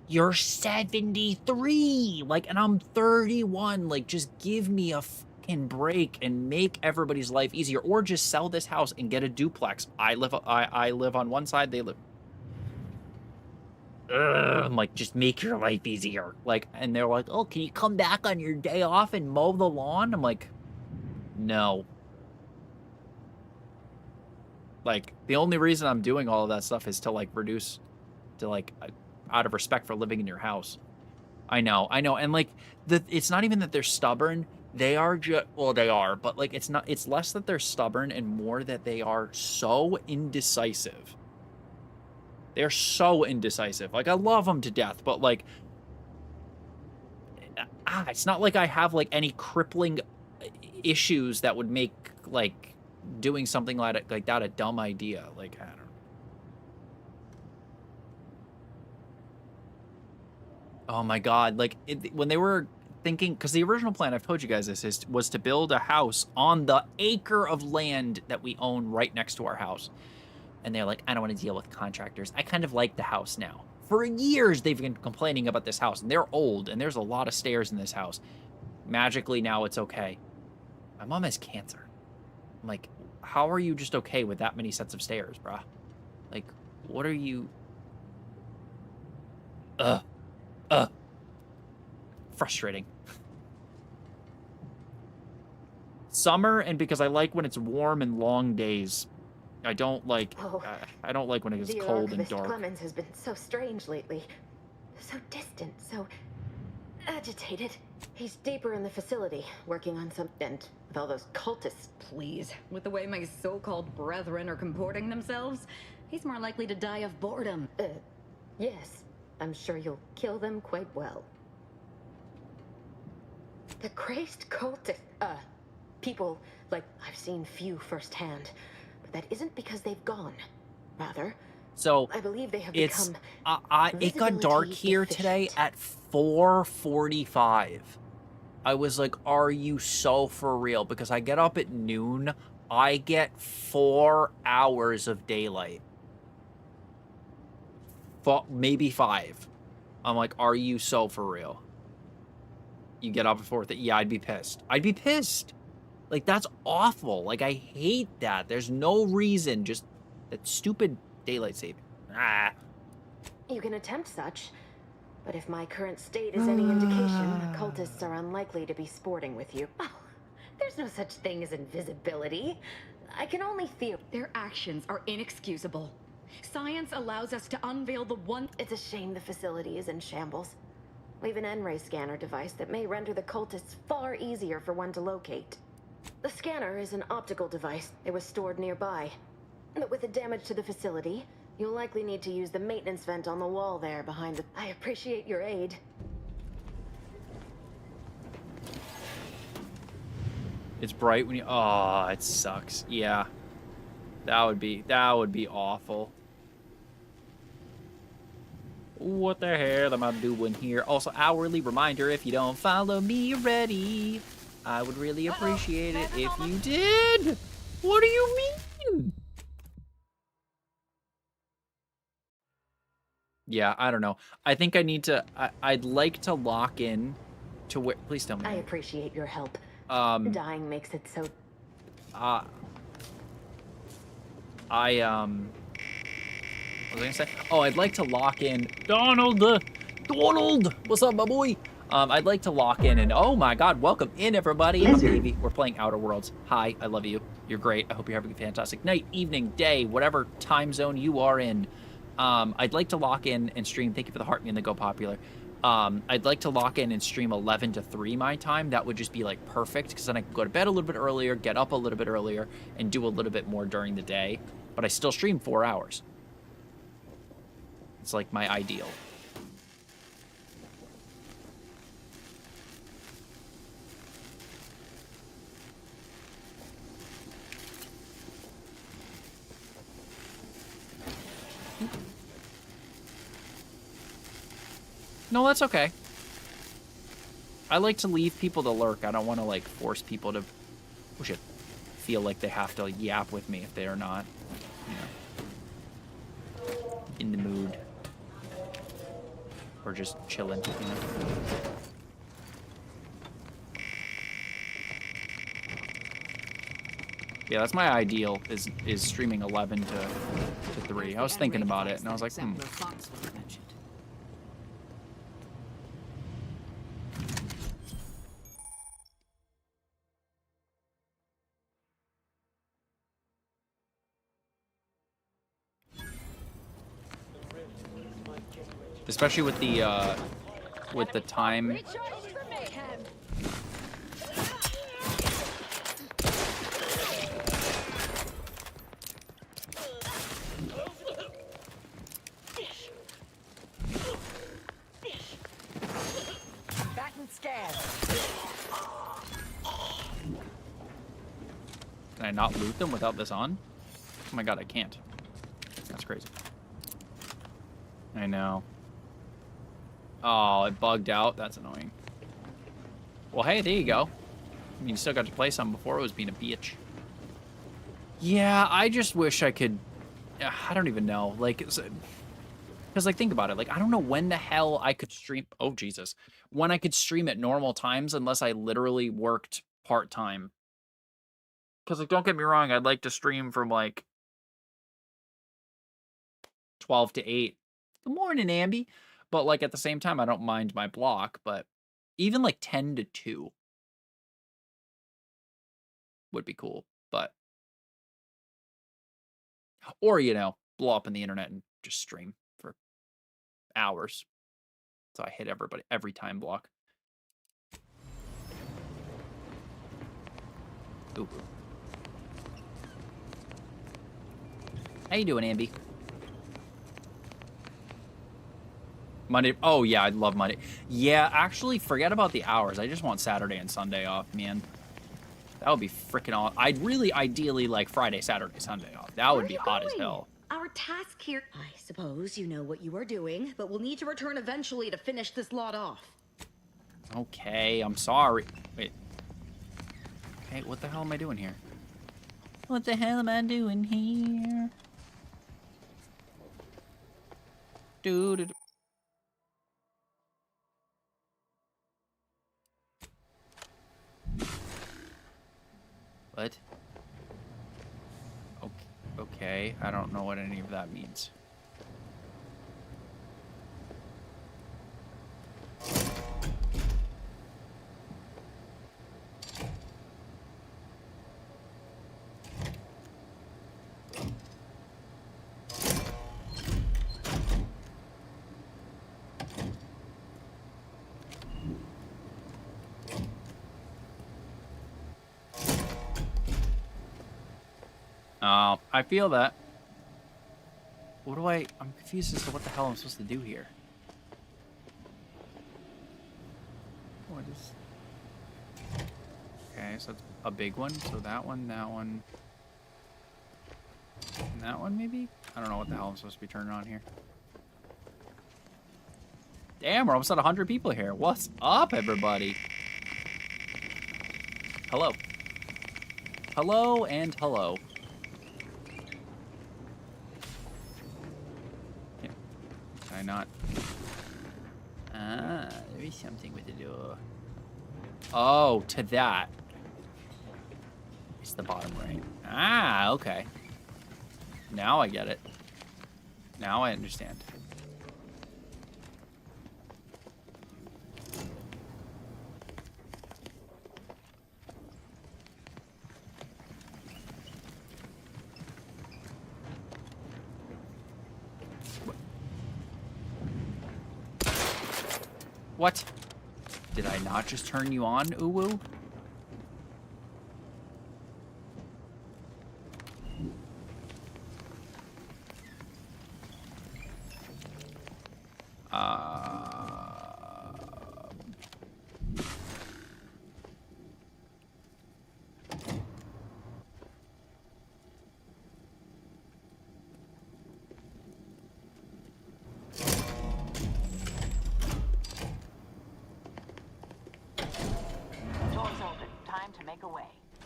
you're 73. Like, and I'm 31. Like, just give me a fucking break and make everybody's life easier. Or just sell this house and get a duplex. I live on one side, they live... I'm like, just make your life easier. Like, and they're like, oh, can you come back on your day off and mow the lawn? I'm like, no. Like, the only reason I'm doing all of that stuff is to, like, reduce, to, like, out of respect for living in your house. I know. And, like, it's not even that they're stubborn. They are just, well, they are, but, like, it's less that they're stubborn and more that they are so indecisive. They're so indecisive. Like, I love them to death, but, like, it's not like I have, like, any crippling issues that would make, like, doing something like that a dumb idea. Like, I don't know. Oh my god, like, when they were thinking, because the original plan, I've told you guys this, was to build a house on the acre of land that we own right next to our house. And they're like, I don't want to deal with contractors. I kind of like the house now. For years, they've been complaining about this house, and they're old, and there's a lot of stairs in this house. Magically, now it's okay. My mom has cancer. I'm like, how are you just okay with that many sets of stairs, bruh? Like, what are you... Frustrating. Summer, and because I like when it's warm and long days. I don't like I don't like when it gets cold and dark. Clemens has been so strange lately. So distant, so agitated. He's deeper in the facility, working on something with all those cultists. Please, with the way my so-called brethren are comporting themselves, he's more likely to die of boredom. Yes, I'm sure you'll kill them quite well. The crazed cultist, people, like, I've seen few firsthand, but that isn't because they've gone. Rather, So I believe they have it's become it got dark here today at 4:45. I was like, are you so for real? Because I get up at noon, I get 4 hours of daylight. Maybe 5. I'm like, are you so for real? You get up at 4. Yeah, I'd be pissed. I'd be pissed. Like, that's awful. Like, I hate that. There's no reason. Just that stupid daylight saving. Ah. You can attempt such, but if my current state is any indication, the cultists are unlikely to be sporting with you. Oh, there's no such thing as invisibility. I can only feel Their actions are inexcusable. Science allows us to unveil the one. It's a shame the facility is in shambles. We've an N-ray scanner device that may render the cultists far easier for one to locate. The scanner is an optical device. It was stored nearby. But with the damage to the facility, you'll likely need to use the maintenance vent on the wall there behind the... I appreciate your aid. It's bright when you... Oh, it sucks. Yeah. That would be awful. What the hell am I doing here? Also, hourly reminder, if you don't follow me already, I would really appreciate it if you did. What do you mean? Yeah, I don't know. I think I need to... I'd like to lock in to where... Please tell me. I appreciate your help. Dying makes it so... What was I gonna say? Oh, I'd like to lock in... Donald! What's up, my boy? I'd like to lock in and... Oh my god, welcome in, everybody. Baby. We're playing Outer Worlds. Hi, I love you. You're great. I hope you're having a fantastic night, evening, day, whatever time zone you are in. I'd like to lock in and stream. Thank you for the heart, me and the Go Popular. I'd like to lock in and stream 11 to 3 my time. That would just be like perfect because then I can go to bed a little bit earlier, get up a little bit earlier, and do a little bit more during the day. But I still stream 4 hours. It's like my ideal. No, that's okay. I like to leave people to lurk. I don't want to, like, force people to feel like they have to yap with me if they are not, you know, in the mood. Or just chilling, you know. Yeah, that's my ideal, is streaming 11 to 3. I was thinking about it, and I was like, Especially with the time. Fat and scared. Can I not loot them without this on? Oh my god, I can't. That's crazy. I know. Oh, it bugged out. That's annoying. Well, hey, there you go. I mean, you still got to play some before it was being a bitch. Yeah, I just wish I could... I don't even know. Like, because, like, think about it. Like, I don't know when the hell I could stream... Oh, Jesus. When I could stream at normal times unless I literally worked part-time. Because, like, don't get me wrong. I'd like to stream from, like, 12 to 8. Good morning, Ambi. But, like, at the same time, I don't mind my block. But even, like, 10 to 2 would be cool. But... Or, you know, blow up on the internet and just stream for hours. So I hit everybody every time block. Ooh. How you doing, Ambi? Monday. Oh, yeah, I love Monday. Yeah, actually, forget about the hours. I just want Saturday and Sunday off, man. That would be freaking awesome. I'd really ideally like Friday, Saturday, Sunday off. That would be hot as hell. Our task here... I suppose you know what you are doing, but we'll need to return eventually to finish this lot off. Okay, I'm sorry. Wait. Okay, what the hell am I doing here? What the hell am I doing here? Dude. What? Okay, I don't know what any of that means. Oh, I feel that. What do I'm confused as to what the hell I'm supposed to do here. What is... Okay, so it's a big one. So that one, and that one maybe? I don't know what the hell I'm supposed to be turning on here. Damn, we're almost at 100 people here. What's up, everybody? Hello. Hello and hello. I not? Ah, there is something with the door. Oh, to that. It's the bottom right. Ah, okay. Now I get it. Now I understand. What? Did I not just turn you on, Uwu?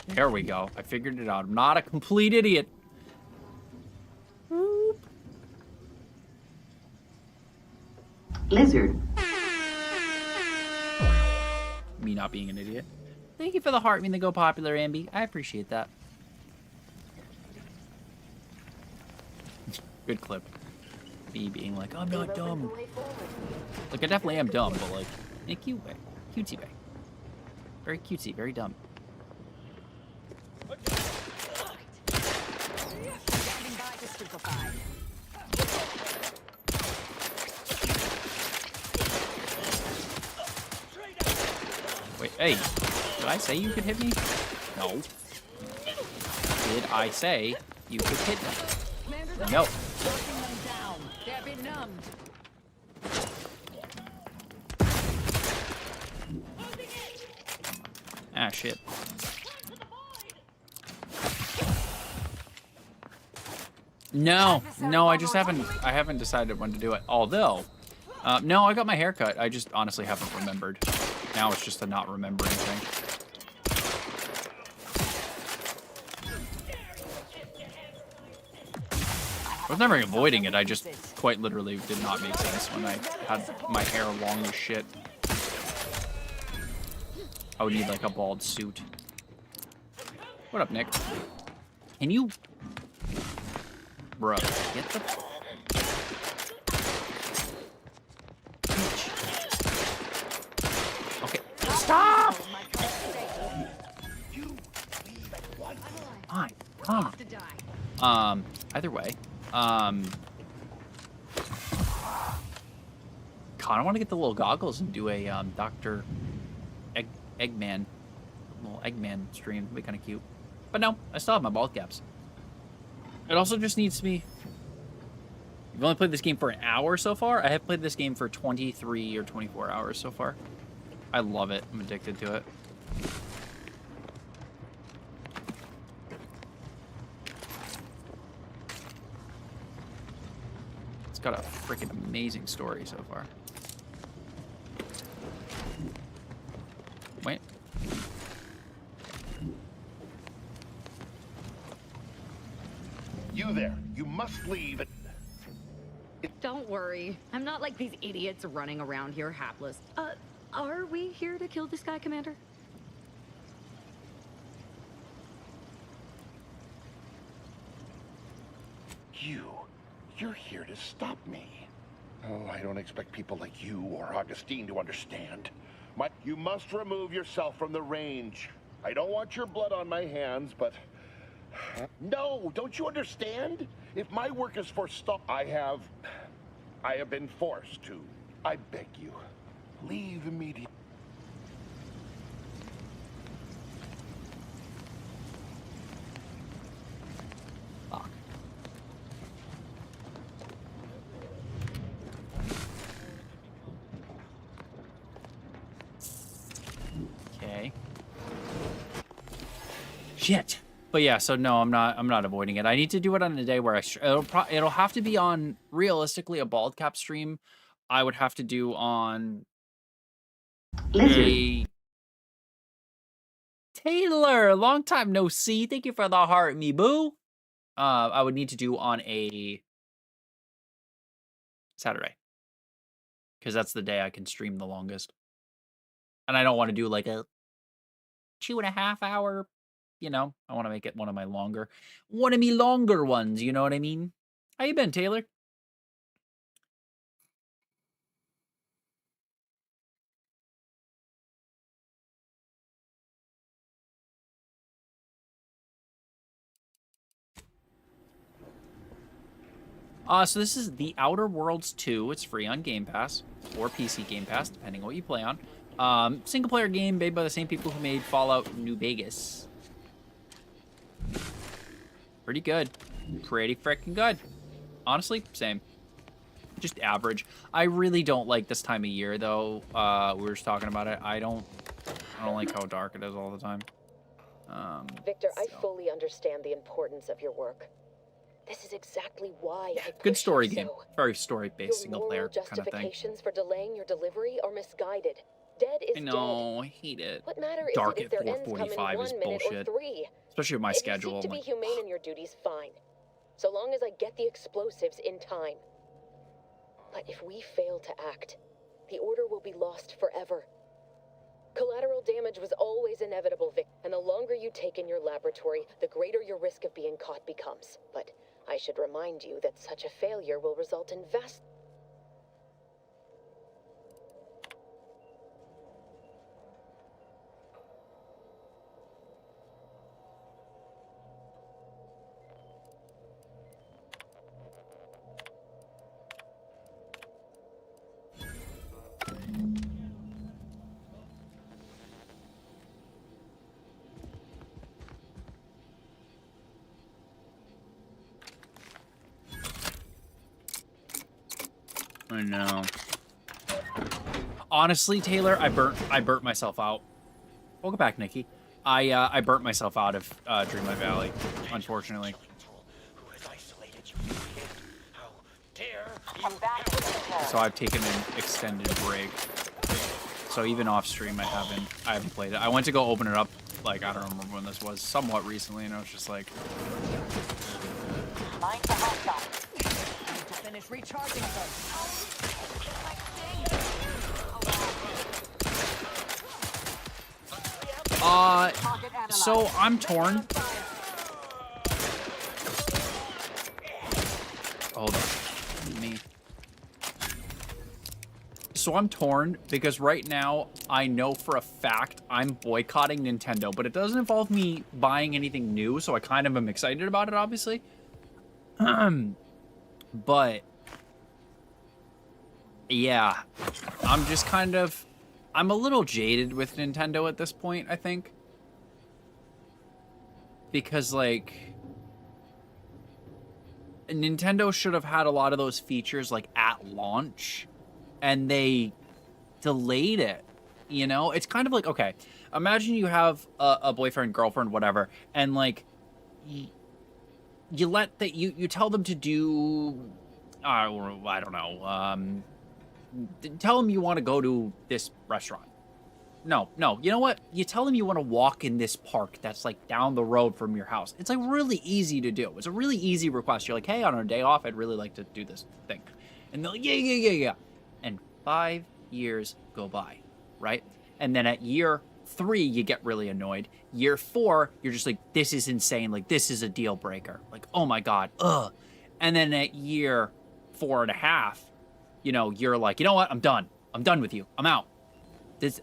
There we go. I figured it out. I'm not a complete idiot. Lizard. Me not being an idiot. Thank you for the heart, mean to go popular, Ambi. I appreciate that. Good clip. Me being like, I'm not dumb. Like, I definitely am dumb, but like, in a cute way. Cutesy way. Very cutesy, very dumb. Wait, hey, did I say you could hit me? No. Did I say you could hit me? No. Ah, shit. No, I just haven't decided when to do it. Although, no, I got my hair cut. I just honestly haven't remembered. Now it's just a not remembering thing. I was never avoiding it. I just quite literally did not make sense when I had my hair long as shit. I would need like a bald suit. What up, Nick? Can you... Bruh, get the... Okay, stop! Fine, calm. Either way, God, I want to get the little goggles and do a, Dr. Eggman, little Eggman stream. It'd be kind of cute. But no, I still have my bald caps. It also just needs to be I've only played this game for an hour so far. I have played this game for 23 or 24 hours so far. I love it. I'm addicted to it. It's got a freaking amazing story so far. Wait. You there. You must leave. Don't worry. I'm not like these idiots running around here hapless. Are we here to kill this guy, Commander? You're here to stop me. Oh, I don't expect people like you or Augustine to understand. You must remove yourself from the range. I don't want your blood on my hands, but... No, don't you understand? If my work is for stop, I have been forced to. I beg you, leave immediately. Fuck. Okay. Shit. But yeah, so no, I'm not avoiding it. I need to do it on a day where it'll have to be on, realistically, a bald cap stream. I would have to do on a Taylor, long time no see. Thank you for the heart, me boo. I would need to do on a Saturday, because that's the day I can stream the longest. And I don't want to do like a 2.5 hour. You know, I want to make it one of my longer ones. You know what I mean? How you been, Taylor? So this is The Outer Worlds 2. It's free on Game Pass or PC Game Pass, depending on what you play on. Single player game made by the same people who made Fallout New Vegas. Pretty good. Pretty freaking good. Honestly, same. Just average. I really don't like this time of year, though. We were just talking about it. I don't like how dark it is all the time. Victor, I fully understand the importance of your work. This is exactly why I Good push story you game. so. Very story-based single player Your kind of thing. justifications for delaying your delivery are misguided. Dead is I know, I hate it. What matter Dark is it at if their ends come in 4:45 1 is minute bullshit. or 3? Especially with my If schedule. you seek I'm to like, be humane in your duties, fine. So long as I get the explosives in time. But if we fail to act, the order will be lost forever. Collateral damage was always inevitable, Vic, and the longer you take in your laboratory, the greater your risk of being caught becomes. But I should remind you that such a failure will result in vast... I know. Honestly, Taylor, I burnt myself out. Welcome back, Nikki. I burnt myself out of Dreamlight Valley, unfortunately. So I've taken an extended break. So even off stream, I haven't played it. I went to go open it up, like, I don't remember when this was, somewhat recently, and I was just like, Mind the hostile. Need to finish recharging so I'm torn. Hold on. Me. So I'm torn because right now I know for a fact I'm boycotting Nintendo, but it doesn't involve me buying anything new, so I kind of am excited about it, obviously. But yeah, I'm just kind of, I'm a little jaded with Nintendo at this point, I think. Because, like, Nintendo should have had a lot of those features like at launch, and they delayed it. You know, it's kind of like, okay, imagine you have a boyfriend, girlfriend, whatever, and like you tell them to do, I don't know, tell them you want to go to this restaurant. No, you know what? You tell them you want to walk in this park that's like down the road from your house. It's like really easy to do. It's a really easy request. You're like, hey, on our day off, I'd really like to do this thing. And they're like, yeah. And 5 years go by, right? And then at year 3, you get really annoyed. Year 4, you're just like, this is insane. Like, this is a deal breaker. Like, oh my God, ugh. And then at year 4.5, you know, you're like, you know what? I'm done. I'm done with you. I'm out.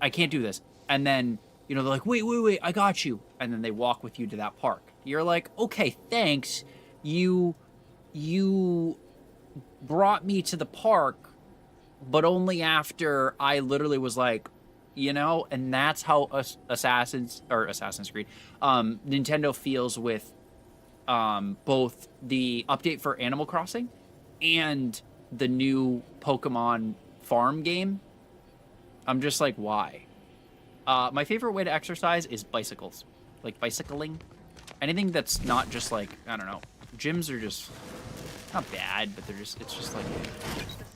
I can't do this. And then, you know, they're like, wait, I got you. And then they walk with you to that park. You're like, okay, thanks. You brought me to the park, but only after I literally was like, you know, and that's how Assassin's Creed, Nintendo feels with both the update for Animal Crossing and the new Pokemon farm game. I'm just like, why? My favorite way to exercise is bicycles. Like bicycling. Anything that's not just like, I don't know. Gyms are just not bad, but it's just like,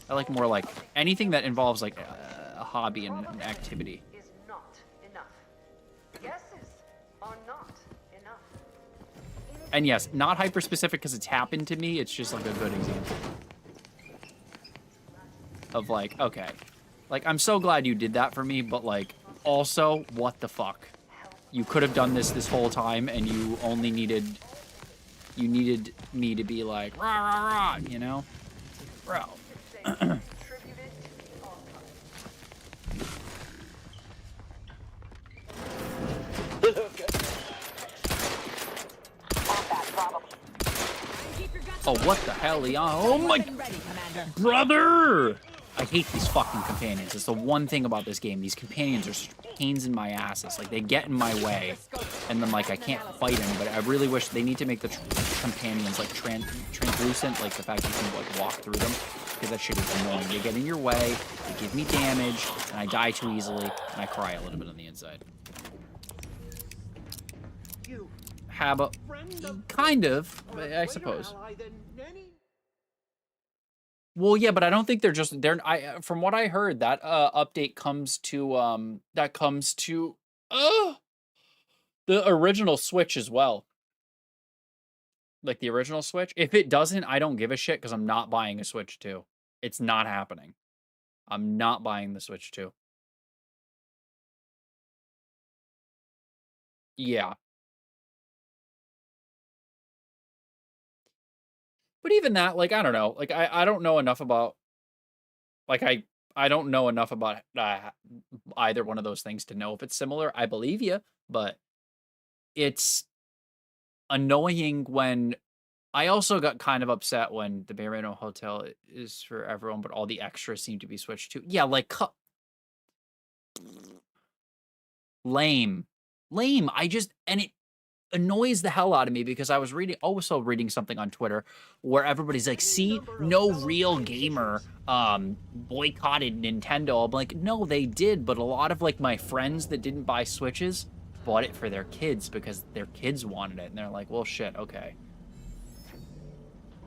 I like more like anything that involves like a hobby and an activity. Is not enough. Guesses are not enough. And yes, not hyper specific because it's happened to me. It's just like a good example of like, okay. Like, I'm so glad you did that for me, but, like, also, what the fuck? You could have done this whole time, and you only needed... You needed me to be like, rah, rah, rah, you know? Bro. Oh, what the hell, Leon? Oh, my... Brother! I hate these fucking companions. It's the one thing about this game. These companions are just pains in my asses. Like, they get in my way, and then, like, I can't fight anybody. I really wish they need to make the companions, like, translucent, like, the fact you can, like, walk through them, because that shit is annoying. They get in your way, they give me damage, and I die too easily, and I cry a little bit on the inside. Kind of, I suppose. Well, yeah, but I don't think from what I heard, that update comes to the original Switch as well. Like the original Switch. If it doesn't, I don't give a shit because I'm not buying a Switch 2. It's not happening. I'm not buying the Switch 2. Yeah. But even that, like, I don't know. Like, I don't know enough about... Like, I don't know enough about either one of those things to know if it's similar. I believe you, but it's annoying when... I also got kind of upset when the Bayredo Hotel is for everyone, but all the extras seem to be switched to... Yeah, like... Lame. I just... And it annoys the hell out of me because I was also reading something on Twitter where everybody's like, see, no real gamer boycotted Nintendo. I'm like, no, they did, but a lot of like my friends that didn't buy Switches bought it for their kids because their kids wanted it, and they're like, well, shit, okay.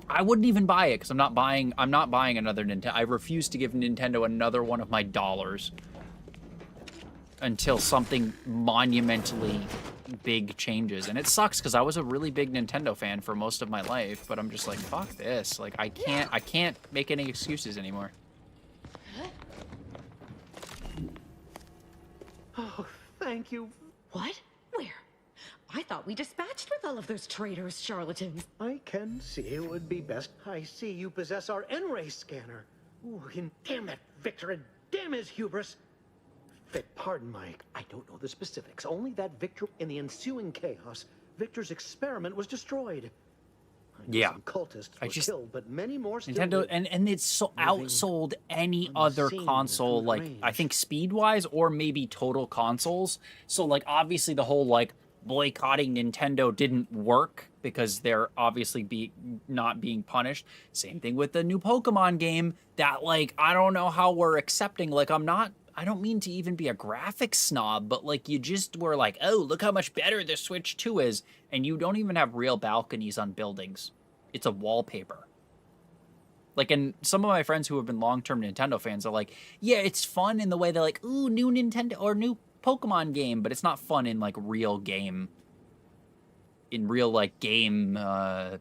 I wouldn't even buy it because I'm not buying another Nintendo. I refuse to give Nintendo another one of my dollars until something monumentally big changes. And it sucks because I was a really big Nintendo fan for most of my life, but I'm just like, fuck this. Like, I can't make any excuses anymore. Oh, thank you. What? Where? I thought we dispatched with all of those traitors, charlatans. I can see it would be best. I see you possess our N-ray scanner. Ooh, and damn that Victor, and damn his hubris. Pardon my... I don't know the specifics. Only that Victor... In the ensuing chaos, Victor's experiment was destroyed. Yeah. Some cultists were killed, but many more still Nintendo... live. And it's so outsold any other console, like, I think speed-wise, or maybe total consoles. So, like, obviously the whole, like, boycotting Nintendo didn't work because they're obviously not being punished. Same thing with the new Pokemon game that, like, I don't know how we're accepting. Like, I don't mean to even be a graphics snob, but like you just were like, oh, look how much better the Switch 2 is. And you don't even have real balconies on buildings. It's a wallpaper. Like, and some of my friends who have been long-term Nintendo fans are like, yeah, it's fun in the way they're like, ooh, new Nintendo or new Pokemon game, but it's not fun in like real game. In real like game to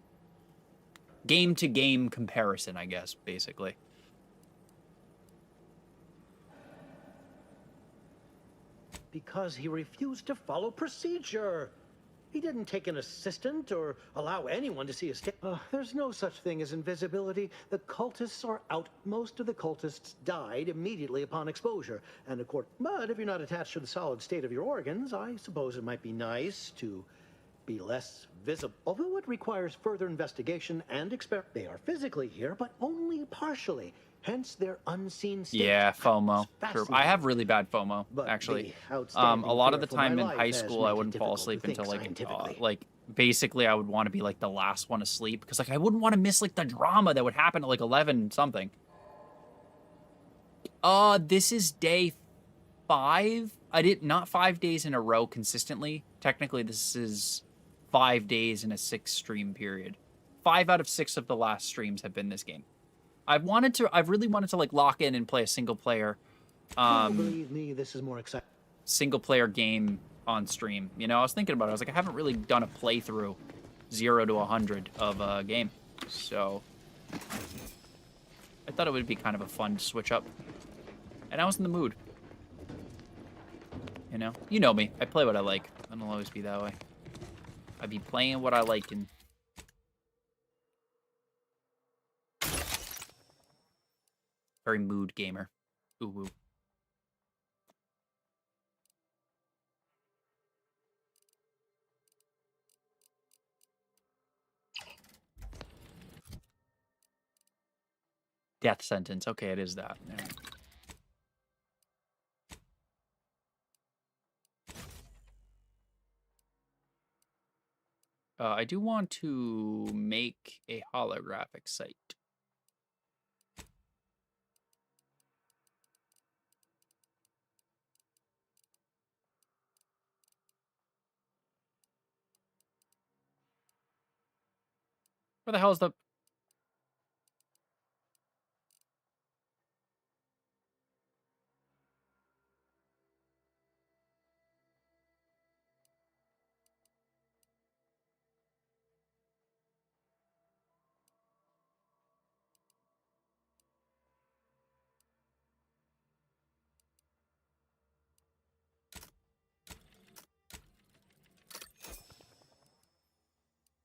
game comparison, I guess, basically. Because he refused to follow procedure. He didn't take an assistant or allow anyone to see his... there's no such thing as invisibility. The cultists are out. Most of the cultists died immediately upon exposure. And of course, but if you're not attached to the solid state of your organs, I suppose it might be nice to be less visible. Although it requires further investigation and experiment. They are physically here, but only partially. Hence their unseen state. Yeah, FOMO. True. I have really bad FOMO, actually. A lot of the time in high school, I wouldn't fall asleep until like basically I would want to be like the last one asleep because like I wouldn't want to miss like the drama that would happen at like 11 something. This is day 5. I did not 5 days in a row consistently. Technically, this is 5 days in a 6-stream period. 5 out of 6 of the last streams have been this game. I've really wanted to like lock in and play a single player, believe me, this is more exciting. Single player game on stream. You know, I was thinking about it. I was like, I haven't really done a playthrough 0 to 100 of a game, so I thought it would be kind of a fun switch up, and I was in the mood. You know me. I play what I like. And I'll always be that way. I be playing what I like and. Very mood gamer. Ooh, woo. Death sentence. Okay, it is that. Yeah. I do want to make a holographic site. Where the hell is the...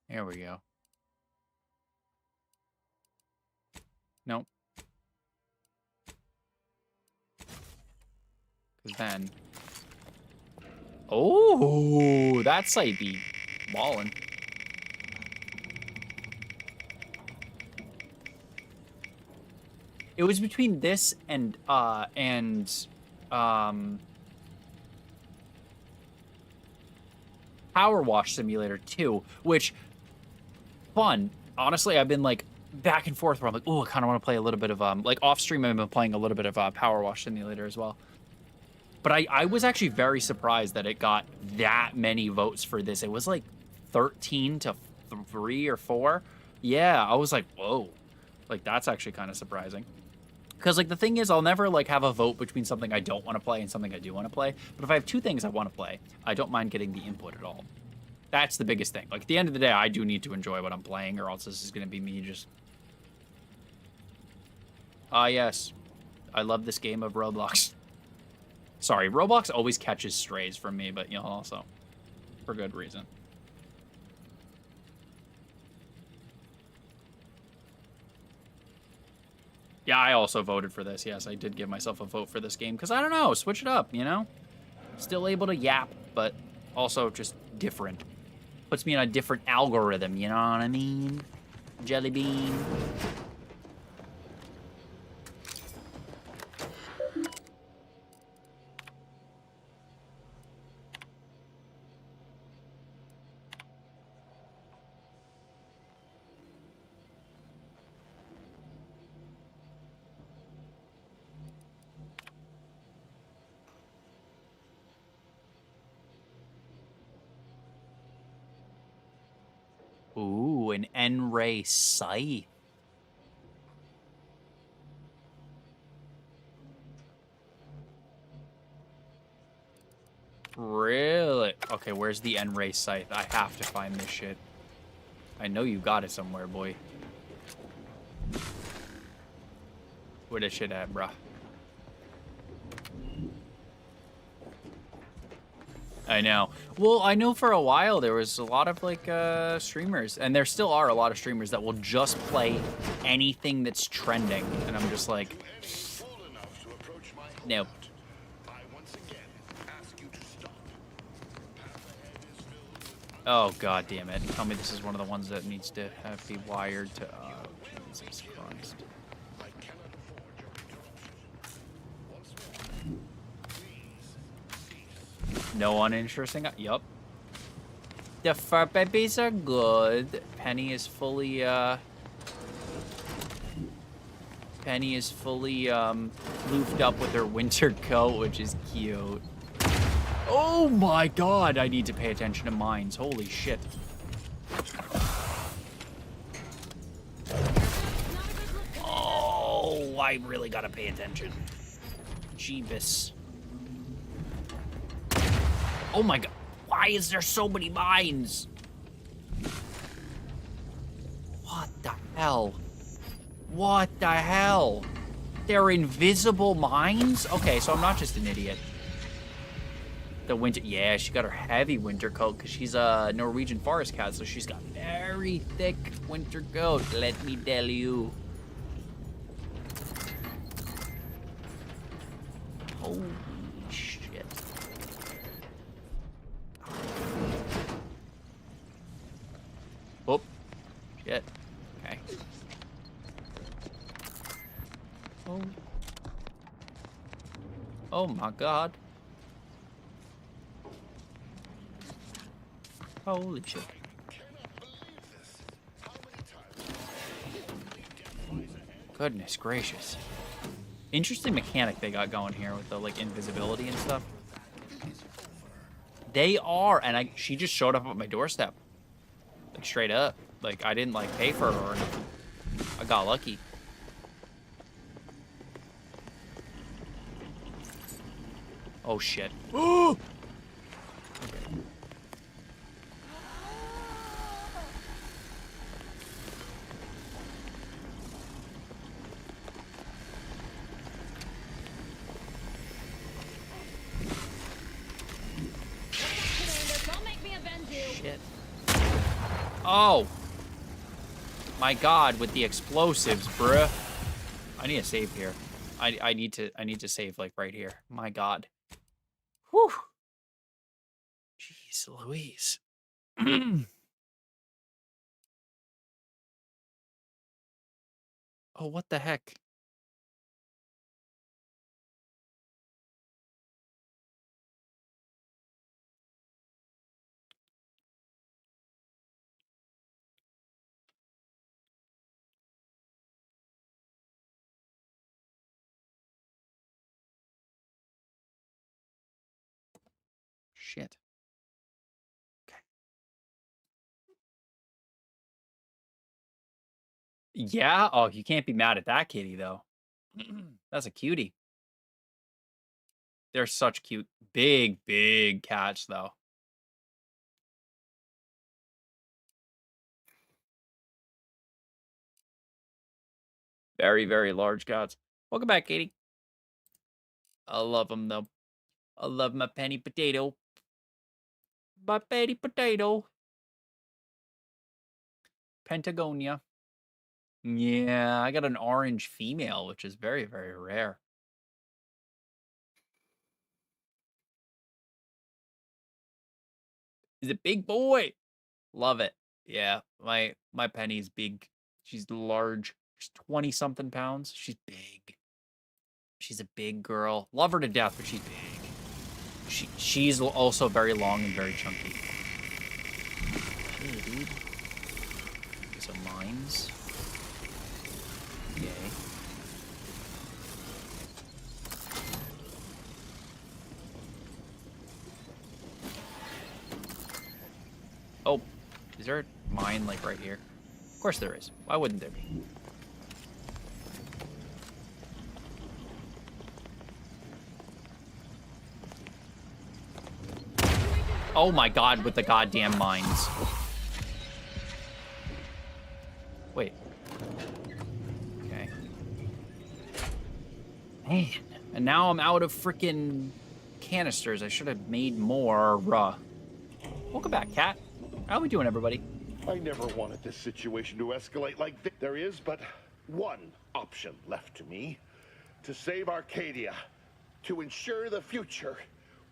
There we go. Nope. Because then... Oh, that site be ballin'. It was between this and Power Wash Simulator 2, which, fun. Honestly, I've been like back and forth where I'm like, oh, I kind of want to play a little bit of, like off stream, I've been playing a little bit of Power Wash Simulator as well. But I was actually very surprised that it got that many votes for this. It was like 13 to 3 or 4. Yeah, I was like, whoa. Like, that's actually kind of surprising. Because, like, the thing is, I'll never, like, have a vote between something I don't want to play and something I do want to play. But if I have 2 things I want to play, I don't mind getting the input at all. That's the biggest thing. Like, at the end of the day, I do need to enjoy what I'm playing, or else this is going to be me just... yes. I love this game of Roblox. Sorry, Roblox always catches strays from me, but, you know, also for good reason. Yeah, I also voted for this. Yes, I did give myself a vote for this game because, I don't know, switch it up, you know? Still able to yap, but also just different. Puts me on a different algorithm, you know what I mean? Jelly bean. Ooh, an N-ray scythe. Really? Okay, where's the N-ray scythe? I have to find this shit. I know you got it somewhere, boy. Where this shit at, bruh? I know. Well, I know for a while there was a lot of like streamers, and there still are a lot of streamers that will just play anything that's trending, and I'm just like, no. Oh god damn it! Tell me this is one of the ones that needs to be wired to. Oh Jesus Christ! No uninteresting. Yup. The fur babies are good. Penny is fully loofed up with her winter coat, which is cute. Oh my god, I need to pay attention to mines. Holy shit. Oh, I really gotta pay attention. Jeebus. Oh my god, why is there so many mines? What the hell? What the hell? They're invisible mines? Okay, so I'm not just an idiot. The winter, yeah, she got her heavy winter coat because she's a Norwegian forest cat, so she's got very thick winter coat, let me tell you. Holy shit. Oh, shit. Okay. Oh. Oh my god. Holy shit. Goodness gracious. Interesting mechanic they got going here with the like invisibility and stuff. They are, and she just showed up at my doorstep. Like straight up. Like I didn't like pay for her or anything. I got lucky. Oh shit. Oh! Shit. Oh! My god, with the explosives, bruh. I need to save here. I need to save like right here. My god. Whew. Jeez Louise. Oh, what the heck? Shit. Okay. Yeah? Oh, you can't be mad at that kitty, though. That's a cutie. They're such cute. Big, big cats, though. Very, very large cats. Welcome back, Katie. I love them, though. I love my penny potato. My penny potato. Pentagonia. Yeah, I got an orange female, which is very, very rare. He's a big boy. Love it. Yeah, my Penny's big. She's large. She's 20-something pounds. She's big. She's a big girl. Love her to death, but she's big. She's also very long and very chunky. Hey, dude. Some mines. Yay. Oh, is there mine like right here? Of course there is. Why wouldn't there be? Oh my god, with the goddamn mines. Wait. Okay. Man. And now I'm out of freaking canisters. I should have made more. Welcome back, Cat. How we doing, everybody? I never wanted this situation to escalate like this. There is but one option left to me. To save Arcadia. To ensure the future.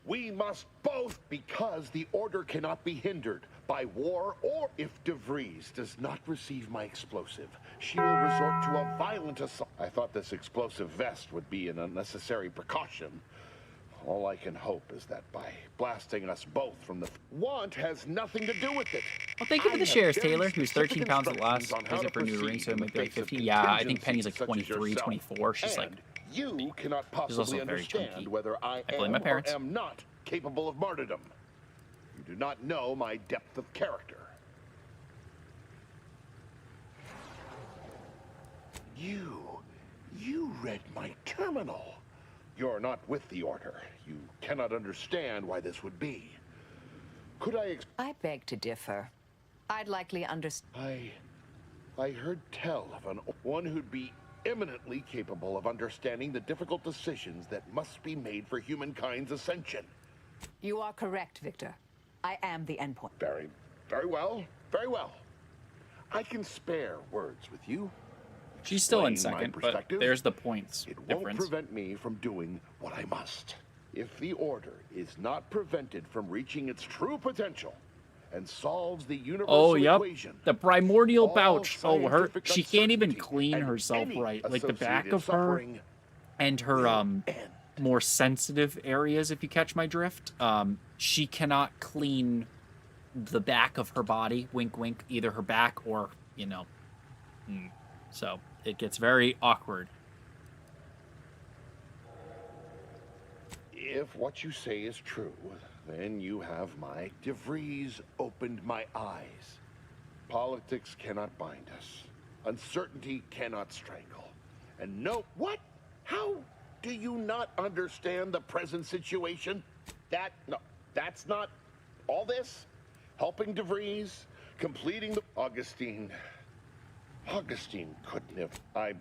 We must both, because the Order cannot be hindered by war, or if DeVries does not receive my explosive, she will resort to a violent assault. I thought this explosive vest would be an unnecessary precaution. All I can hope is that by blasting us both from the want has nothing to do with it. Well, thank you for the shares, Taylor, who's 13 pounds at last. Using for new ring, so it might be like 50. Yeah, I think Penny's like 23, 24. She's like... You cannot She's also possibly very understand chunky. whether I blame my am or parents. am not capable of martyrdom. You do not know my depth of character. You read my terminal. You're not with the Order. You cannot understand why this would be. Could I beg to differ. I'd likely understand. I heard tell of one who'd be eminently capable of understanding the difficult decisions that must be made for humankind's ascension. You are correct, Victor. I am the endpoint. Very well. Very well. I can spare words with you. She's still in Explain my second, but perspective. there's the points It won't difference. prevent me from doing what I must. If the Order is not prevented from reaching its true potential and solves the universal equation, The primordial all pouch. Oh, her. scientific She can't even uncertainty clean and herself any right. Like the back associated of her suffering and her more sensitive areas, if you catch my drift. She cannot clean the back of her body. Wink, wink. Either her back or, you know. So it gets very awkward. If what you say is true, then you have my... DeVries opened my eyes. Politics cannot bind us. Uncertainty cannot strangle. And no... What? How do you not understand the present situation? No, that's not... All this? Helping DeVries? Completing the... Augustine couldn't have... I've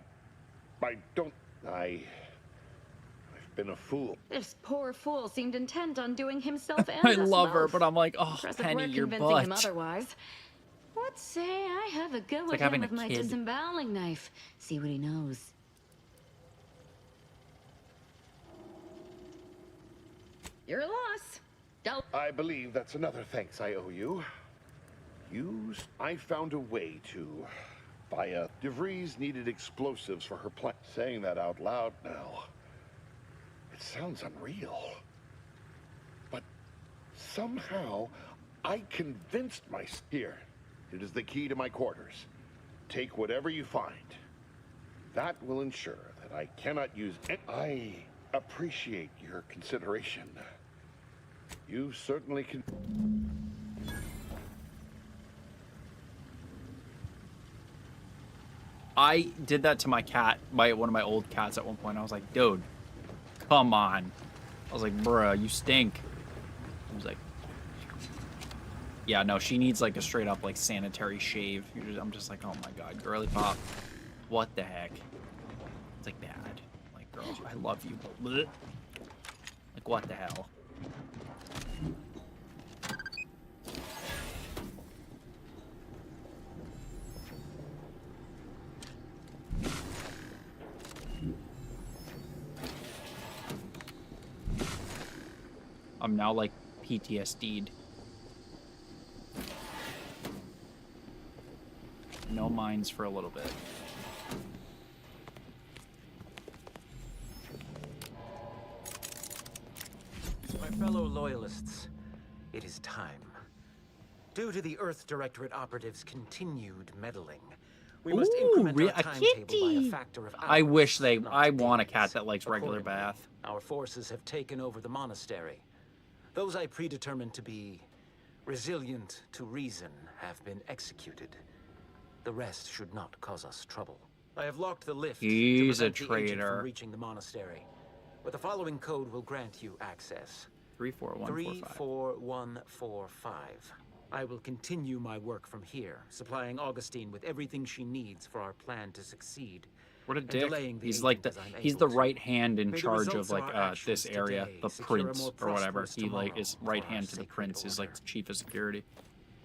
been a fool. This poor fool seemed intent on doing himself and I us love her, both. but I'm like, oh, Impressive Penny, work your convincing him butt. otherwise. Let's say I have a go like at him having with a my kid. disemboweling knife. See what he knows. Your loss. Don't. I believe that's another thanks I owe you. I found a way to buy a... DeVries needed explosives for her plan. Saying that out loud now, it sounds unreal. But somehow, I convinced myself... Here, it is the key to my quarters. Take whatever you find. That will ensure that I cannot use... I appreciate your consideration. You certainly can... I did that to my cat, one of my old cats at one point. I was like, dude, come on. I was like, bruh, you stink. I was like, yeah, no, she needs like a straight up like sanitary shave. I'm just like, oh my God, girly pop. What the heck? It's like bad. Like, girl, I love you, but bleh. Like, what the hell? I'm now like PTSD'd. No mines for a little bit. My fellow loyalists, it is time. Due to the Earth Directorate operatives' continued meddling, we must increment our a timetable by kitty. a factor of hours. I wish they. not I want a days. cat that likes regular Accordingly, bath. Our forces have taken over the monastery. Those I predetermined to be resilient to reason, have been executed. The rest should not cause us trouble. I have locked the lift He's to a prevent the agent traitor. from reaching the monastery. But the following code will grant you access. 34145. 34145. I will continue my work from here, supplying Augustine with everything she needs for our plan to succeed. What a and dick. delaying the He's agent like the as I'm he's able the to. right hand in May the charge results of like our this actions area, today the secure a prince more or whatever. prosperous He like tomorrow is for right our hand to the sacred prince. He's like order. the chief of security.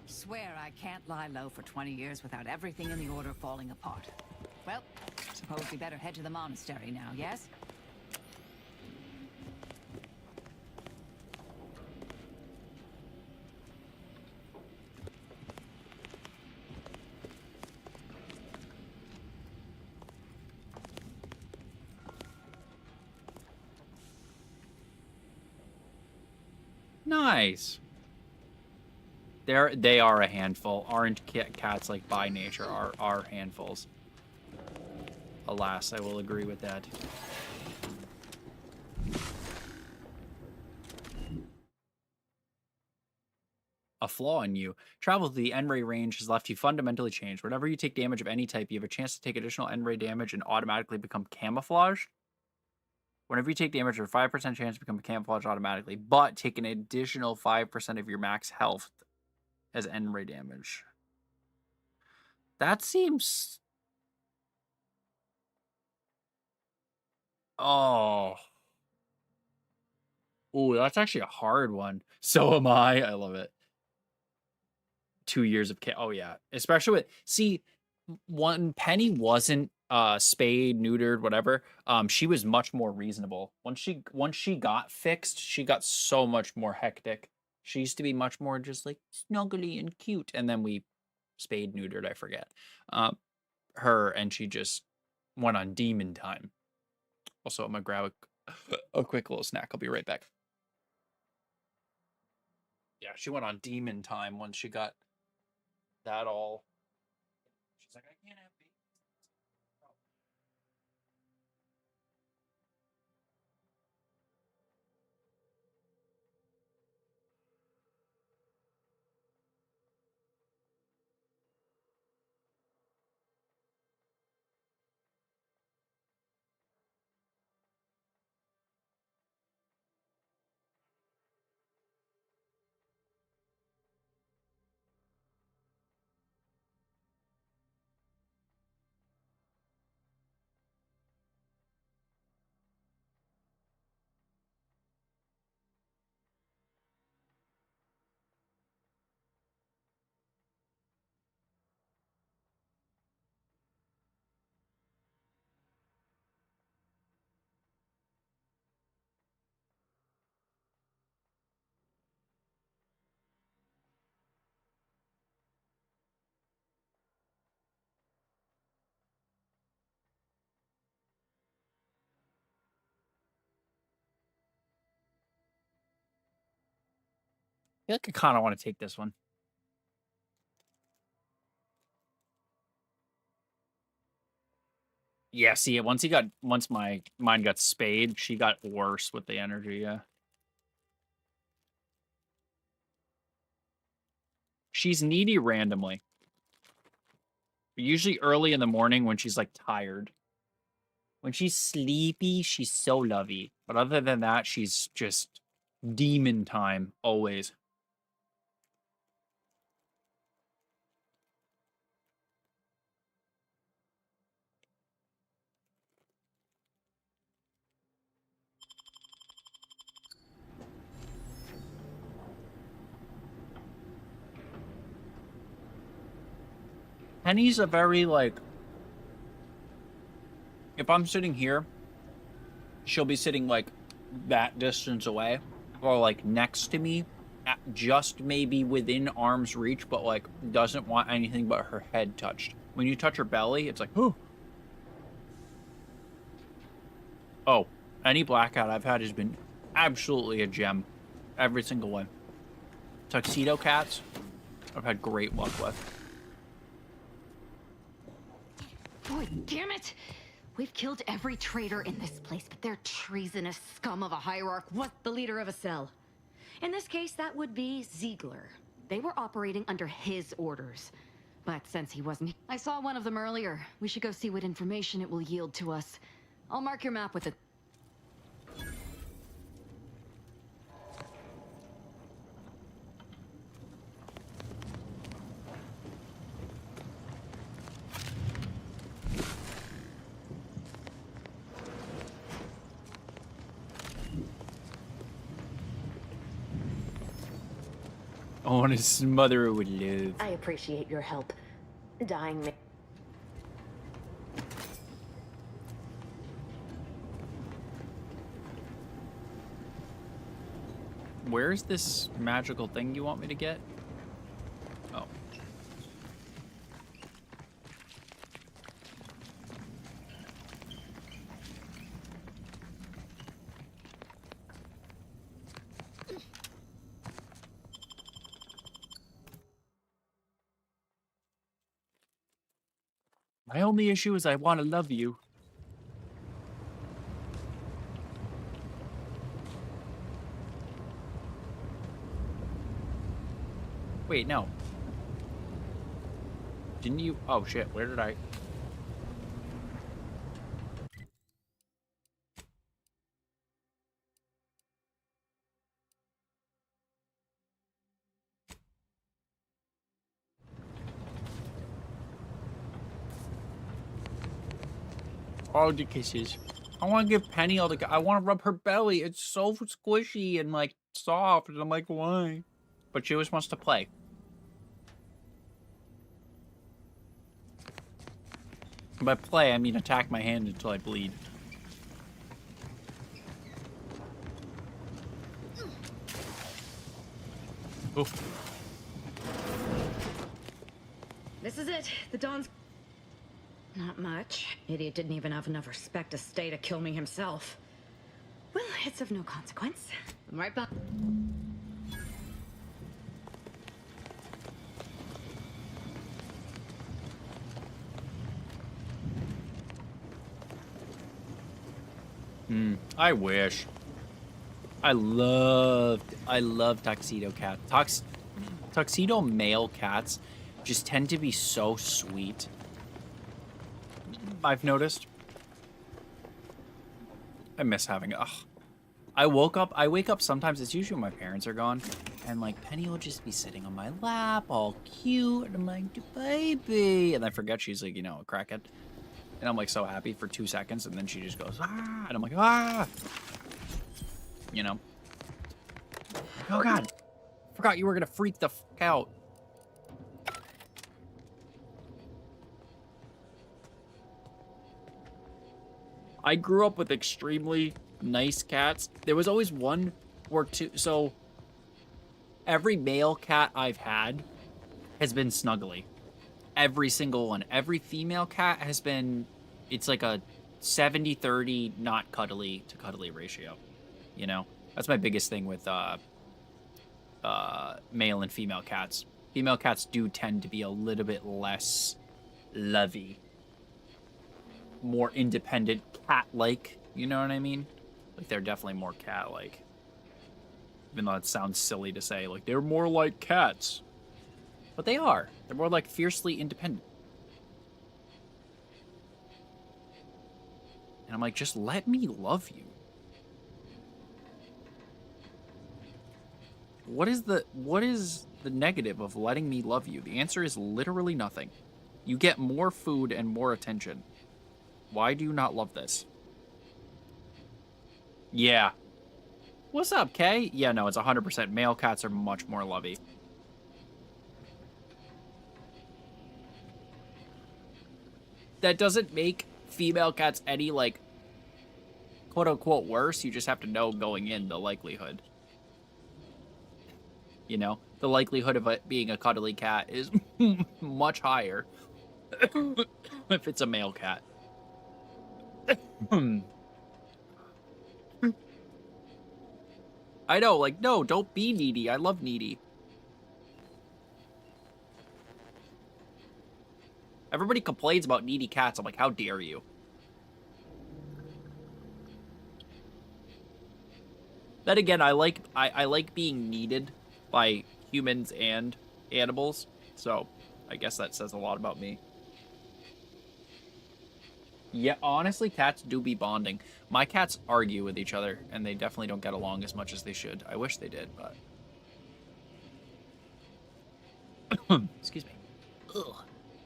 Swear I can't lie low for 20 years without everything in the order falling apart. Well, suppose we better head to the monastery now, yes? Nice. They are a handful. Orange cats, like by nature, are handfuls. Alas, I will agree with that. A flaw in you. Travel to the N-ray range has left you fundamentally changed. Whenever you take damage of any type, you have a chance to take additional N-ray damage and automatically become camouflaged. Whenever you take damage, you have a 5% chance to become camouflaged automatically, but take an additional 5% of your max health as N-ray damage. That seems... Oh. Ooh, that's actually a hard one. So am I. I love it. 2 years of... Oh, yeah. Especially with... See, when Penny wasn't spayed, neutered, whatever, she was much more reasonable. Once she got fixed, she got so much more hectic. She used to be much more just like snuggly and cute, and then we spayed, neutered, I forget, her, and she just went on demon time. Also, I'm gonna grab a quick little snack. I'll be right back. Yeah, she went on demon time once she got that all. She's like, I can't have babies. I feel like I kind of want to take this one. Yeah, see, once my mine got spayed, she got worse with the energy, yeah. She's needy randomly. Usually early in the morning when she's like tired. When she's sleepy, she's so lovey. But other than that, she's just demon time always. Penny's a very, like... If I'm sitting here, she'll be sitting, like, that distance away. Or, like, next to me. At just maybe within arm's reach, but, like, doesn't want anything but her head touched. When you touch her belly, it's like, oh. Oh, any blackout I've had has been absolutely a gem. Every single one. Tuxedo cats, I've had great luck with. Boy, damn it! We've killed every traitor in this place, but their treasonous scum of a hierarch was the leader of a cell. In this case, that would be Ziegler. They were operating under his orders. But since he wasn't... I saw one of them earlier. We should go see what information it will yield to us. I'll mark your map with it. I want to smother it with love. I appreciate your help. Dying me. Where's this magical thing you want me to get? Oh. My only issue is I want to love you. Wait, no. Didn't you? Oh, shit. Where did I? All the kisses. I want to give Penny all the. I want to rub her belly. It's so squishy and like soft, and I'm like, why? But she always wants to play. By play, I mean attack my hand until I bleed. Oof. This is it. The Dawn's... Not much. Idiot didn't even have enough respect to stay to kill me himself. Well, it's of no consequence. I'm right back. I wish. I love tuxedo cats. Tuxedo male cats just tend to be so sweet. I've noticed. I miss having. Ugh. I wake up sometimes. It's usually when my parents are gone, and like Penny will just be sitting on my lap, all cute, and I'm like, baby, and I forget she's like, you know, a crackhead. And I'm like so happy for 2 seconds, and then she just goes, ah, and I'm like, ah, you know. Oh God, forgot you were gonna freak the fuck out. I grew up with extremely nice cats. There was always one or two, so every male cat I've had has been snuggly. Every single one. Every female cat has been, it's like a 70-30 not cuddly to cuddly ratio. You know? That's my biggest thing with male and female cats. Female cats do tend to be a little bit less lovey. More independent, cat-like. You know what I mean? Like, they're definitely more cat-like. Even though it sounds silly to say, like, they're more like cats. But they are. They're more like fiercely independent. And I'm like, just let me love you. What is the negative of letting me love you? The answer is literally nothing. You get more food and more attention. Why do you not love this? Yeah. What's up, Kay? Yeah, no, it's 100%. Male cats are much more lovey. That doesn't make female cats any, like, quote-unquote worse. You just have to know going in the likelihood. You know? The likelihood of it being a cuddly cat is much higher if it's a male cat. I know, like, no, don't be needy. I love needy. Everybody complains about needy cats. I'm like, how dare you? Then again, I like being needed by humans and animals. So I guess that says a lot about me. Yeah, honestly, cats do be bonding. My cats argue with each other, and they definitely don't get along as much as they should. I wish they did, but... Excuse me. Ugh.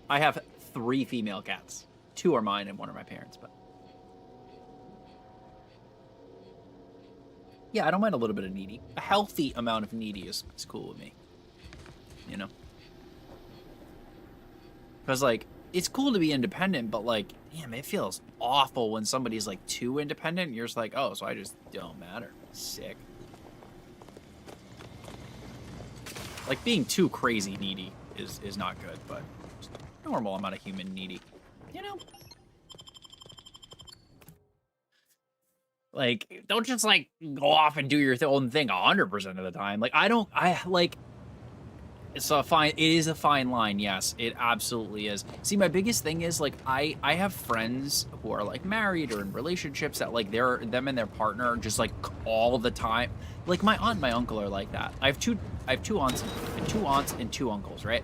I have 3 female cats. 2 are mine and 1 are my parents, but... Yeah, I don't mind a little bit of needy. A healthy amount of needy is cool with me. You know? Because, like, it's cool to be independent, but, like, damn, it feels awful when somebody's, like, too independent. You're just like, oh, so I just don't matter. Sick. Like, being too crazy needy is not good, but just normal amount of human needy. You know? Like, don't just, like, go off and do your own thing 100% of the time. Like, it's a fine, it is a fine line, yes. It absolutely is. See, my biggest thing is, like, I have friends who are, like, married or in relationships that, like, them and their partner are just, like, all the time. Like, my aunt and my uncle are like that. I have two aunts and 2 uncles, right?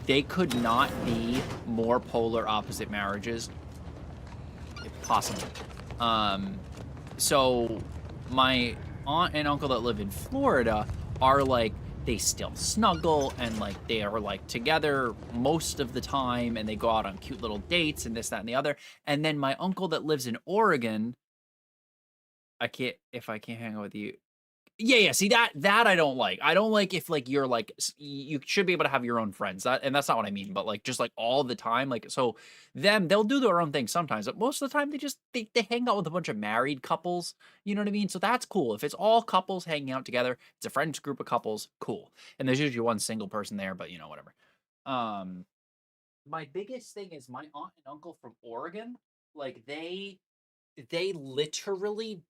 They could not be more polar opposite marriages, if possible. So my aunt and uncle that live in Florida are, like, they still snuggle and, like, they are, like, together most of the time, and they go out on cute little dates and this, that, and the other. And then my uncle that lives in Oregon, if I can't hang out with you. Yeah, see, that I don't like. I don't like if, like, you're, like, you should be able to have your own friends. And that's not what I mean, but, like, just, like, all the time. Like, so they'll do their own thing sometimes, but most of the time they hang out with a bunch of married couples. You know what I mean? So that's cool. If it's all couples hanging out together, it's a friends group of couples, cool. And there's usually one single person there, but, you know, whatever. My biggest thing is my aunt and uncle from Oregon, like, they literally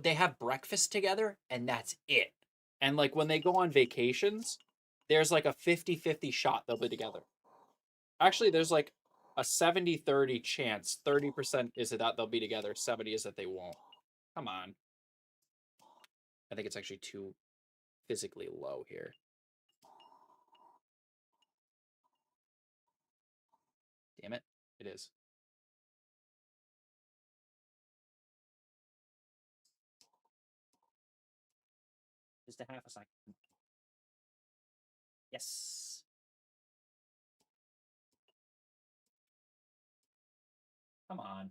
they have breakfast together and that's it. And, like, when they go on vacations, there's, like, a 50-50 shot they'll be together. Actually, there's, like, a 70-30 chance. 30% is that they'll be together, 70 is that they won't. Come on. I think it's actually too physically low here. Damn it. It is. Just a half a second. Yes. Come on.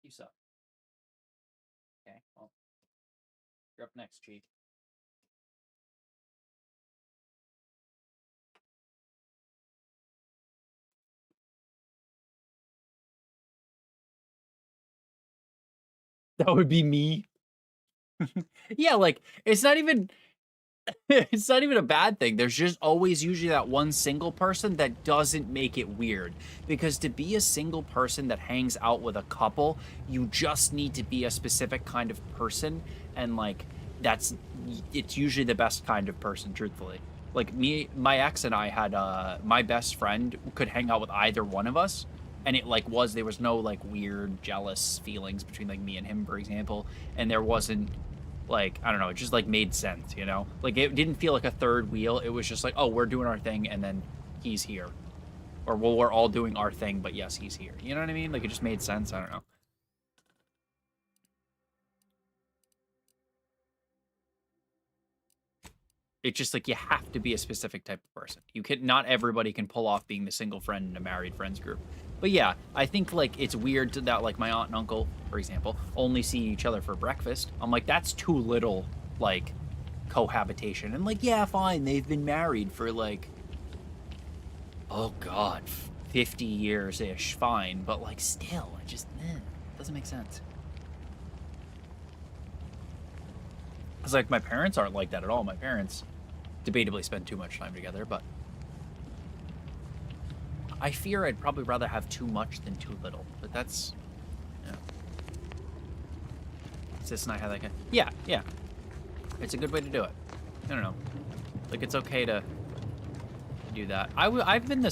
You suck. Okay, well, you're up next, Chief. That would be me. Yeah, like, it's not even a bad thing. There's just always usually that one single person that doesn't make it weird. Because to be a single person that hangs out with a couple, you just need to be a specific kind of person. And, like, it's usually the best kind of person, truthfully. Like, my ex and I had, my best friend could hang out with either one of us. And it, like, there was no, like, weird, jealous feelings between, like, me and him, for example. And there wasn't, like, I don't know, it just, like, made sense, you know? Like, it didn't feel like a third wheel. It was just like, oh, we're doing our thing, and then he's here. Or, well, we're all doing our thing, but yes, he's here. You know what I mean? Like, it just made sense. I don't know. It's just, like, you have to be a specific type of person. Not everybody can pull off being the single friend in a married friends group. But yeah, I think, like, it's weird that, like, my aunt and uncle, for example, only see each other for breakfast. I'm like, that's too little, like, cohabitation. And, like, yeah, fine, they've been married for, like, oh God, 50 years-ish, fine. But, like, still, it just, doesn't make sense. It's like, my parents aren't like that at all. My parents debatably spend too much time together, but I fear I'd probably rather have too much than too little. But that's, yeah. Sis and I had like yeah. It's a good way to do it. I don't know. Like, it's okay to do that. I've been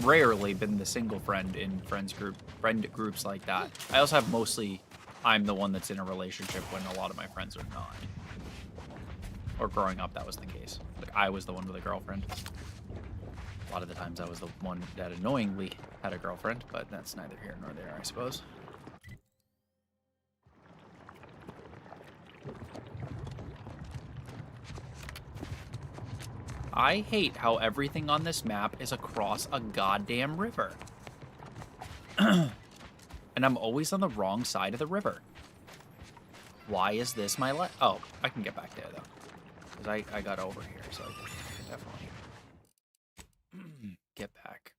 rarely been the single friend in friend groups like that. I also have mostly, I'm the one that's in a relationship when a lot of my friends are not. Or growing up, that was the case. Like, I was the one with a girlfriend. A lot of the times I was the one that annoyingly had a girlfriend, but that's neither here nor there, I suppose. I hate how everything on this map is across a goddamn river. And I'm always on the wrong side of the river. Why is this my left? Oh, I can get back there, though. Because I got over here, so I can definitely get back.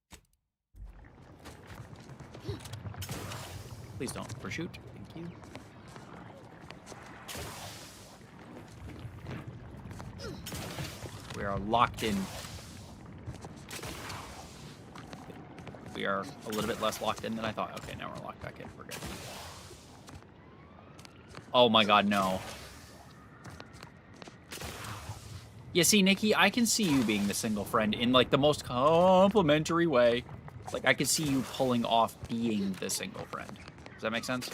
Please don't overshoot. Thank you. We are locked in. We are a little bit less locked in than I thought. Okay, now we're locked back in. We're good. Oh my god, no. Yeah, see, Nikki, I can see you being the single friend in, like, the most complimentary way. Like, I could see you pulling off being the single friend. Does that make sense?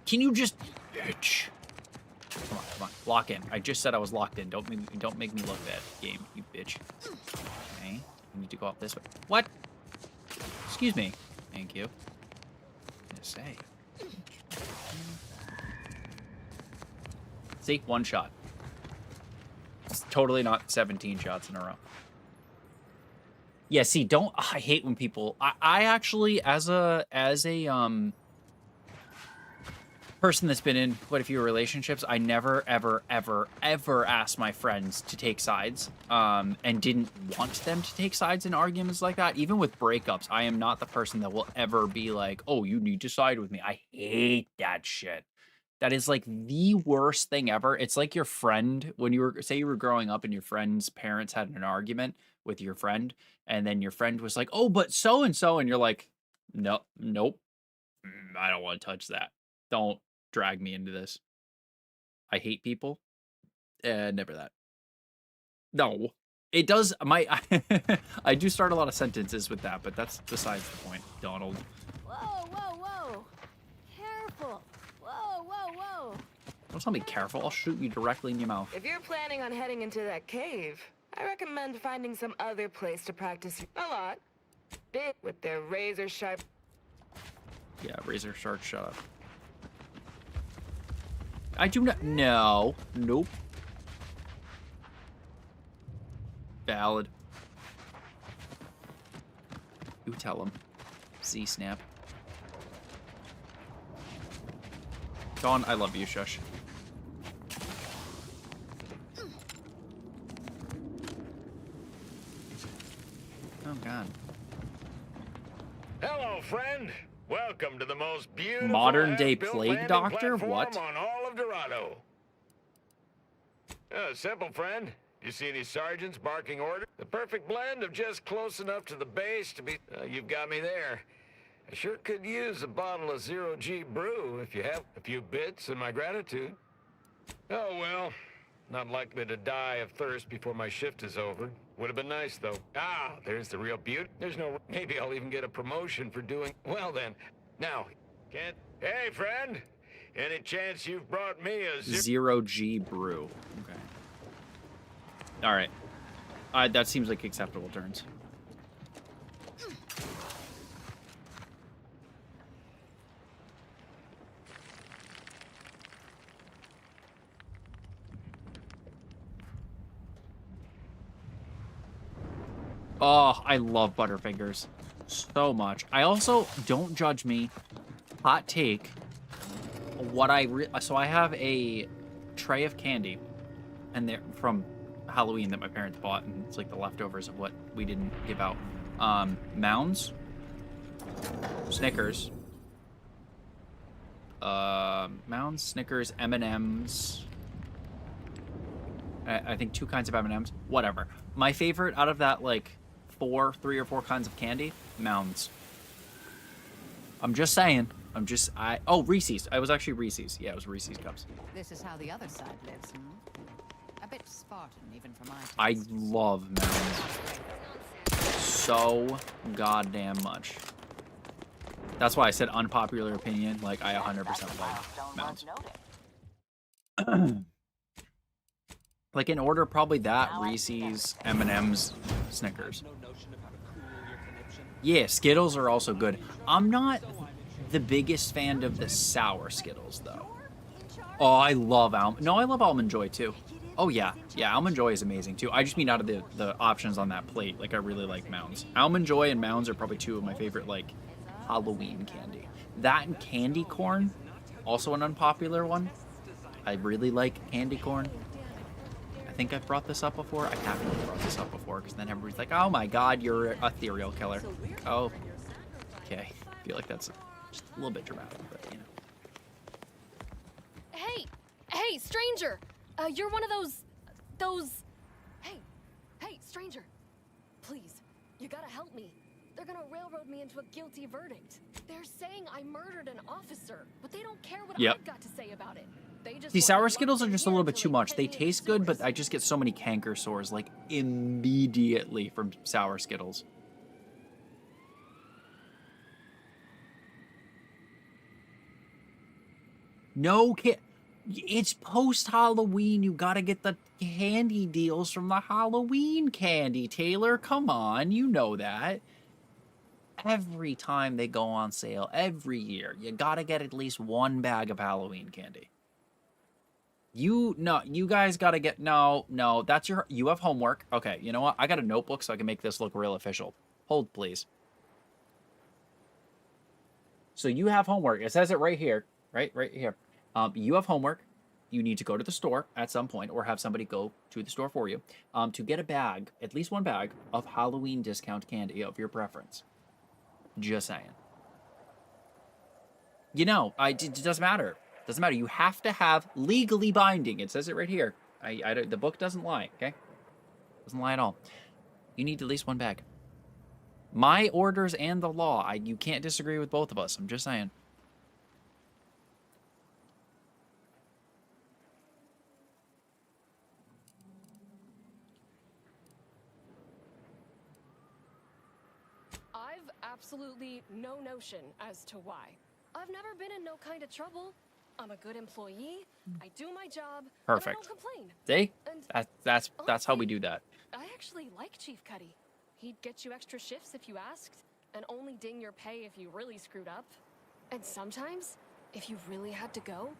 Can you just... Bitch. Come on. Lock in. I just said I was locked in. Don't make me look bad, game, you bitch. Okay. I need to go up this way. What? Excuse me. Thank you. Say. See, one shot. It's totally not 17 shots in a row. Yeah, see, I hate when people, I actually, as a person that's been in quite a few relationships, I never, ever, ever, ever asked my friends to take sides, and didn't want them to take sides in arguments like that. Even with breakups, I am not the person that will ever be like, oh, you need to side with me. I hate that shit. That is like the worst thing ever. It's like your friend, when say you were growing up and your friend's parents had an argument with your friend, and then your friend was like, oh, but so-and-so, and you're like, no, nope, I don't want to touch that. Don't drag me into this. I hate people. Never that. No. It does, I do start a lot of sentences with that, but that's besides the point, Donald. Whoa, whoa, whoa. Careful. Whoa, whoa, whoa. Don't tell me careful, I'll shoot you directly in your mouth. If you're planning on heading into that cave, I recommend finding some other place to practice a lot. Big with their razor sharp. Yeah, razor sharp, shut up. I do not, no, nope. Valid. You tell him. Z-snap. Dawn, I love you, shush. Oh, God. Hello, friend. Welcome to the most beautiful modern-day half-built plague landing doctor? platform What? on all of Dorado. Simple, friend. You see any sergeants barking orders? The perfect blend of just close enough to the base to be... you've got me there. I sure could use a bottle of Zero-G brew if you have a few bits in my gratitude. Oh, well. Not likely to die of thirst before my shift is over. Would have been nice, though. Ah, there's the real beauty. There's no... Maybe I'll even get a promotion for doing... Well, then. Now, can't... Hey, friend. Any chance you've brought me a... Zero-G brew. Okay. All right. That seems like acceptable turns. Oh, I love Butterfingers so much. I also, don't judge me, hot take, so I have a tray of candy, and they're from Halloween that my parents bought, and it's like the leftovers of what we didn't give out. Mounds, Snickers, Mounds, Snickers, M&Ms, I think 2 kinds of M&Ms, whatever. My favorite out of that, like, 3 or 4 kinds of candy, Mounds. I'm just saying. Oh, Reese's. I was actually Reese's. Yeah, it was Reese's Cups. This is how the other side lives, hmm? A bit Spartan, even for my taste. I love mounds so goddamn much. That's why I said unpopular opinion. Like, I 100% like mounds. Like, in order, probably that, Reese's, M&M's, Snickers. Yeah, Skittles are also good. I'm not the biggest fan of the sour Skittles, though. Oh, I love Almond. No, I love Almond Joy, too. Oh, yeah. Yeah, Almond Joy is amazing, too. I just mean out of the options on that plate. Like, I really like Mounds. Almond Joy and Mounds are probably two of my favorite, like, Halloween candy. That and candy corn, also an unpopular one. I really like candy corn. I think I've brought this up before. I haven't brought this up before, because then everybody's like, oh my god, you're a serial killer. Oh, okay. I feel like that's just a little bit dramatic, but, you know. Hey, stranger! You're one of those... Hey, stranger. Please, you gotta help me. They're gonna railroad me into a guilty verdict. They're saying I murdered an officer, but they don't care what I've got to say about it. They just See, sour Skittles are just a little bit too much. They taste good, but I just get so many canker sores, like, immediately from sour Skittles. No kid. It's post-Halloween. You gotta get the candy deals from the Halloween candy, Taylor. Come on, you know that. Every time they go on sale, every year, you gotta get at least one bag of Halloween candy. You guys gotta get, no, that's you have homework. Okay, you know what? I got a notebook so I can make this look real official. Hold, please. So you have homework. It says it right here, right here. You have homework. You need to go to the store at some point or have somebody go to the store for you to get a bag, at least one bag, of Halloween discount candy of your preference. Just saying. You know, it doesn't matter. Doesn't matter. You have to have legally binding. It says it right here. The book doesn't lie, okay? Doesn't lie at all. You need at least one bag. My orders and the law. You can't disagree with both of us. I'm just saying. I've absolutely no notion as to why. I've never been in no kind of trouble. I'm a good employee. I do my job. Perfect. And I don't complain. See? And That's how we do that. I actually like Chief Cuddy. He'd get you extra shifts if you asked, and only ding your pay if you really screwed up. And sometimes, if you really had to go,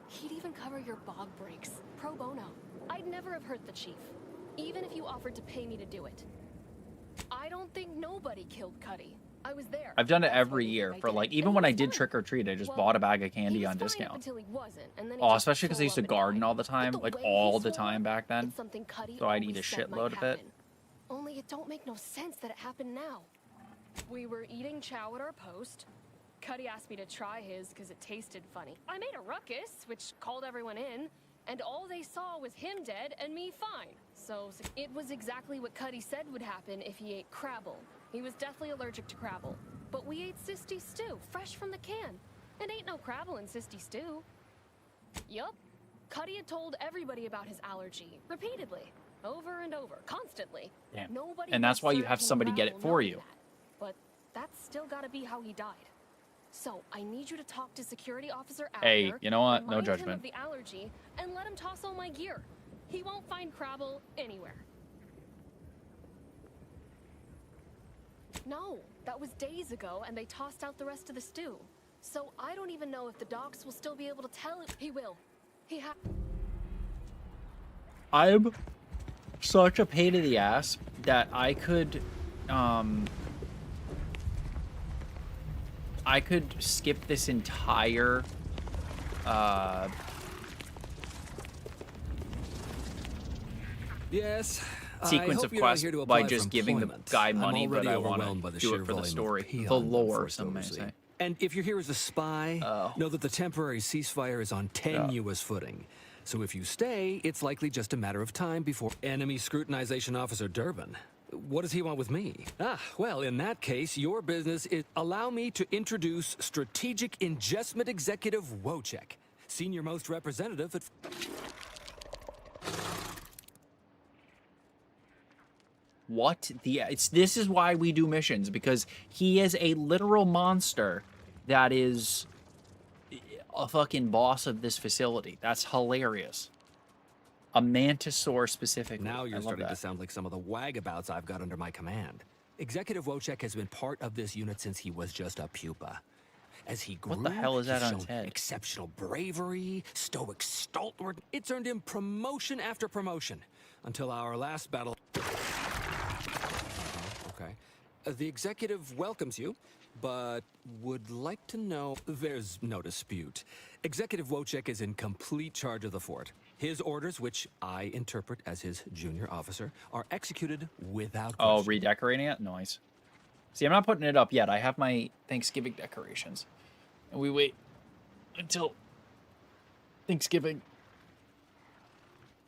he'd even cover your bog breaks, pro bono. I'd never have hurt the chief, even if you offered to pay me to do it. I don't think nobody killed Cuddy. I was there. I've done it every year for, like, even when I did trick or treat, I just bought a bag of candy on discount. Until he wasn't, and then he Oh, just especially because I used to flew up garden and all the time, died. like But the way all he the swore time back then. it's something Cuddy So I'd eat always a said might shitload of it. happen. Only it don't make no sense that it happened now. We were eating chow at our post. Cuddy asked me to try his because it tasted funny. I made a ruckus, which called everyone in, and all they saw was him dead and me fine. So it was exactly what Cuddy said would happen if he ate Crabble. He was deathly allergic to Crabble. But we ate Sisty stew, fresh from the can. And ain't no Crabble in Sisty stew. Yup. Cuddy had told everybody about his allergy, repeatedly. Over and over, constantly. Damn. Nobody And that's why you served have him somebody get it Crabble for knowing you. that. But that's still gotta be how he died. So I need you to talk to Security Officer Abner. Hey, you know what? No remind him judgment. of the allergy and let him toss all my gear. He won't find Crabble anywhere. No, that was days ago, and they tossed out the rest of the stew. So I don't even know if the docs will still be able to tell if he will. I'm such a pain in the ass that I could skip this entire Yes. sequence of quests by just giving the guy money, but I want to do it for the story, the lore, some may say. And if you're here as a spy, know that the temporary ceasefire is on tenuous footing. So if you stay, it's likely just a matter of time before enemy scrutinization officer Durbin. What does he want with me? Well, in that case, your business is allow me to introduce Strategic Ingestment Executive Wojciech, senior most representative at... what the... This is why we do missions, because he is a literal monster that is a fucking boss of this facility. That's hilarious. A mantisaur specifically. Now you're starting to that. sound like some of the wagabouts I've got under my command. Executive Wojciech has been part of this unit since he was just a pupa. As he grew, What the hell is that he's on his shown head? exceptional bravery, stoic stalwart. It's earned him promotion after promotion until our last battle. Okay. The executive welcomes you, but would like to know... There's no dispute. Executive Wojciech is in complete charge of the fort. His orders, which I interpret as his junior officer, are executed without question. Oh, redecorating it? Nice. See, I'm not putting it up yet. I have my Thanksgiving decorations. And we wait until Thanksgiving.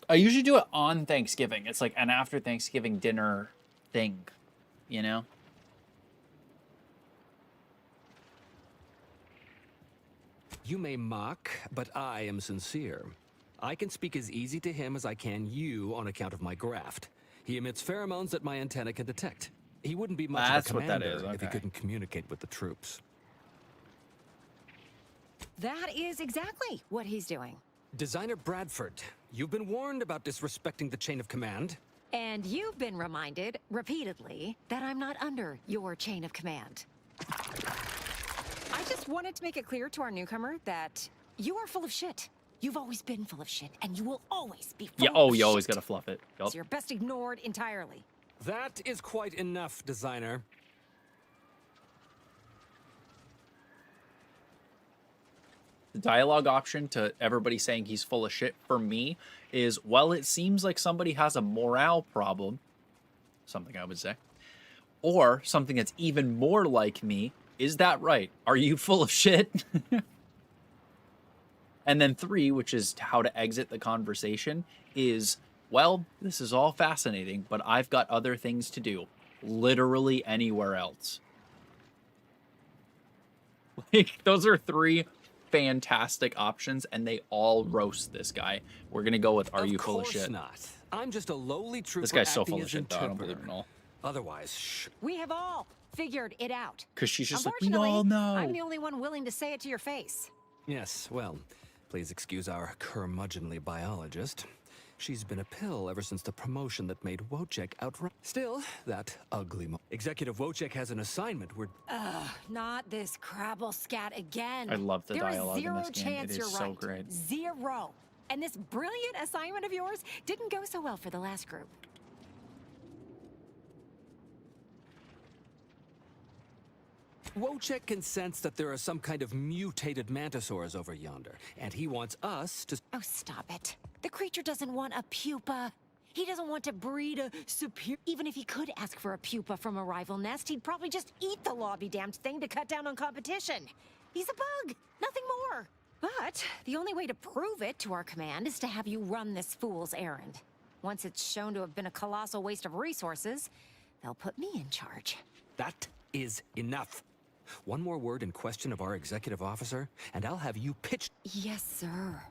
I usually do it on Thanksgiving. It's like an after Thanksgiving dinner thing, you know? You may mock, but I am sincere. I can speak as easy to him as I can you on account of my graft. He emits pheromones that my antenna can detect. He wouldn't be much That's of a what that commander is, if he okay. couldn't communicate with the troops. That is exactly what he's doing. Designer Bradford, you've been warned about disrespecting the chain of command. And you've been reminded, repeatedly, that I'm not under your chain of command. I just wanted to make it clear to our newcomer that you are full of shit. You've always been full of shit, and you will always be full Yeah, of oh, shit. you always gotta fluff it. Yup. So you're best ignored entirely. That is quite enough, designer. The dialogue option to everybody saying he's full of shit for me is, well, it seems like somebody has a morale problem, something I would say, or something that's even more like me, is that right? Are you full of shit? And then 3, which is how to exit the conversation, is, well, this is all fascinating, but I've got other things to do, literally anywhere else. Like, those are 3 fantastic options, and they all roast this guy. We're gonna go with, are you full of shit? Of course not. I'm just a lowly trooper. This guy's so acting full of as shit, though. I don't believe interpreter. it at all. Otherwise, shh. We have all figured it out. 'Cause she's just like, we Unfortunately, all know. I'm the only one willing to say it to your face. Yes, well, please excuse our curmudgeonly biologist. She's been a pill ever since the promotion that made Wojciech outright. Still, that ugly Executive Wojciech has an assignment where... Ugh, not this crabble scat again. I love the dialogue in There this is game. zero It chance is you're so right. great. 0. And this brilliant assignment of yours didn't go so well for the last group. Wojciech can sense that there are some kind of mutated mantisaurs over yonder, and he wants us to... Oh, stop it. The creature doesn't want a pupa. He doesn't want to breed a superior... Even if he could ask for a pupa from a rival nest, he'd probably just eat the law-be-damned thing to cut down on competition. He's a bug, nothing more. But the only way to prove it to our command is to have you run this fool's errand. Once it's shown to have been a colossal waste of resources, they'll put me in charge. That is enough. One more word in question of our executive officer, and I'll have you pitched... Yes, sir.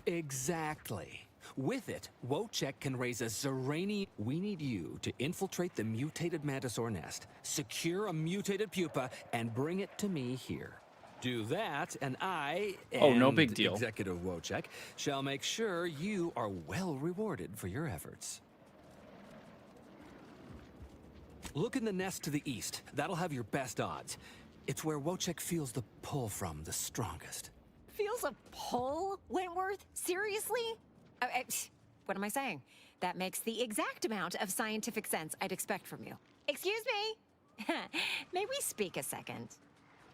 Exactly. With it, Wojciech can raise a Zeranian... We need you to infiltrate the mutated mantisaur nest, secure a mutated pupa, and bring it to me here. Do that, and I, Oh, no and big deal. Executive Wojciech, shall make sure you are well rewarded for your efforts. Look in the nest to the east. That'll have your best odds. It's where Wojciech feels the pull from the strongest. Feels a pull, Wentworth? Seriously? What am I saying? That makes the exact amount of scientific sense I'd expect from you. Excuse me? May we speak a second?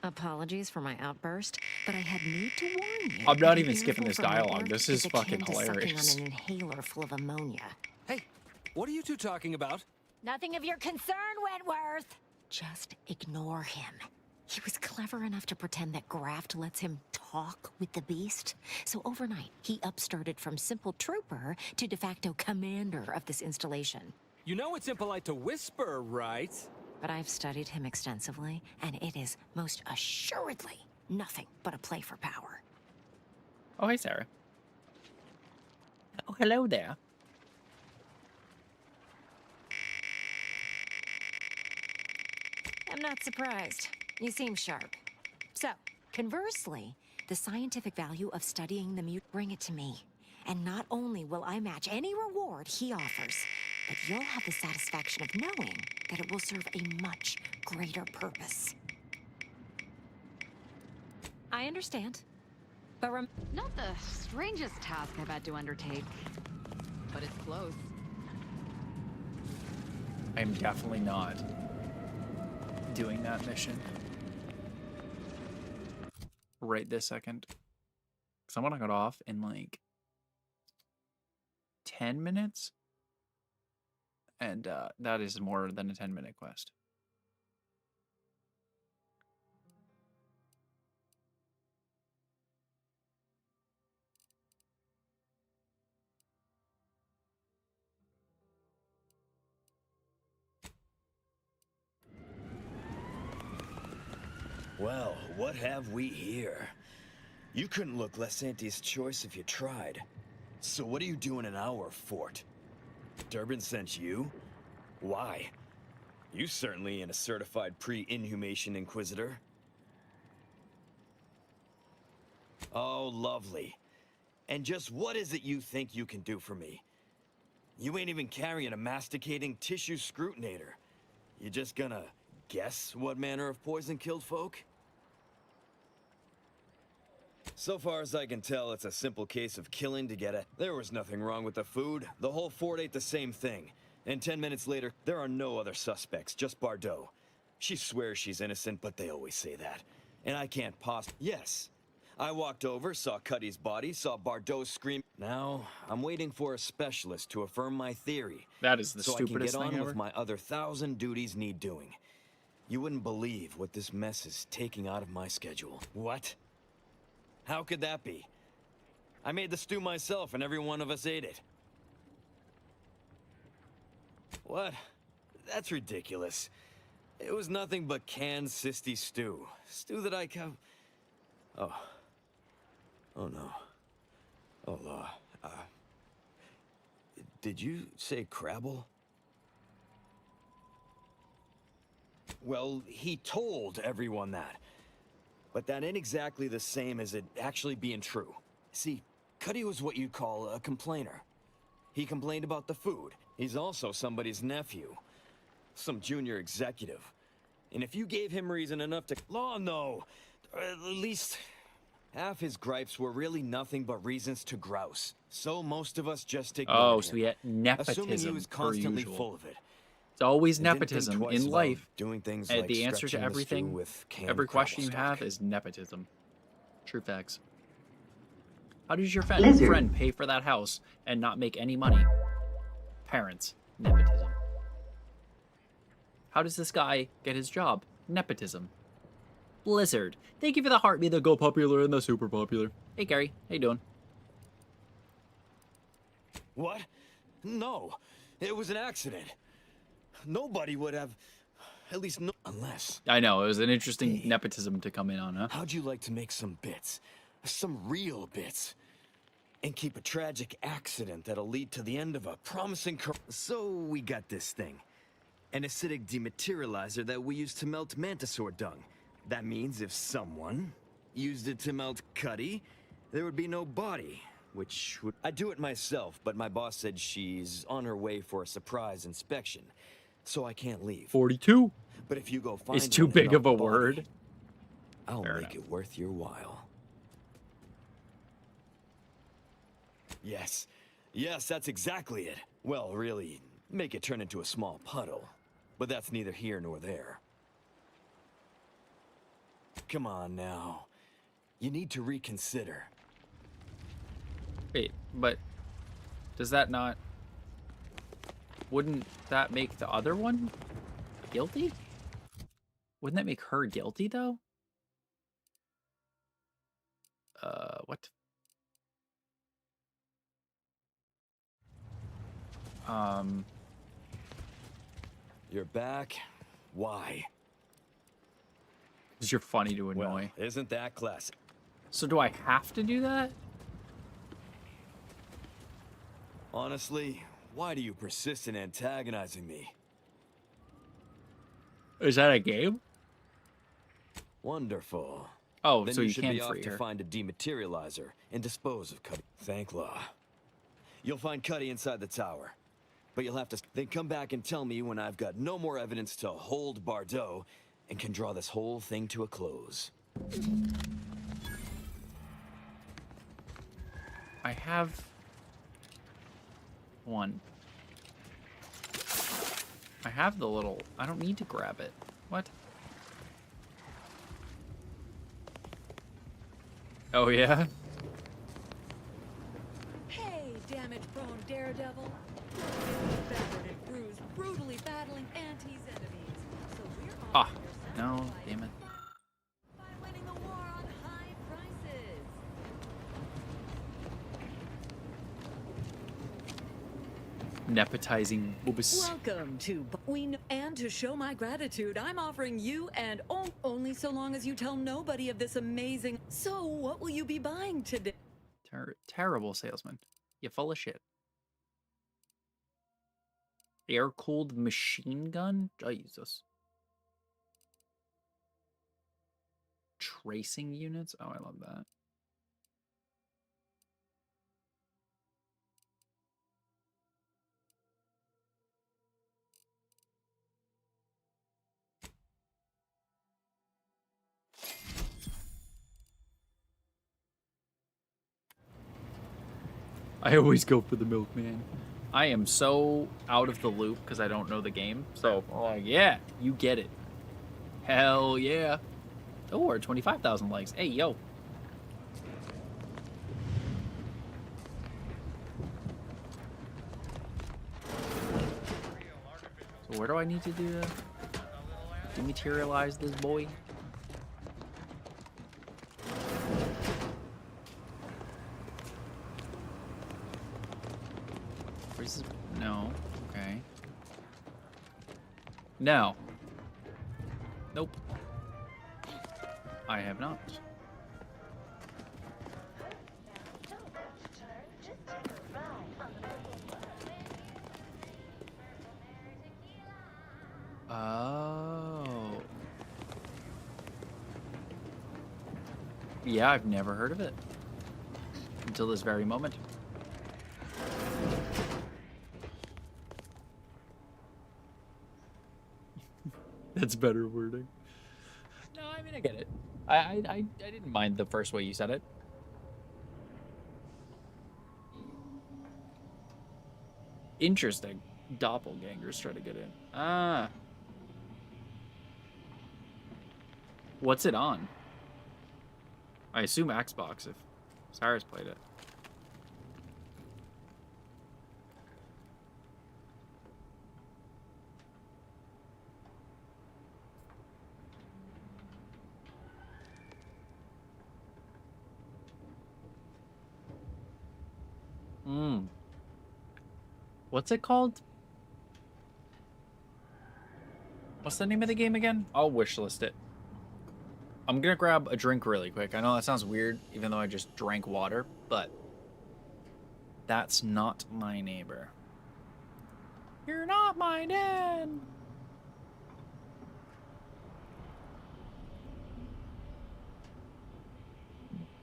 Apologies for my outburst, but I had need to warn you. I'm not Be even skipping careful this for dialogue. Wentworth This is is fucking akin to sucking hilarious. on an inhaler full of ammonia. Hey, what are you two talking about? Nothing of your concern, Wentworth. Just ignore him. He was clever enough to pretend that Graft lets him talk with the beast. So overnight, he upstarted from simple trooper to de facto commander of this installation. You know it's impolite to whisper, right? But I've studied him extensively, and it is most assuredly nothing but a play for power. Oh, hey, Sarah. Oh, hello there. I'm not surprised. You seem sharp. So, conversely, the scientific value of studying the mute, bring it to me. And not only will I match any reward he offers, but you'll have the satisfaction of knowing that it will serve a much greater purpose. I understand. But not the strangest task I've had to undertake, but it's close. I'm definitely not doing that mission right this second. Because I want to get off in like 10 minutes. And that is more than a 10-minute quest. Well, what have we here? You couldn't look less Auntie's choice if you tried. So what are you doing in our fort? Durbin sent you? Why? You certainly ain't a certified pre-inhumation inquisitor. Oh, lovely. And just what is it you think you can do for me? You ain't even carrying a masticating tissue scrutinator. You just gonna guess what manner of poison killed folk? So far as I can tell, it's a simple case of killing to get it. There was nothing wrong with the food. The whole fort ate the same thing. And 10 minutes later, there are no other suspects, just Bardot. She swears she's innocent, but they always say that. And I can't Yes. I walked over, saw Cuddy's body, saw Bardot scream. Now, I'm waiting for a specialist to affirm my theory. That is the so stupidest I can get thing on ever. with my other 1,000 duties need doing. You wouldn't believe what this mess is taking out of my schedule. What? How could that be? I made the stew myself and every one of us ate it. What? That's ridiculous. It was nothing but canned sisty stew. Stew that I Oh. Oh no. Oh, did you say Crabble? Well, he told everyone that. But that ain't exactly the same as it actually being true. See, Cuddy was what you'd call a complainer. He complained about the food. He's also somebody's nephew. Some junior executive. And if you gave him reason enough to... no! At least... half his gripes were really nothing but reasons to grouse. So most of us just ignored him. So yeah, nepotism, assuming he was per constantly usual. full of it. It's always I didn't think nepotism twice in about life. doing things And like the answer to stretching the stew everything, with canned every question you Crabble have stock. is nepotism. True facts. How does your Lizard. friend pay for that house and not make any money? Parents. Nepotism. How does this guy get his job? Nepotism. Blizzard. Thank you for the heartbeat, the go popular and the super popular. Hey Gary, how you doing? What? No. It was an accident. Nobody would have... At least no... Unless... I know, it was an interesting nepotism to come in on, huh? How'd you like to make some bits? Some real bits? And keep a tragic accident that'll lead to the end of a promising career. So we got this thing. An acidic dematerializer that we use to melt Mantisaur dung. That means if someone used it to melt Cuddy, there would be no body. Which would... I'd do it myself, but my boss said she's on her way for a surprise inspection. So I can't leave. 42. But if you go find It's too one big of a enough body, word. I'll Fair make it worth your while. Yes. Yes, that's exactly it. Well, really, make it turn into a small puddle. But that's neither here nor there. Come on now. You need to reconsider. Wait, but does that not... Wouldn't that make the other one guilty? Wouldn't that make her guilty, though? What? You're back? Why? Because you're funny to annoy. Well, isn't that classic? So do I have to do that? Honestly, why do you persist in antagonizing me? Is that a game? Wonderful. Oh, Then so you should can be off free to her. find a dematerializer and dispose of Cuddy. Thank law. You'll find Cuddy inside the tower. But you'll have to then come back and tell me when I've got no more evidence to hold Bardot and can draw this whole thing to a close. I have one. I have the little... I don't need to grab it. What? Oh, yeah? Hey, damage-prone daredevil. Battered and bruised, brutally battling Auntie's enemies. So we're on Ah, no, damn it. by winning the war on high prices. Nepotizing boobas. Welcome to and to show my gratitude, I'm offering you and only so long as you tell nobody of this amazing. So, what will you be buying today? Terrible salesman. You full of shit. Air-cooled machine gun? Jesus. Tracing units? Oh, I love that. I always go for the milkman. I am so out of the loop because I don't know the game. So, like, yeah, you get it. Hell yeah. Oh, we're at 25,000 likes. Hey, yo. So where do I need to do to dematerialize this boy? Where's this? No. Okay. No. Nope. I have not. Oh. Yeah, I've never heard of it. Until this very moment. That's better wording. No, I mean, I get it. I didn't mind the first way you said it. Interesting. Doppelgangers try to get in. Ah. What's it on? I assume Xbox if Cyrus played it. What's it called? What's the name of the game again? I'll wishlist it. I'm gonna grab a drink really quick. I know that sounds weird, even though I just drank water, but that's not my neighbor. You're not my dad.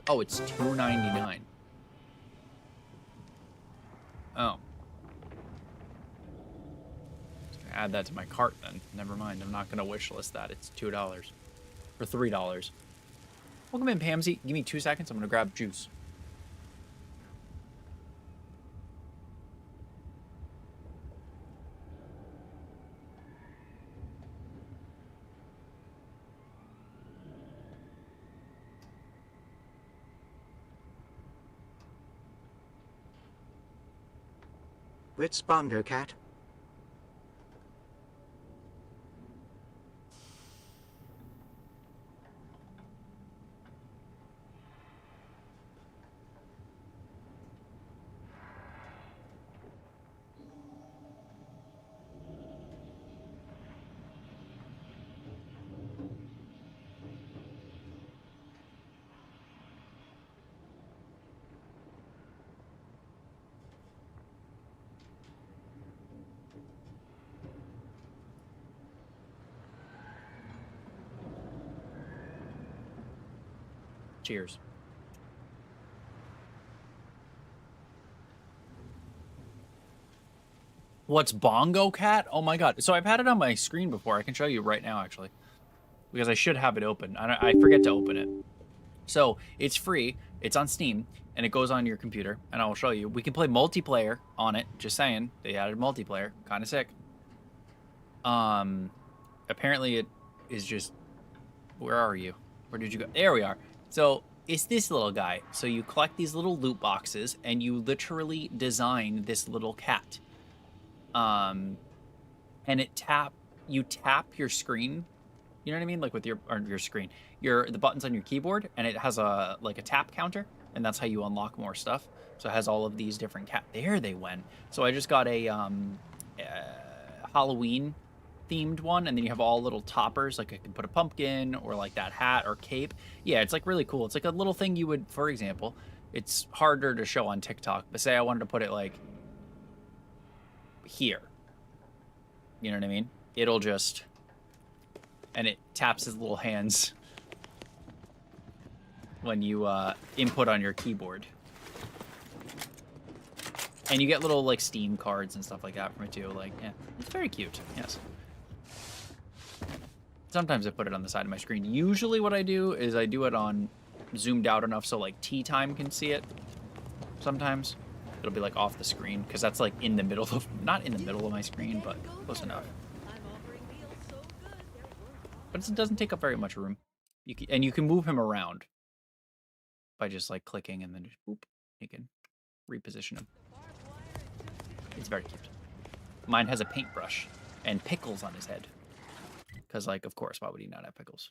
Oh, it's $2.99. Oh. Add that to my cart then. Never mind. I'm not gonna wishlist that. It's $2 or $3. Welcome in, Pamsy. Give me 2 seconds. I'm gonna grab juice. Responder, cat. Cheers. What's Bongo Cat? Oh my god. So I've had it on my screen before. I can show you right now, actually. Because I should have it open. I forget to open it. So, it's free. It's on Steam. And it goes on your computer. And I will show you. We can play multiplayer on it. Just saying. They added multiplayer. Kind of sick. Apparently it is just... Where are you? Where did you go? There we are. So, it's this little guy. So, you collect these little loot boxes. And you literally design this little cat. And you tap your screen, you know what I mean? Like with your screen, the buttons on your keyboard, and it has a tap counter, and that's how you unlock more stuff. So it has all of these different there they went. So I just got a Halloween themed one, and then you have all little toppers, like I can put a pumpkin or like that hat or cape. Yeah, it's like really cool. It's like a little thing you would, for example, it's harder to show on TikTok, but say I wanted to put it like here, you know what I mean? It'll just, and it taps his little hands when you input on your keyboard, and you get little like Steam cards and stuff like that from it too. Like, yeah, it's very cute. Yes. Sometimes I put it on the side of my screen. Usually what I do is I do it on zoomed out enough so like tea time can see it. Sometimes it'll be like off the screen, because that's like in the middle of, not in the middle of my screen, but close enough. But it doesn't take up very much room. And you can move him around by just like clicking, and then just boop, you can reposition him. It's very cute. Mine has a paintbrush and pickles on his head. Because, like, of course, why would he not have pickles?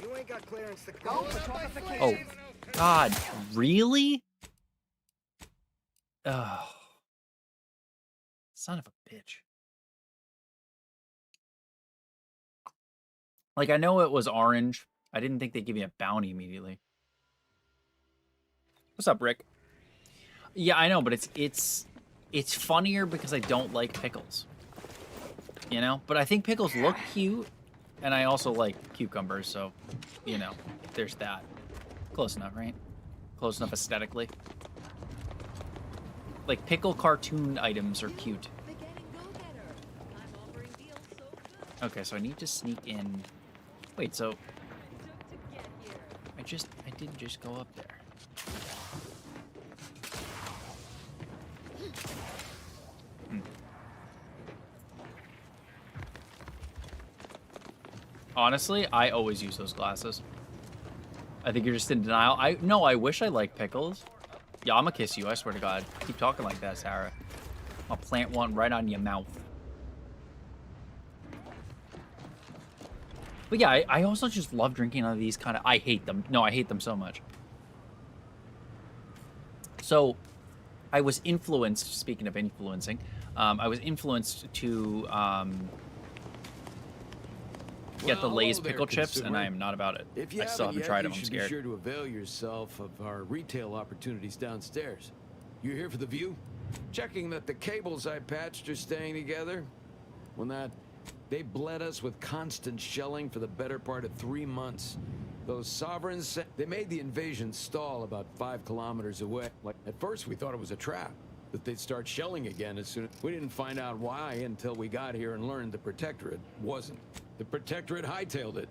You ain't got clearance to go. Oh, God, really? Oh. Son of a bitch. Like, I know it was orange. I didn't think they'd give me a bounty immediately. What's up, Rick? Yeah, I know, but it's funnier because I don't like pickles. You know? But I think pickles look cute, and I also like cucumbers, so, you know, there's that. Close enough, right? Close enough aesthetically. Like, pickle cartoon items are cute. Okay, so I need to sneak in. Wait, so I did just go up there. Honestly, I always use those glasses. I think you're just in denial. I wish I liked pickles. Yeah, I'm gonna kiss you, I swear to God. Keep talking like that, Sarah. I'll plant one right on your mouth. But yeah, I also just love drinking out of these kind of... I hate them. No, I hate them so much. So, I was influenced, speaking of influencing, I was influenced to get the Lay's pickle chips, and I am not about it. If you I still haven't tried them, I'm you should scared. be sure to avail yourself of our retail opportunities downstairs. You here for the view? Checking that the cables I patched are staying together? When they bled us with constant shelling for the better part of 3 months. Those sovereigns, they made the invasion stall about 5 kilometers away. Like, at first we thought it was a trap, that they'd start shelling again as soon as... We didn't find out why until we got here and learned the Protectorate wasn't. The Protectorate hightailed it.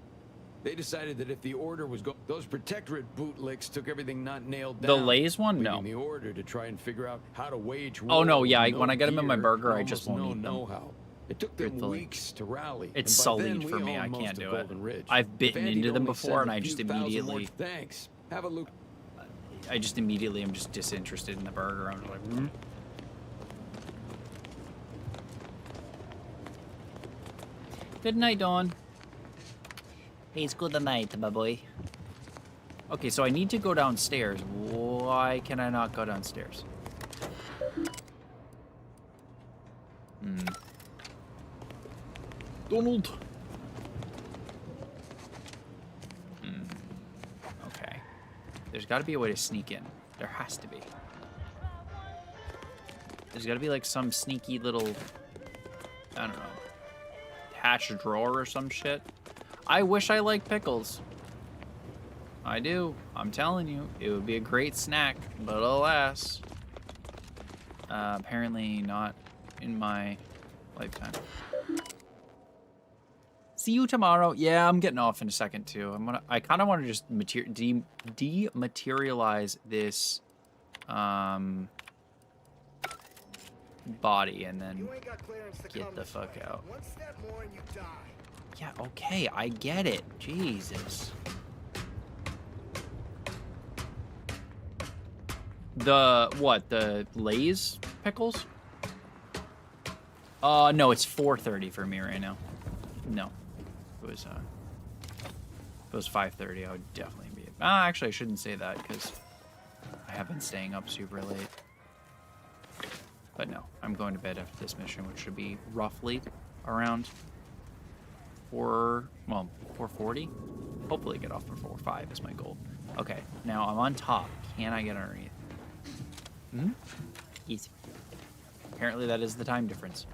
They decided that if the Order was those Protectorate bootlicks took everything not nailed down. The Lay's one? No. The Order to try and figure out how to wage war. Oh, no, yeah, with when I get them in my gear, burger, I just won't almost eat them. no know-how. It took them weeks to rally. It's and by then, sullied for we me. I owned most can't of do it. Golden Ridge. I've bitten If Andy'd into them only before, sent and a I few just thousand more- immediately... Thanks. Have a look. I just immediately am just disinterested in the burger. I'm just like, Good night, Dawn. It's good night, my boy. Okay, so I need to go downstairs. Why can I not go downstairs? Donald. Okay. There's got to be a way to sneak in. There has to be. There's got to be like some sneaky little, I don't know, hatch drawer or some shit. I wish I liked pickles. I do. I'm telling you, it would be a great snack, but alas, apparently not in my lifetime. See you tomorrow. Yeah, I'm getting off in a second too. I kind of want to just dematerialize this body and then get the fuck out. One step more and you die. Yeah, okay, I get it. Jesus. The Lay's pickles? No, it's 4:30 for me right now. No. If it was 5:30, I would definitely be. Actually, I shouldn't say that because I have been staying up super late. But no, I'm going to bed after this mission, which should be roughly around 4:40. Hopefully get off before 5 is my goal. Okay, now I'm on top. Can I get underneath? Easy. Apparently that is the time difference.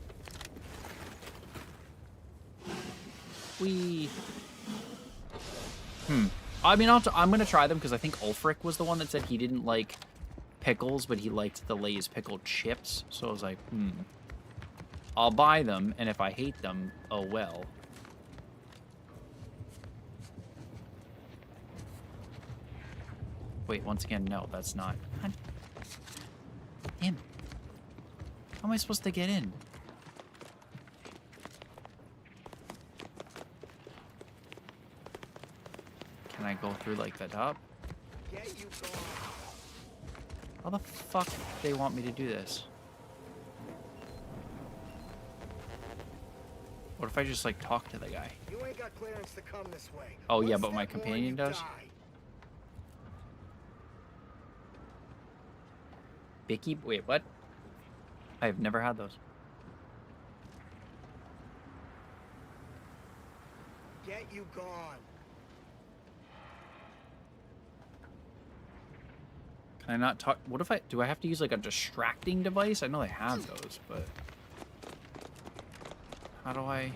I mean, I'm gonna try them because I think Ulfric was the one that said he didn't like pickles, but he liked the Lay's pickled chips. So I was like, I'll buy them, and if I hate them, oh well. Wait, once again, no, that's not. God. Damn. How am I supposed to get in? Can I go through like the top? How the fuck do they want me to do this? What if I just like talk to the guy? You ain't got clearance to come this way. Oh yeah, but my companion does? Bicky? Wait, what? I have never had those. Get you gone. Can I not talk? What if do I have to use like a distracting device? I know they have those, but how do I?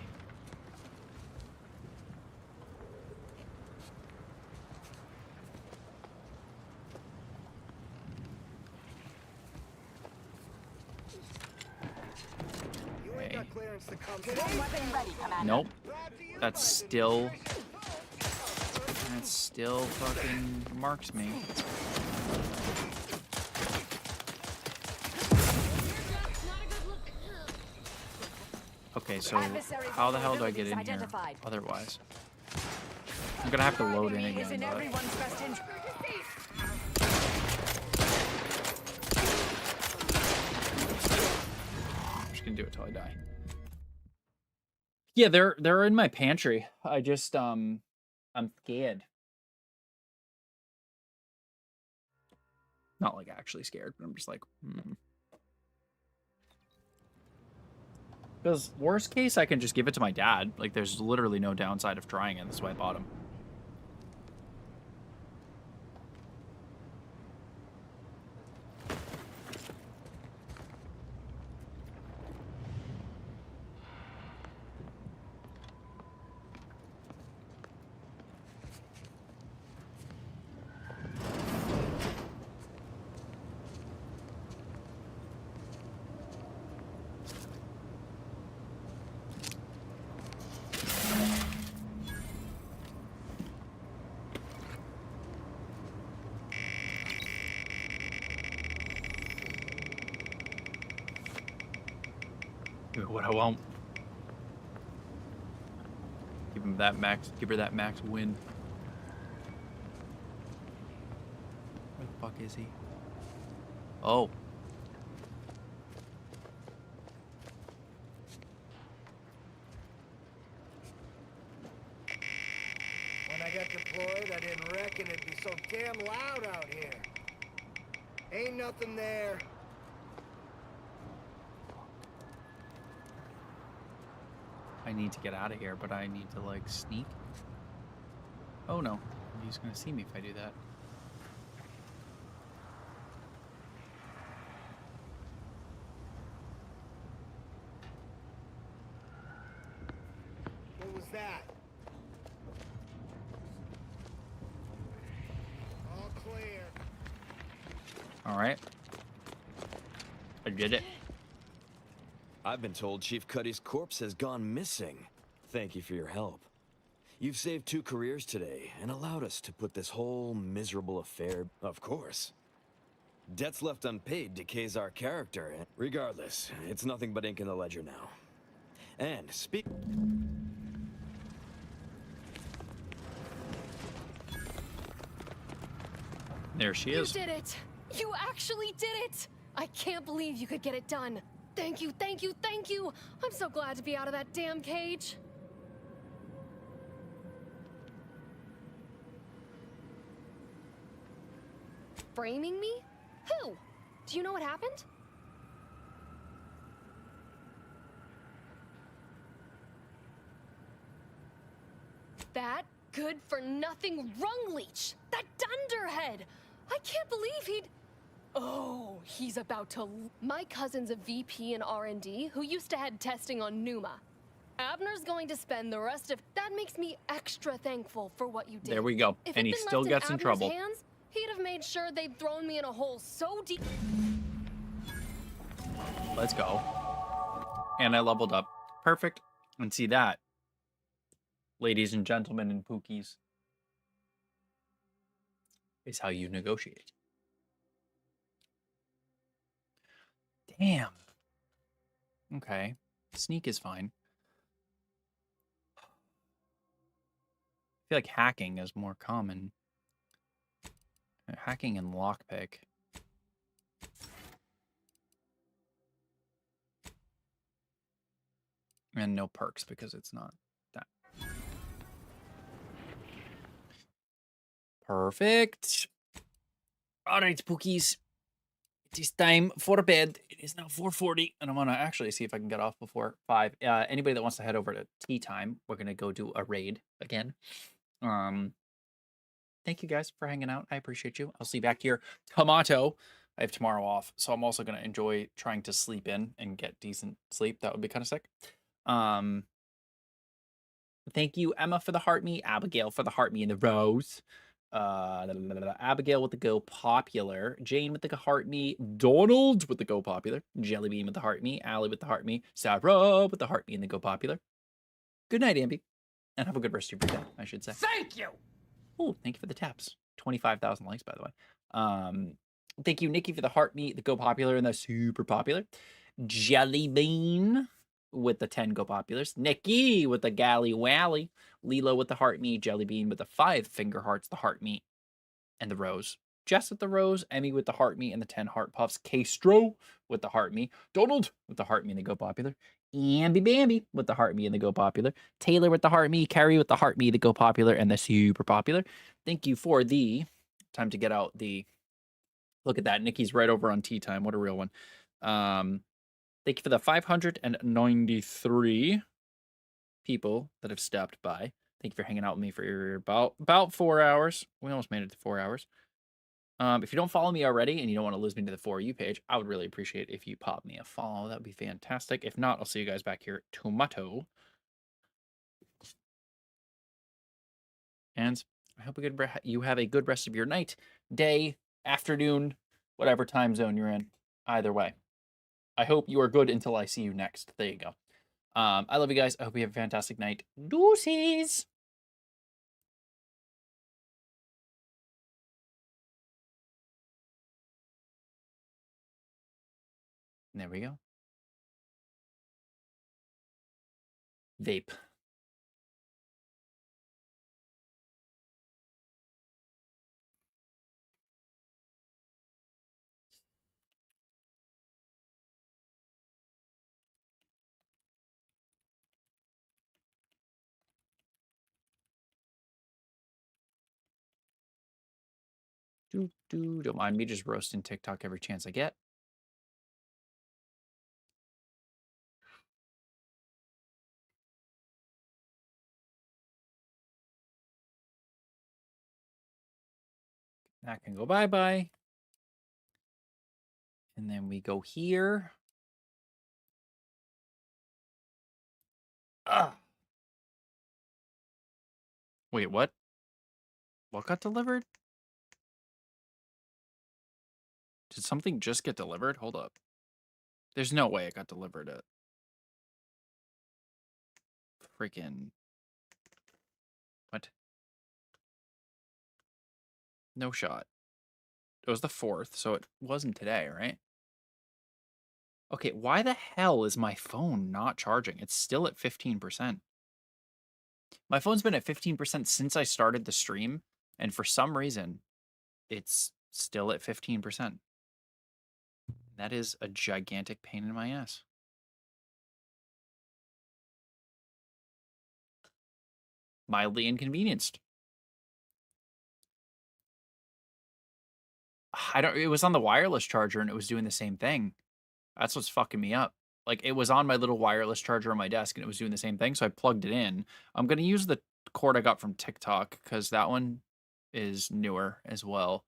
Nope. That still fucking marks me. Okay, so how the hell do I get in here otherwise? I'm gonna have to load in again, but... I'm just gonna do it till I die. Yeah, they're in my pantry. I just I'm scared. Not like actually scared, but I'm just like, Because worst case, I can just give it to my dad. Like, there's literally no downside of trying it. That's why I bought him. What I won't. Give him that max. Give her that max win. Where the fuck is he? Oh. When I got deployed, I didn't reckon it'd be so damn loud out here. Ain't nothing there. I need to get out of here, but I need to, like, sneak. Oh, no. He's gonna see me if I do that. What was that? All right. I did it. I've been told Chief Cuddy's corpse has gone missing. Thank you for your help. You've saved 2 careers today and allowed us to put this whole miserable affair, of course. Debts left unpaid decays our character, and regardless, it's nothing but ink in the ledger now. And speak... There she is. You did it! You actually did it! I can't believe you could get it done. Thank you, thank you, thank you! I'm so glad to be out of that damn cage. Framing me? Who? Do you know what happened? That good-for-nothing rung leech! That dunderhead! I can't believe he'd... Oh, he's about to... My cousin's a VP in R&D who used to head testing on Numa. Abner's going to spend the rest of... That makes me extra thankful for what you did. There we go. If And he it'd been still left gets in Abner's trouble. hands, he'd have made sure they'd thrown me in a hole so deep... Let's go. And I leveled up. Perfect. And see that, ladies and gentlemen and Pookies, is how you negotiate. Damn. Okay. Sneak is fine. I feel like hacking is more common. Hacking and lockpick. And no perks because it's not that. Perfect. All right, Pookies. It is time for bed. It is now 4:40, and I'm gonna actually see if I can get off before 5. Anybody that wants to head over to tea time, we're gonna go do a raid again. Thank you guys for hanging out. I appreciate you. I'll see you back here. Tomato. I have tomorrow off, so I'm also gonna enjoy trying to sleep in and get decent sleep. That would be kind of sick. Thank you, Emma, for the heart me, Abigail for the heart me and the rose. Abigail with the go popular, Jane with the heart me, Donald with the go popular, Jellybean with the heart me, Allie with the heart me, Sarah with the heart me and the go popular. Good night, Ambi, and have a good rest of your day, I should say. Thank you. Oh, thank you for the taps. 25,000 likes, by the way. Thank you, Nikki, for the heart me, the go popular and the super popular. Jellybean with the 10 go populars. Nikki with the galley wally. Lilo with the heart me. Jellybean with the 5 finger hearts, the heart me, and the rose. Jess with the rose. Emmy with the heart me and the 10 heart puffs. Castro with the heart me. Donald with the heart me and the go popular. Ambi Bambi with the heart me and the go popular. Taylor with the heart me. Carrie with the heart me, the go popular, and the super popular. Thank you for the time to get out the... Look at that. Nikki's right over on tea time. What a real one. Thank you for the 593 people that have stopped by. Thank you for hanging out with me for about 4 hours. We almost made it to 4 hours. If you don't follow me already and you don't want to lose me to the For You page, I would really appreciate if you pop me a follow. That would be fantastic. If not, I'll see you guys back here at Tomato. And I hope you have a good rest of your night, day, afternoon, whatever time zone you're in. Either way. I hope you are good until I see you next. There you go. I love you guys. I hope you have a fantastic night. Deuces! There we go. Vape. Don't mind me just roasting TikTok every chance I get. That can go bye-bye. And then we go here. Wait, what? What got delivered? Did something just get delivered? Hold up. There's no way it got delivered at freaking... What? No shot. It was the 4th, so it wasn't today, right? Okay, why the hell is my phone not charging? It's still at 15%. My phone's been at 15% since I started the stream, and for some reason, it's still at 15%. That is a gigantic pain in my ass. Mildly inconvenienced. It was on the wireless charger and it was doing the same thing. That's what's fucking me up. Like, it was on my little wireless charger on my desk and it was doing the same thing, so I plugged it in. I'm going to use the cord I got from TikTok because that one is newer as well.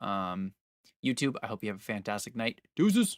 YouTube, I hope you have a fantastic night. Deuces!